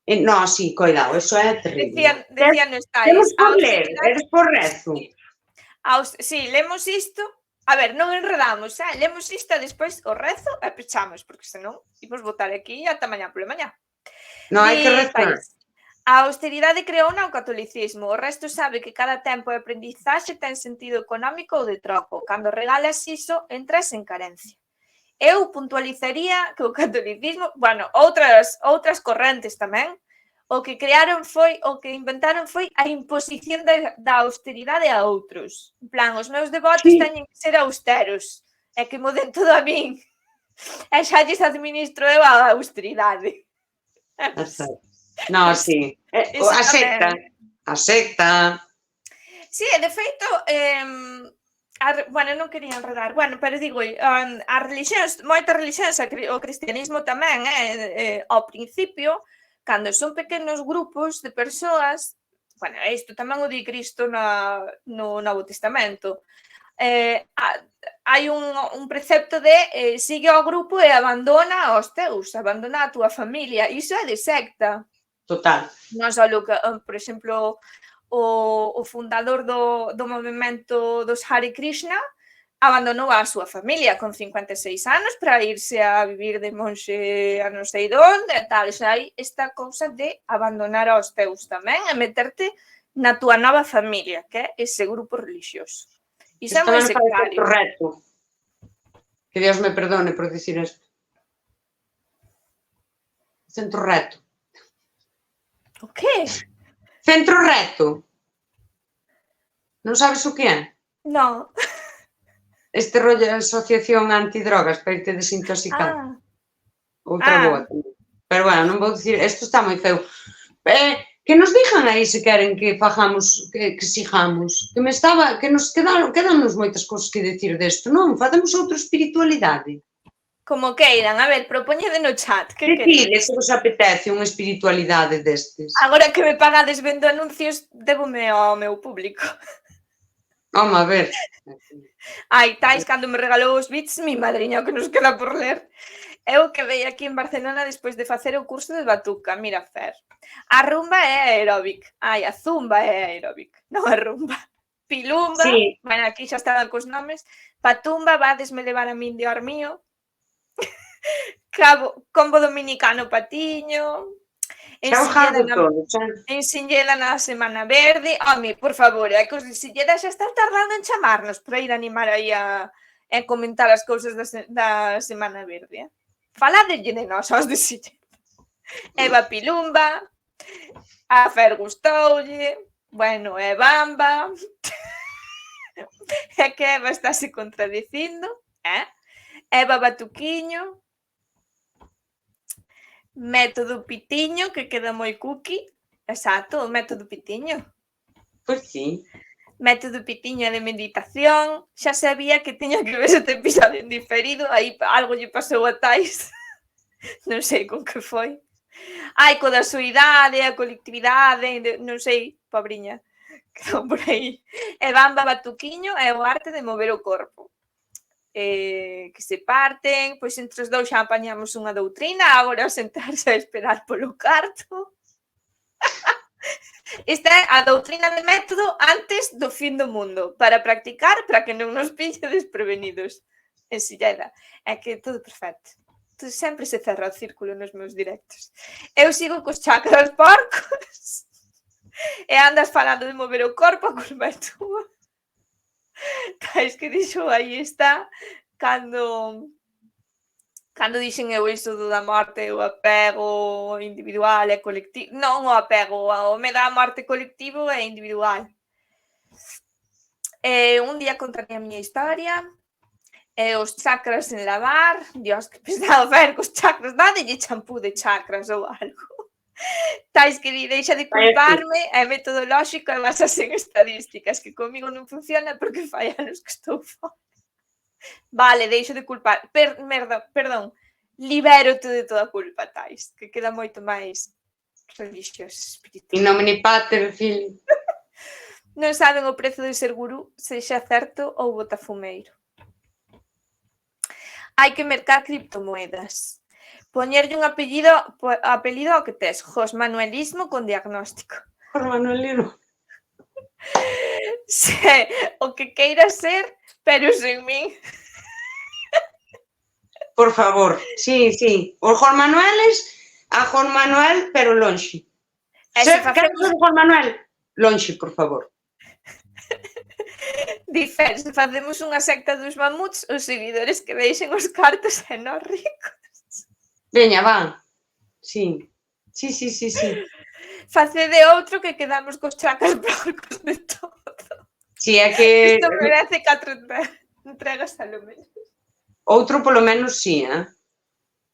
No, sí, coidado, eso é terrible. Decían nos tais. Temos por ler, eres por rezo. Sí, lemos isto. A ver, non enredamos, lemos isto e despois o rezo e pechamos, porque senón imos botar aquí ata mañá pola mañá. Non, hai que rezar. A austeridade creou o catolicismo. O resto sabe que cada tempo de aprendizaxe ten sentido económico ou de troco. Cando regalas iso, entras en carencia. Eu puntualizaría que o catolicismo, bueno, outras correntes tamén, o que inventaron foi a imposición da austeridade a outros. En plan, os meus devotos teñen que ser austeros, e que mo den todo a min. E xa lles administro eu a austeridade. No, sí. A secta. Sí, de feito, bueno, non quería enredar, bueno, pero digo, as religións, moitas religións, o cristianismo tamén, ao principio, cando son pequenos grupos de persoas, bueno, isto tamén o di Cristo no Novo Testamento, hai un precepto de sigue ao grupo e abandona aos teus, abandona a túa familia, iso é de secta. Total. Non só, por exemplo, o fundador do movimento dos Hare Krishna abandonou a súa familia con 56 anos para irse a vivir de monxe a non sei onde e tal. Xa hai esta cousa de abandonar aos teus tamén e meterte na túa nova familia, que é ese grupo religioso. Iso é moi sectario. Correcto. Que Dios me perdone por dicir isto. Centro reto. O que? Centro reto. Non sabes o que é? Non. Este rollo de asociación antidrogas para irte desintoxicar. Outra boa tamén. Pero bueno, non vou dicir, isto está moi feo. Que nos digan aí se queren que fagamos, que sigamos. Que nos quedanos moitas cousas que dicir desto, non? Facemos outra espiritualidade. Como queiran, a ver, propoñede no chat. Que queredes? Se vos apetece unha espiritualidade destes. Agora que me pagades vendo anuncios, débome ao meu público. Vamos a ver. Ai, tais, cando me regalou os bits, mi madriña, o que nos queda por ler. Eu que veio aquí en Barcelona despois de facer o curso de batuca, mira, Fer. A rumba é aeróbic. Ai, a zumba é aeróbic, non a rumba. Pilumba, sí. Bueno, aquí xa estaban cos nomes. Patumba, vadesme levar a min de armío. Combo dominicano patiño. En Sinlleda na Semana Verde. Home, por favor, é que os de Sinlleda xa están tardando en chamarnos para ir animar aí a comentar as cousas da Semana Verde. Faladelle de nós, aos de Sinlleda. Eva Pilumba, a Fer gustoulle, bueno, e Bamba. É que Eva estáse contradicindo, Eva Batuquiño. Método Pitiño, que queda moi cookie. Exacto, o método Pitiño. Pois sí. Método pitiña de meditación, xa sabía que tiña que ver este episodio en diferido, aí algo lle pasou a Tais, non sei con que foi. Ai, co da soidade, a colectividade, non sei, pobriña, quedou por aí. E Bamba Batuquiño é o arte de mover o corpo. Que se parten, pois entre os dous xa apañamos unha doutrina, agora sentarse a esperar polo carto. Esta é a doutrina de método antes do fin do mundo, para practicar, para que non nos pille desprevenidos. En Silleda. É que todo perfecto. Sempre se cerra o círculo nos meus directos. Eu sigo cos chakras porcos e andas falando de mover o corpo, a culpa é túa. Tais que dixo aí está, cando dixen eu iso da morte, o apego individual e colectivo, non o apego, o medo á morte colectivo e individual. Un día contaré a miña historia, os chakras en lavar, dios, que pesado ver cos chakras, dadelle champú de chakras ou algo. Tais que deixa de culparme, é metodolóxico e basase en estadísticas, que comigo non funciona porque fai anos que estou fora. Vale, deixo de culpar, perdón, libérote de toda a culpa, Tais, que queda moito máis religioso, espiritual. In nomine Pater, Filii. Non saben o prezo de ser gurú, sexa certo ou botafumeiro. Hai que mercar criptomoedas. Poñerlle un apelido ao que tes, Josmanuelismo con diagnóstico. Josmanuelismo. O que queira ser, pero sen min. Por favor, sí. Os Juan Manueles, a Juan Manuel, pero lonxe. Quero ser Juan Manuel? Lonxe, por favor. Difer, se facemos unha secta dos mamuts, os seguidores que deixen os cartos e nós ricos. Veña, va. Sí. Facede outro que quedamos cos chacas porcos de todo. Si, é que... Isto merece 4 entregas a lo menos. Outro polo menos si,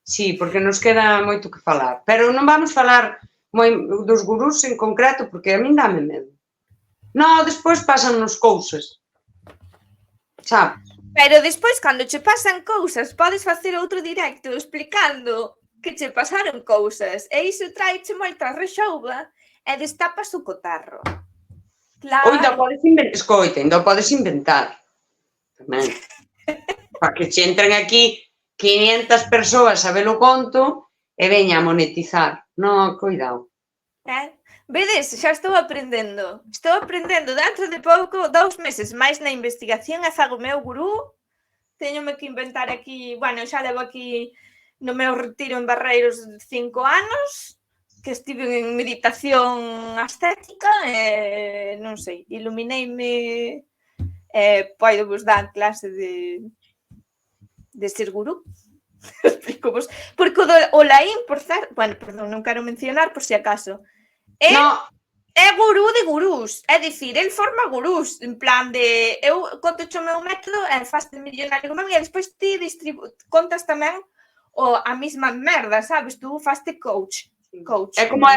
Si, porque nos queda moito que falar. Pero non vamos falar dos gurús en concreto, porque a min dame medo. Non, despois pasannos cousas. Sabes? Pero despois, cando che pasan cousas, podes facer outro directo explicando que che pasaron cousas. E iso traiche moita rexouba e destapas o cotarro. Ou ainda podes inventar. Tamén. Para que che entren aquí 500 persoas a ver o conto e veña a monetizar. Non, cuidado. Vedes, xa estou aprendendo. Estou aprendendo dentro de pouco, 2 meses máis na investigación e fago o meu gurú. Teñome que inventar aquí, bueno, xa levo aquí no meu retiro en Barreiros 5 anos, que estive en meditación ascética e non sei, ilumineime e podo vos dar clase de ser gurú. Explico vos. Porque o laín, por certo, bueno, perdón, non quero mencionar por si acaso, é gurú de gurús, é dicir, el forma gurús, en plan de, eu conto o meu método e faste millonario como e despois ti contas tamén a mesma merda, sabes? Tú faste coach. É como a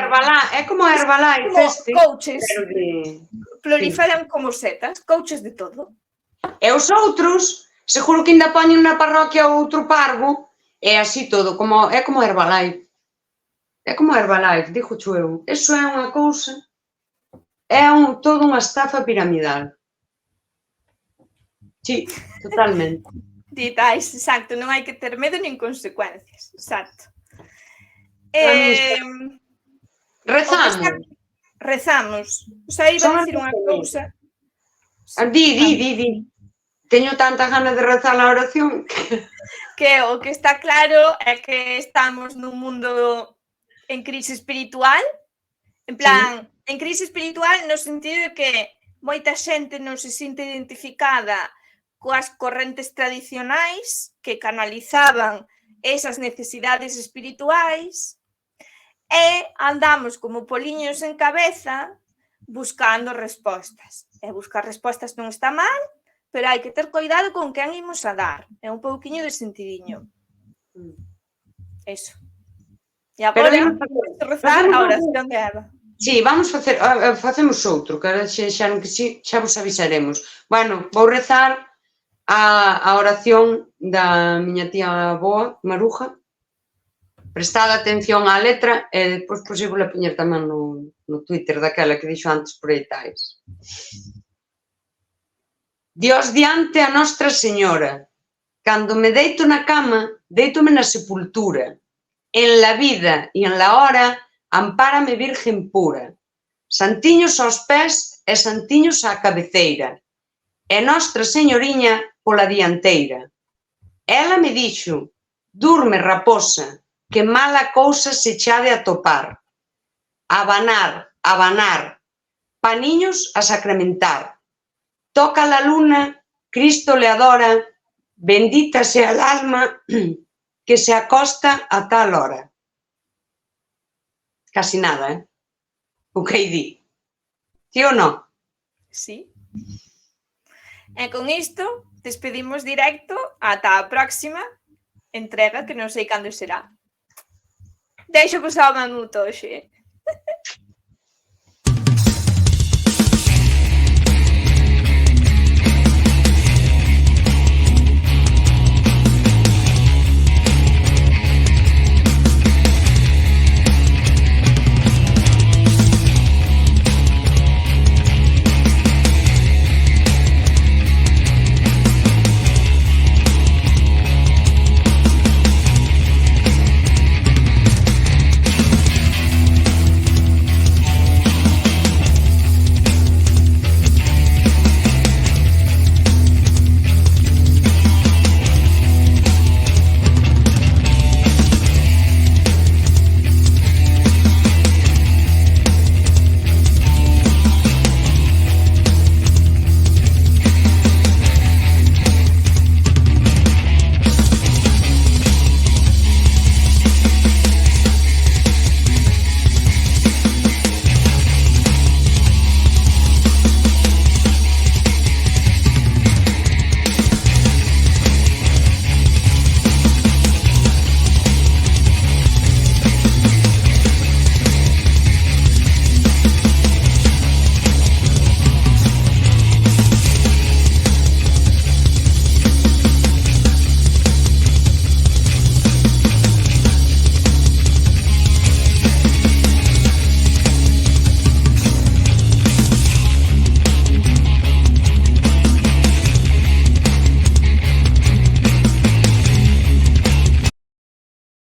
Herbalife este. Coaches, proliferan como setas, coaches de todo. E os outros, seguro que ainda poñen na parroquia outro parvo, e así todo, é como Herbalife. É como Herbalife, digo eu. Eso é unha cousa, é toda unha estafa piramidal. Sí, totalmente. Ditais, exacto, non hai que ter medo nin consecuencias, exacto. Rezamos. Xa iba a dicir unha cousa. Di. Teño tanta gana de rezar a oración. Que o que está claro é que estamos nun mundo en crise espiritual, en plan, en crise espiritual no sentido de que moita xente non se sinte identificada coas correntes tradicionais que canalizaban esas necesidades espirituais e andamos como poliños en cabeza buscando respostas. E buscar respostas non está mal, pero hai que ter cuidado con quen imos a dar. É un pouquiño de sentidiño. Eso. E agora, rezar a oración de Eva. Sí, facemos outro, que ahora xa vos avisaremos. Bueno, vou rezar a oración da miña tía boa, Maruja. Prestad atención á letra e depois vou a poñer tamén no Twitter daquela que dixo antes por aí tais. Dios diante a Nostra Señora, cando me deito na cama, deítome na sepultura. En la vida e en la hora, ampárame Virgen pura. Santiños aos pés e santiños á cabeceira. E Nostra Señoriña pola dianteira. Ela me dixo, durme, raposa, que mala cousa se che ha de atopar. Abanar, abanar, paniños a sacramentar. Toca la luna, Cristo le adora, bendita sea el alma que se acosta a tal hora. Casi nada, o que di. Sí ou non? Sí. E con isto, despedimos directo ata a próxima entrega, que non sei cando será. Deixo vos ao Mamuto hoxe.